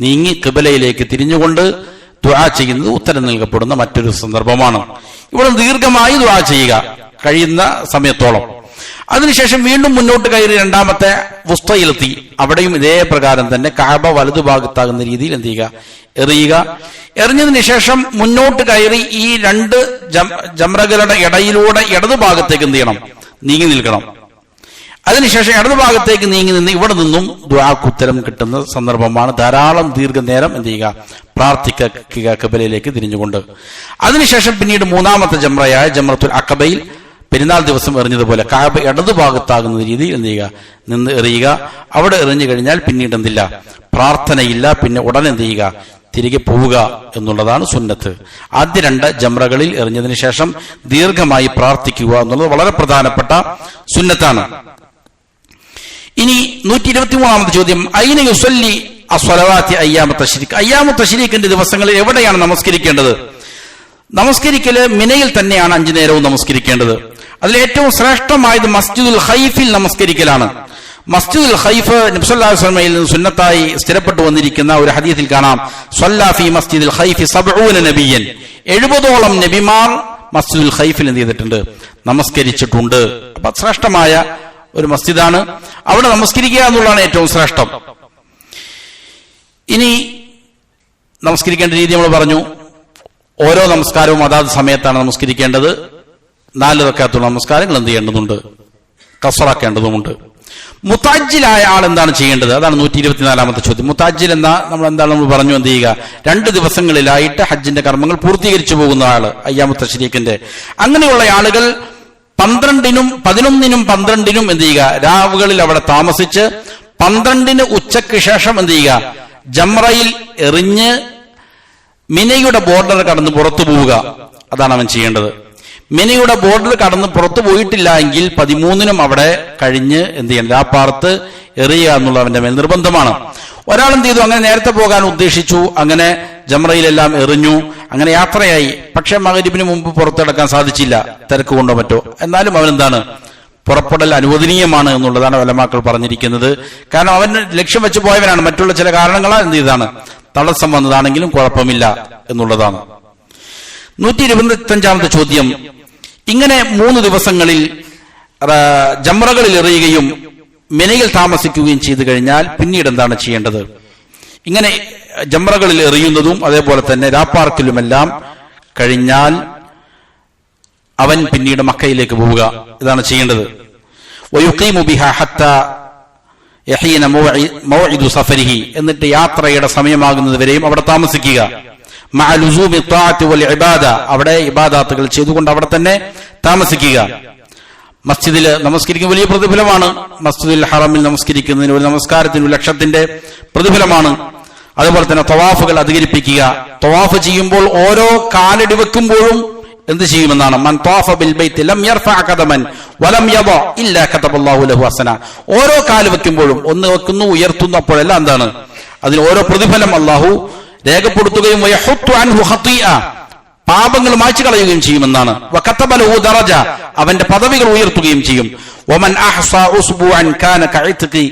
നീങ്ങി ഖിബലയിലേക്ക് തിരിഞ്ഞുകൊണ്ട് ദുആ ചെയ്യുന്നത് ഉത്തരം നൽകപ്പെടുന്ന മറ്റൊരു സന്ദർഭമാണ്. ഇവിടെ ദീർഘമായി ദുആ ചെയ്യുക കഴിയുന്ന സമയത്തോളം. അതിനുശേഷം വീണ്ടും മുന്നോട്ട് കയറി 2-ാമത്തെ വുസ്തയിലെത്തി. അവിടെയും ഇതേ പ്രകാരം തന്നെ കഅബ വലതുഭാഗത്താകുന്ന രീതിയിൽ എന്ത് ചെയ്യുക? എറിയുക. എറിഞ്ഞതിന് ശേഷം മുന്നോട്ട് കയറി ഈ 2 ജംറകളുടെ ഇടയിലൂടെ ഇടതുഭാഗത്തേക്ക് എന്ത് ചെയ്യണം? നീങ്ങി നിൽക്കണം. അതിനുശേഷം ഇടതുഭാഗത്തേക്ക് നീങ്ങി നിന്ന് ഇവിടെ നിന്നും ദുആക്ക് ഉത്തരം കിട്ടുന്ന സന്ദർഭമാണ്. ധാരാളം ദീർഘനേരം എന്ത് ചെയ്യുക? പ്രാർത്ഥിക്കുക ഖിബലയിലേക്ക് തിരിഞ്ഞുകൊണ്ട്. അതിനുശേഷം പിന്നീട് 3-ാമത്തെ ജംറയായ ജംറത്തുൽ അഖബയിൽ പെരുന്നാൾ ദിവസം എറിഞ്ഞതുപോലെ കഅബ ഇടതുഭാഗത്താകുന്ന രീതിയിൽ എന്ത് ചെയ്യുക? നിന്ന് എറിയുക. അവിടെ എറിഞ്ഞു കഴിഞ്ഞാൽ പിന്നീട് എന്തില്ല? പ്രാർത്ഥനയില്ല. പിന്നെ ഉടനെ എന്ത് ചെയ്യുക? തിരികെ പോവുക എന്നുള്ളതാണ് സുന്നത്ത്. ആദ്യ 2 ജംറകളിൽ എറിഞ്ഞതിന് ശേഷം ദീർഘമായി പ്രാർത്ഥിക്കുക എന്നുള്ളത് വളരെ പ്രധാനപ്പെട്ട സുന്നത്താണ്. ഇനി 123-ാമത്തെ ചോദ്യം, ഐന യുസല്ലി അസ്സലവാത്തി അയ്യാമു തശ്രീഖ്. അയ്യാമു തശ്രീഖിന്റെ ദിവസങ്ങളിൽ എവിടെയാണ് നമസ്കരിക്കേണ്ടത്? നമസ്കരിക്കല് മിനയിൽ തന്നെയാണ് 5 നേരവും നമസ്കരിക്കേണ്ടത്. അതിൽ ഏറ്റവും ശ്രേഷ്ഠമായത് മസ്ജിദുൽ ഖൈഫിൽ നമസ്കരിക്കലാണ്. മസ്ജിദുൽ ഖൈഫ് നബി സല്ലല്ലാഹു അലൈഹി വസല്ലമയിൽ നിന്ന് സുന്നത്തായി സ്ഥിരപ്പെട്ടു വന്നിരിക്കുന്ന ഒരു ഹദീസിൽ കാണാം, സ്വല്ലാ ഫീ മസ്ജിദിൽ ഖൈഫി 70 നബിയ്യൻ, 70ഓളം നബിമാർ മസ്ജിദുൽ ഖൈഫിൽ എന്ത് ചെയ്തിട്ടുണ്ട്, നമസ്കരിച്ചിട്ടുണ്ട്. അപ്പൊ ശ്രേഷ്ഠമായ ഒരു മസ്ജിദാണ്, അവിടെ നമസ്കരിക്കുക എന്നുള്ളതാണ് ഏറ്റവും ശ്രേഷ്ഠം. ഇനി നമസ്കരിക്കേണ്ട രീതി നമ്മൾ പറഞ്ഞു. ഓരോ നമസ്കാരവും അതാത് സമയത്താണ് നമസ്കരിക്കേണ്ടത്. 4 റക്അത്തുള്ള നമസ്കാരങ്ങൾ എന്ത് ചെയ്യേണ്ടതുണ്ട്, ഖസറാക്കേണ്ടതുമുണ്ട്. മുതാജ്ജിലായ ആൾ എന്താണ് ചെയ്യേണ്ടത്? അതാണ് 124ാമത്തെ ചോദ്യം. മുതാജ്ജിൽ നമ്മൾ പറഞ്ഞു, എന്ത് ചെയ്യുക, 2 ദിവസങ്ങളിലായിട്ട് ഹജ്ജിന്റെ കർമ്മങ്ങൾ പൂർത്തീകരിച്ചു പോകുന്ന ആള്, അയ്യാമുത്ത് തശ്രീഖിന്റെ. അങ്ങനെയുള്ള ആളുകൾ 12നും 11നും 12നും എന്ത് ചെയ്യുക, രാവുകളിൽ അവിടെ താമസിച്ച് 12ന് ഉച്ചയ്ക്ക് ശേഷം എന്ത് ചെയ്യുക, ജംറയിൽ എറിഞ്ഞ് മിനയുടെ ബോർഡർ കടന്ന് പുറത്തു പോവുക. അതാണ് അവൻ ചെയ്യേണ്ടത്. മിനയുടെ ബോർഡർ കടന്ന് പുറത്തു പോയിട്ടില്ല എങ്കിൽ 13നും അവിടെ കഴിഞ്ഞ് എന്ത് ചെയ്യണം, രാപ്പാർത്ത് എറിയുക എന്നുള്ള അവന്റെ മേൽ നിർബന്ധമാണ്. ഒരാൾ എന്ത് ചെയ്തു, അങ്ങനെ നേരത്തെ പോകാൻ ഉദ്ദേശിച്ചു, അങ്ങനെ ജംറയിലെല്ലാം എറിഞ്ഞു, അങ്ങനെ യാത്രയായി. പക്ഷെ മഗ്‌രിബിന് മുമ്പ് പുറത്തെടുക്കാൻ സാധിച്ചില്ല, തിരക്ക് കൊണ്ടോ മറ്റോ. എന്നാലും അവനെന്താണ്, പുറപ്പെടൽ അനുവദനീയമാണ് എന്നുള്ളതാണ് ഉലമാക്കൾ പറഞ്ഞിരിക്കുന്നത്. കാരണം അവൻ ലക്ഷ്യം വെച്ച് പോയവനാണ്, മറ്റുള്ള ചില കാരണങ്ങളാൽ എന്ത് ചെയ്താണ്, തടസ്സം വന്നതാണെങ്കിലും കുഴപ്പമില്ല എന്നുള്ളതാണ്. 125ാമത്തെ ചോദ്യം, ഇങ്ങനെ 3 ദിവസങ്ങളിൽ ജംറകളിൽ എറിയുകയും മിനയിൽ താമസിക്കുകയും ചെയ്തു കഴിഞ്ഞാൽ പിന്നീട് എന്താണ് ചെയ്യേണ്ടത്? ഇങ്ങനെ ജംറകളിൽ എറിയുന്നതും അതേപോലെ തന്നെ രാപ്പാർക്കിലുമെല്ലാം കഴിഞ്ഞാൽ അവൻ പിന്നീട് മക്കയിലേക്ക് പോവുക. ഇതാണ് ചെയ്യേണ്ടത്. വയുഖീമു ബിഹാ ഹത്താ യഹീന മൗഇദു സഫരിഹി, എന്നിട്ട് യാത്രയുടെ സമയമാകുന്നത് വരെയും അവിടെ താമസിക്കുക. മഅ ലുസൂമി ത്വാഅത്തി വൽ ഇബാദ, അവിടെ ഇബാദത്തുകൾ ചെയ്തുകൊണ്ട് അവിടെ തന്നെ താമസിക്കുക. മസ്ജിദിൽ നമസ്കരിക്കുന്ന വലിയ പ്രതിഫലമാണ്. മസ്ജിദുൽ ഹറമിൽ നമസ്കരിക്കുന്നതിന് ഒരു നമസ്കാരത്തിന് 1 ലക്ഷത്തിന്റെ പ്രതിഫലമാണ്. അതുപോലെ തന്നെ തവാഫുകൾ അധികരിപ്പിക്കുക. തവാഫ് ചെയ്യുമ്പോൾ ഓരോ കാലടി വെക്കുമ്പോഴും എന്ത് ചെയ്യുമെന്നാണ്, മൻ ത്വാഫ ബിൽ ബൈത്തി ലം യർഫഅ ഖദമൻ വലം യദ ഇല്ലാ കതബല്ലാഹു ലഹു ഹസന. ഓരോ കാല് വെക്കുമ്പോഴും, ഒന്ന് വെക്കുന്നു ഉയർത്തുന്നു, അപ്പോഴെല്ലാം എന്താണ്, അതിന് ഓരോ പ്രതിഫലം അല്ലാഹു രേഖപ്പെടുത്തുകയും വയഹുത്തു അൻഹു ഖതീഅ, പാപങ്ങൾ മായ്ച്ചു കളയുകയും ചെയ്യുമെന്നാണ്. വകതബ ലഹു ദറജ, അവന്റെ പദവികൾ ഉയർത്തുകയും ചെയ്യും. വമൻ അഹ്സാ ഉസ്ബുഅൻ കാന കഇത്ഖി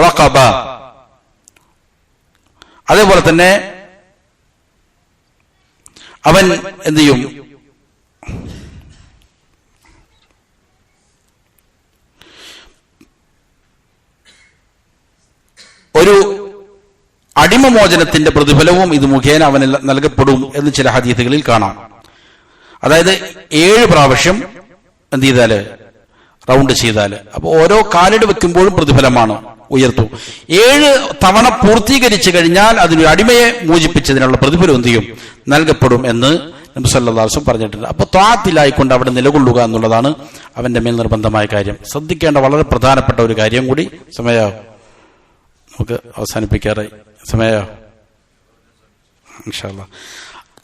റഖബ. അതേപോലെ തന്നെ അവൻ എന്ത് ചെയ്യും, ഒരു അടിമമോചനത്തിന്റെ പ്രതിഫലവും ഇത് മുഖേന അവന് നൽകപ്പെടും എന്ന് ചില ഹദീസുകളിൽ കാണാം. അതായത് 7 പ്രാവശ്യം എന്ത് ചെയ്താല്, റൗണ്ട് ചെയ്താല്, അപ്പൊ ഓരോ കാലിട് വെക്കുമ്പോഴും പ്രതിഫലമാണ്, ഉയർത്തും. 7 തവണ പൂർത്തീകരിച്ചു കഴിഞ്ഞാൽ അതിനൊരു അടിമയെ മോചിപ്പിച്ചതിനുള്ള പ്രതിഫലം എന്ത് ചെയ്യും, നൽകപ്പെടും എന്ന് നബി സല്ലല്ലാഹു അലൈഹി വസല്ലം പറഞ്ഞിട്ടുണ്ട്. അപ്പൊ ത്വാഅത്തിലായിക്കൊണ്ട് അവിടെ നിലകൊള്ളുക എന്നുള്ളതാണ് അവന്റെ മേൽ നിർബന്ധമായ കാര്യം. ശ്രദ്ധിക്കേണ്ട വളരെ പ്രധാനപ്പെട്ട ഒരു കാര്യം കൂടി. സമയോ നമുക്ക് അവസാനിപ്പിക്കാറായി, സമയോ ഇൻഷാ അല്ലാഹ്.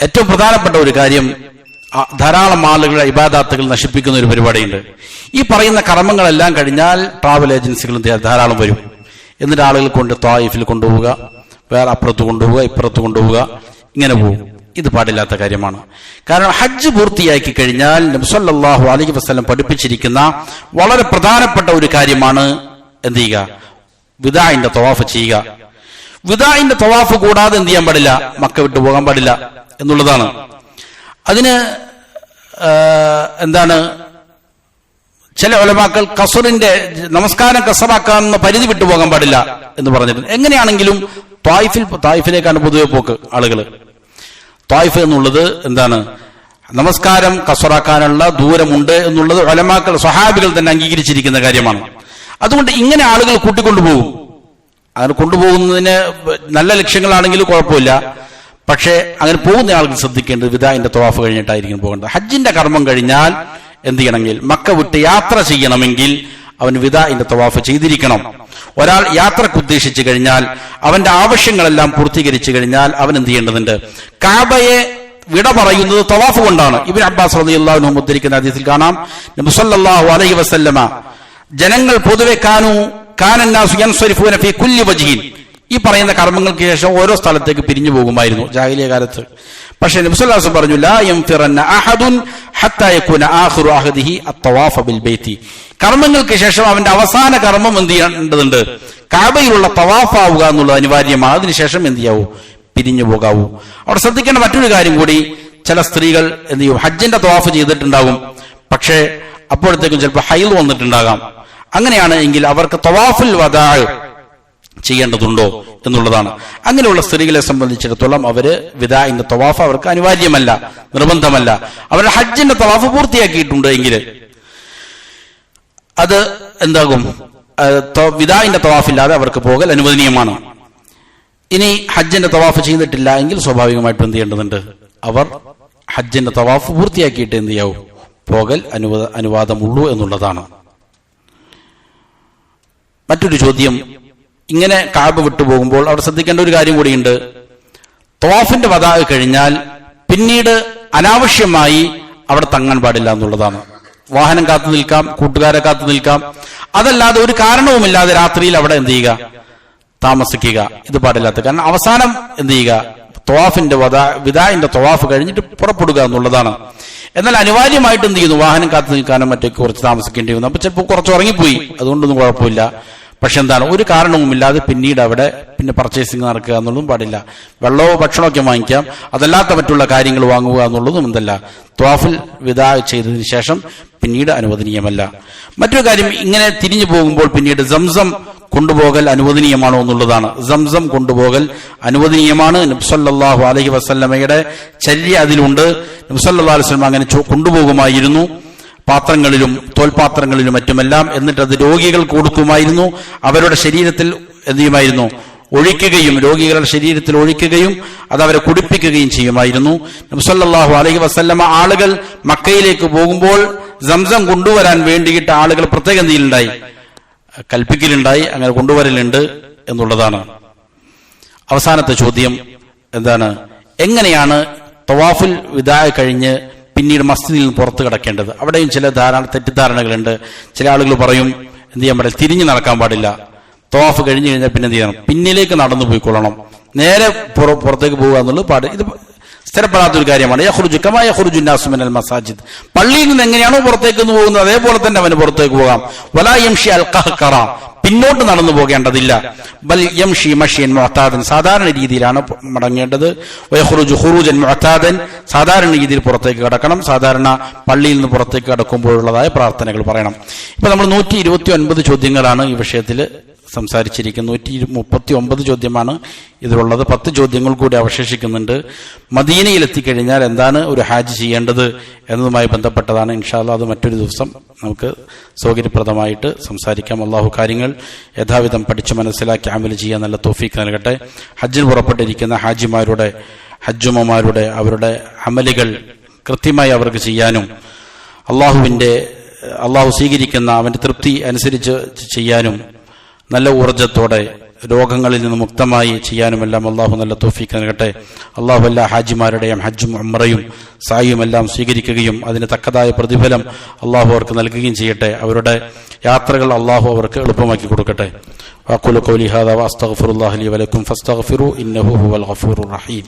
ഏറ്റവും പ്രധാനപ്പെട്ട ഒരു കാര്യം, ധാരാളം ആളുകളുടെ ഇബാദത്തുകൾ നശിപ്പിക്കുന്ന ഒരു പരിപാടിയുണ്ട്. ഈ പറയുന്ന കർമ്മങ്ങളെല്ലാം കഴിഞ്ഞാൽ ട്രാവൽ ഏജൻസികളും ധാരാളം വരും. എന്നിട്ട് ആളുകൾ കൊണ്ട് ത്വായിഫിൽ കൊണ്ടുപോവുക, വേറെ അപ്പുറത്ത് കൊണ്ടുപോവുക, ഇപ്പുറത്ത് കൊണ്ടുപോവുക, ഇങ്ങനെ പോകും. ഇത് പാടില്ലാത്ത കാര്യമാണ്. കാരണം ഹജ്ജ് പൂർത്തിയാക്കി കഴിഞ്ഞാൽ നബി സല്ലല്ലാഹു അലൈഹി വസല്ലം പഠിപ്പിച്ചിരിക്കുന്ന വളരെ പ്രധാനപ്പെട്ട ഒരു കാര്യമാണ് എന്ത് ചെയ്യുക, വിദാഇന്റെ തവാഫ് ചെയ്യുക. വിദാഇന്റെ തവാഫ് കൂടാതെ എന്ത് ചെയ്യാൻ പാടില്ല, മക്ക വിട്ടു പോകാൻ പാടില്ല എന്നുള്ളതാണ്. അതിന് എന്താണ്, ചില ഉലമാക്കൾ ഖസറിന്റെ നമസ്കാരം ഖസറാക്കാവുന്ന പരിധി വിട്ടു പോകാൻ പാടില്ല എന്ന് പറഞ്ഞിട്ടുണ്ട്. എങ്ങനെയാണെങ്കിലും തായിഫിലേക്കാണ് പൊതുവെ പോക്ക് ആളുകൾ. തായിഫ് എന്നുള്ളത് എന്താണ്, നമസ്കാരം ഖസറാക്കാനുള്ള ദൂരമുണ്ട് എന്നുള്ളത് ഉലമാക്കൾ സ്വഹാബികൾ തന്നെ അംഗീകരിച്ചിരിക്കുന്ന കാര്യമാണ്. അതുകൊണ്ട് ഇങ്ങനെ ആളുകൾ കൂട്ടിക്കൊണ്ടുപോകും. അങ്ങനെ കൊണ്ടുപോകുന്നതിന് നല്ല ലക്ഷ്യങ്ങളാണെങ്കിലും കുഴപ്പമില്ല. പക്ഷേ അങ്ങനെ പോകുന്ന ആളുകൾ ശ്രദ്ധിക്കേണ്ടത് വിദാഇന്റെ തവാഫ് കഴിഞ്ഞിട്ടായിരിക്കും പോകേണ്ടത്. ഹജ്ജിന്റെ കർമ്മം കഴിഞ്ഞാൽ എന്ത് ചെയ്യണമെങ്കിൽ, മക്ക വിട്ട് യാത്ര ചെയ്യണമെങ്കിൽ അവൻ വിദാഇന്റെ തവാഫ് ചെയ്തിരിക്കണം. ഒരാൾ യാത്രക്ക് ഉദ്ദേശിച്ചു കഴിഞ്ഞാൽ, അവന്റെ ആവശ്യങ്ങളെല്ലാം പൂർത്തീകരിച്ചു കഴിഞ്ഞാൽ അവൻ എന്ത് ചെയ്യേണ്ടതുണ്ട്, കഅബയെ വിട പറയുന്നത് തവാഫ് കൊണ്ടാണ്. ഇബ്നു അബ്ബാസ് റളിയല്ലാഹു അൻഹു ഉദ്ധരിക്കുന്ന ഹദീസിൽ കാണാം, നബി സല്ലല്ലാഹു അലൈഹി വസല്ലമ ജനങ്ങൾ പൊതുവെ കാനന്നാസു യൻസരിഫൂന ഫീ കുല്ലി വജ്ഹിൻ, ഈ പറയുന്ന കർമ്മങ്ങൾക്ക് ശേഷം ഓരോ സ്ഥലത്തേക്ക് പിരിഞ്ഞു പോകുമായിരുന്നു ജാഹിലിയ കാലത്ത്. പക്ഷെ നബി സല്ലല്ലാഹു അലൈഹി വസല്ലം പറഞ്ഞു, ലാ യൻഫിറന്ന അഹദുൻ ഹത്താ യകൂന ആഖിറു അഹദിഹി അത്തവാഫ് ബിൽ ബൈത്തി. കർമ്മങ്ങൾക്ക് ശേഷം അവന്റെ അവസാന കർമ്മം എന്ത് ചെയ്യേണ്ടതുണ്ട്? കഅബയിലുള്ള തവാഫ് ആവുക എന്നുള്ളത് അനിവാര്യമാണ്. അതിനുശേഷം എന്ത് ചെയ്യാവൂ? പിരിഞ്ഞു പോകാവൂ. അവിടെ ശ്രദ്ധിക്കേണ്ട മറ്റൊരു കാര്യം കൂടി, ചില സ്ത്രീകൾ എന്ത് ചെയ്യും? ഹജ്ജിന്റെ തവാഫ് ചെയ്തിട്ടുണ്ടാകും, പക്ഷേ അപ്പോഴത്തേക്കും ചിലപ്പോൾ ഹൈദ് വന്നിട്ടുണ്ടാകാം. അങ്ങനെയാണ് എങ്കിൽ അവർക്ക് തവാഫുൽ വദാ ചെയ്യേണ്ടതുണ്ടോ എന്നുള്ളതാണ്. അങ്ങനെയുള്ള സ്ത്രീകളെ സംബന്ധിച്ചിടത്തോളം അവര് വിദാഇന്റെ തവാഫ് അവർക്ക് അനിവാര്യമല്ല, നിർബന്ധമല്ല. അവരുടെ ഹജ്ജിന്റെ തവാഫ് പൂർത്തിയാക്കിയിട്ടുണ്ട് എങ്കിൽ അത് എന്താകും? വിദാഇന്റെ തവാഫില്ലാതെ അവർക്ക് പോകൽ അനുവദനീയമാണ്. ഇനി ഹജ്ജിന്റെ തവാഫ് ചെയ്തിട്ടില്ല എങ്കിൽ സ്വാഭാവികമായിട്ടും എന്ത് ചെയ്യേണ്ടതുണ്ട്? അവർ ഹജ്ജിന്റെ തവാഫ് പൂർത്തിയാക്കിയിട്ട് എന്ത് ചെയ്യാവൂ? പോകൽ അനുവാദമുള്ളൂ എന്നുള്ളതാണ്. മറ്റൊരു ചോദ്യം, ഇങ്ങനെ കഅബ വിട്ടുപോകുമ്പോൾ അവിടെ ശ്രദ്ധിക്കേണ്ട ഒരു കാര്യം കൂടിയുണ്ട്. തവാഫിന്റെ വദാ കഴിഞ്ഞാൽ പിന്നീട് അനാവശ്യമായി അവിടെ തങ്ങാൻ പാടില്ല എന്നുള്ളതാണ്. വാഹനം കാത്തു നിൽക്കാം, കൂട്ടുകാരെ കാത്തു നിൽക്കാം, അതല്ലാതെ ഒരു കാരണവുമില്ലാതെ രാത്രിയിൽ അവിടെ എന്ത് ചെയ്യുക? താമസിക്കുക. ഇത് പാടില്ലാത്ത. കാരണം അവസാനം എന്ത് ചെയ്യുക? തവാഫിന്റെ വിദാഇന്റെ തവാഫ് കഴിഞ്ഞിട്ട് പുറപ്പെടുക എന്നുള്ളതാണ്. എന്നാൽ അനിവാര്യമായിട്ട് എന്ത് ചെയ്യുന്നു? വാഹനം കാത്തു നിൽക്കാനും മറ്റൊക്കെ കുറച്ച് താമസിക്കേണ്ടി വന്നു. അപ്പൊ ചിലപ്പോൾ കുറച്ച് ഉറങ്ങിപ്പോയി, അതുകൊണ്ടൊന്നും കുഴപ്പമില്ല. പക്ഷെ എന്താണ്? ഒരു കാരണവുമില്ലാതെ പിന്നീട് അവിടെ പിന്നെ പർച്ചേസിങ് നടക്കുക എന്നുള്ളതും പാടില്ല. വെള്ളമോ ഭക്ഷണമൊക്കെ വാങ്ങിക്കാം, അതല്ലാത്ത മറ്റുള്ള കാര്യങ്ങൾ വാങ്ങുക എന്നുള്ളതും എന്തല്ല, ത്വാഫിൽ വിദാ ചെയ്തതിനു ശേഷം പിന്നീട് അനുവദനീയമല്ല. മറ്റൊരു കാര്യം, ഇങ്ങനെ തിരിഞ്ഞു പോകുമ്പോൾ പിന്നീട് സംസം കൊണ്ടുപോകൽ അനുവദനീയമാണോ എന്നുള്ളതാണ്. സംസം കൊണ്ടുപോകൽ അനുവദനീയമാണ്. നബി സല്ലല്ലാഹു അലൈഹി വസല്ലമയുടെ ചര്യ അതിലുണ്ട്. നബി സല്ലല്ലാഹു അലൈഹി വസല്ലം അങ്ങനെ കൊണ്ടുപോകുമായിരുന്നു, പാത്രങ്ങളിലും തോൽപാത്രങ്ങളിലും മറ്റുമെല്ലാം. എന്നിട്ട് അത് രോഗികൾക്ക് കൊടുക്കുമായിരുന്നു. അവരുടെ ശരീരത്തിൽ എന്ത് ചെയ്യുമായിരുന്നു? ഒഴിക്കുകയും, രോഗികളുടെ ശരീരത്തിൽ ഒഴിക്കുകയും അത് അവരെ കുടിപ്പിക്കുകയും ചെയ്യുമായിരുന്നു. നബി സല്ലല്ലാഹു അലൈഹി വസല്ലമ ആളുകൾ മക്കയിലേക്ക് പോകുമ്പോൾ സംസം കൊണ്ടുവരാൻ വേണ്ടിയിട്ട് ആളുകൾ പ്രത്യേകം എന്തിലുണ്ടായി? കൽപ്പിക്കലുണ്ടായി. അങ്ങനെ കൊണ്ടുവരലുണ്ട് എന്നുള്ളതാണ്. അവസാനത്തെ ചോദ്യം എന്താണ്? എങ്ങനെയാണ് തവാഫുൽ വിദാ കഴിഞ്ഞ് പിന്നീട് മസ്ജിദിൽ നിന്ന് പുറത്ത് കിടക്കേണ്ടത്? അവിടെയും ചില തെറ്റിദ്ധാരണകളുണ്ട്. ചില ആളുകൾ പറയും എന്ത് ചെയ്യാൻ പാടില്ല? തിരിഞ്ഞു നടക്കാൻ പാടില്ല. തവാഫ് കഴിഞ്ഞു കഴിഞ്ഞാൽ പിന്നെ എന്ത് ചെയ്യണം? പിന്നിലേക്ക് നടന്നു പോയിക്കൊള്ളണം. നേരെ പുറത്തേക്ക് പോകുക എന്നുള്ളത് ഇത് സ്ഥിരപ്പെടാത്തൊരു കാര്യമാണ്. യഖ്റുജു കമാ യഖ്റുജു നാസു മിനൽ മസാജിദ്. പള്ളിയിൽ നിന്ന് എങ്ങനെയാണോ പുറത്തേക്ക് പോകുന്നത് അതേപോലെ തന്നെ അവന് പുറത്തേക്ക് പോകാം. വലാ യംഷി അൽ ഖഹ്ഖറ, പിന്നോട്ട് നടന്നു പോകേണ്ടതില്ല. ബൽ യംഷി മഷിയൻ മുഅ്താദൻ, സാധാരണ രീതിയിലാണ് മടങ്ങേണ്ടത്. വയഖ്റുജു ഖുറൂജൻ മുഅ്താദൻ, സാധാരണ രീതിയിൽ പുറത്തേക്ക് കടക്കണം. സാധാരണ പള്ളിയിൽ നിന്ന് പുറത്തേക്ക് കടക്കുമ്പോഴുള്ളതായ പ്രാർത്ഥനകൾ പറയണം. ഇപ്പൊ നമ്മൾ 129 ചോദ്യങ്ങളാണ് ഈ വിഷയത്തിൽ സംസാരിച്ചിരിക്കുന്നത്. 139 ചോദ്യമാണ് ഇതിലുള്ളത്. 10 ചോദ്യങ്ങൾ കൂടി അവശേഷിക്കുന്നുണ്ട്. മദീനയിൽ എത്തിക്കഴിഞ്ഞാൽ എന്താണ് ഒരു ഹാജ് ചെയ്യേണ്ടത് എന്നതുമായി ബന്ധപ്പെട്ടതാണ്. ഇൻഷാ അല്ലാഹ് അത് മറ്റൊരു ദിവസം നമുക്ക് സൗകര്യപ്രദമായിട്ട് സംസാരിക്കാം. അള്ളാഹു കാര്യങ്ങൾ യഥാവിധം പഠിച്ചു മനസ്സിലാക്കി അമൽ ചെയ്യാൻ നല്ല തൗഫീഖ് നൽകട്ടെ. ഹജ്ജിന് പുറപ്പെട്ടിരിക്കുന്ന ഹാജിമാരുടെ, ഹജ്ജുമ്മമാരുടെ അവരുടെ അമലുകൾ കൃത്യമായി അവർക്ക് ചെയ്യാനും അള്ളാഹു സ്വീകരിക്കുന്ന അവന്റെ തൃപ്തി അനുസരിച്ച് ചെയ്യാനും നല്ല ഊർജ്ജത്തോടെ രോഗങ്ങളിൽ നിന്ന് മുക്തമായി ചെയ്യാനുമെല്ലാം അള്ളാഹു നല്ല തൗഫീഖ് നൽകട്ടെ. അള്ളാഹു എല്ലാ ഹാജിമാരുടെയും ഹജ്ജും ഉംറയും സായും എല്ലാം സ്വീകരിക്കുകയും അതിന് തക്കതായ പ്രതിഫലം അള്ളാഹു അവർക്ക് നൽകുകയും ചെയ്യട്ടെ. അവരുടെ യാത്രകൾ അള്ളാഹു അവർക്ക് എളുപ്പമാക്കി കൊടുക്കട്ടെ. വഖൂലു ഖൗലി ഹാദാ വഅസ്തഗ്ഫിറുല്ലാഹ ലി വലക്കും ഫസ്തഗ്ഫിറൂ ഇന്നഹു ഹുവൽ ഗഫൂറുർ റഹീം.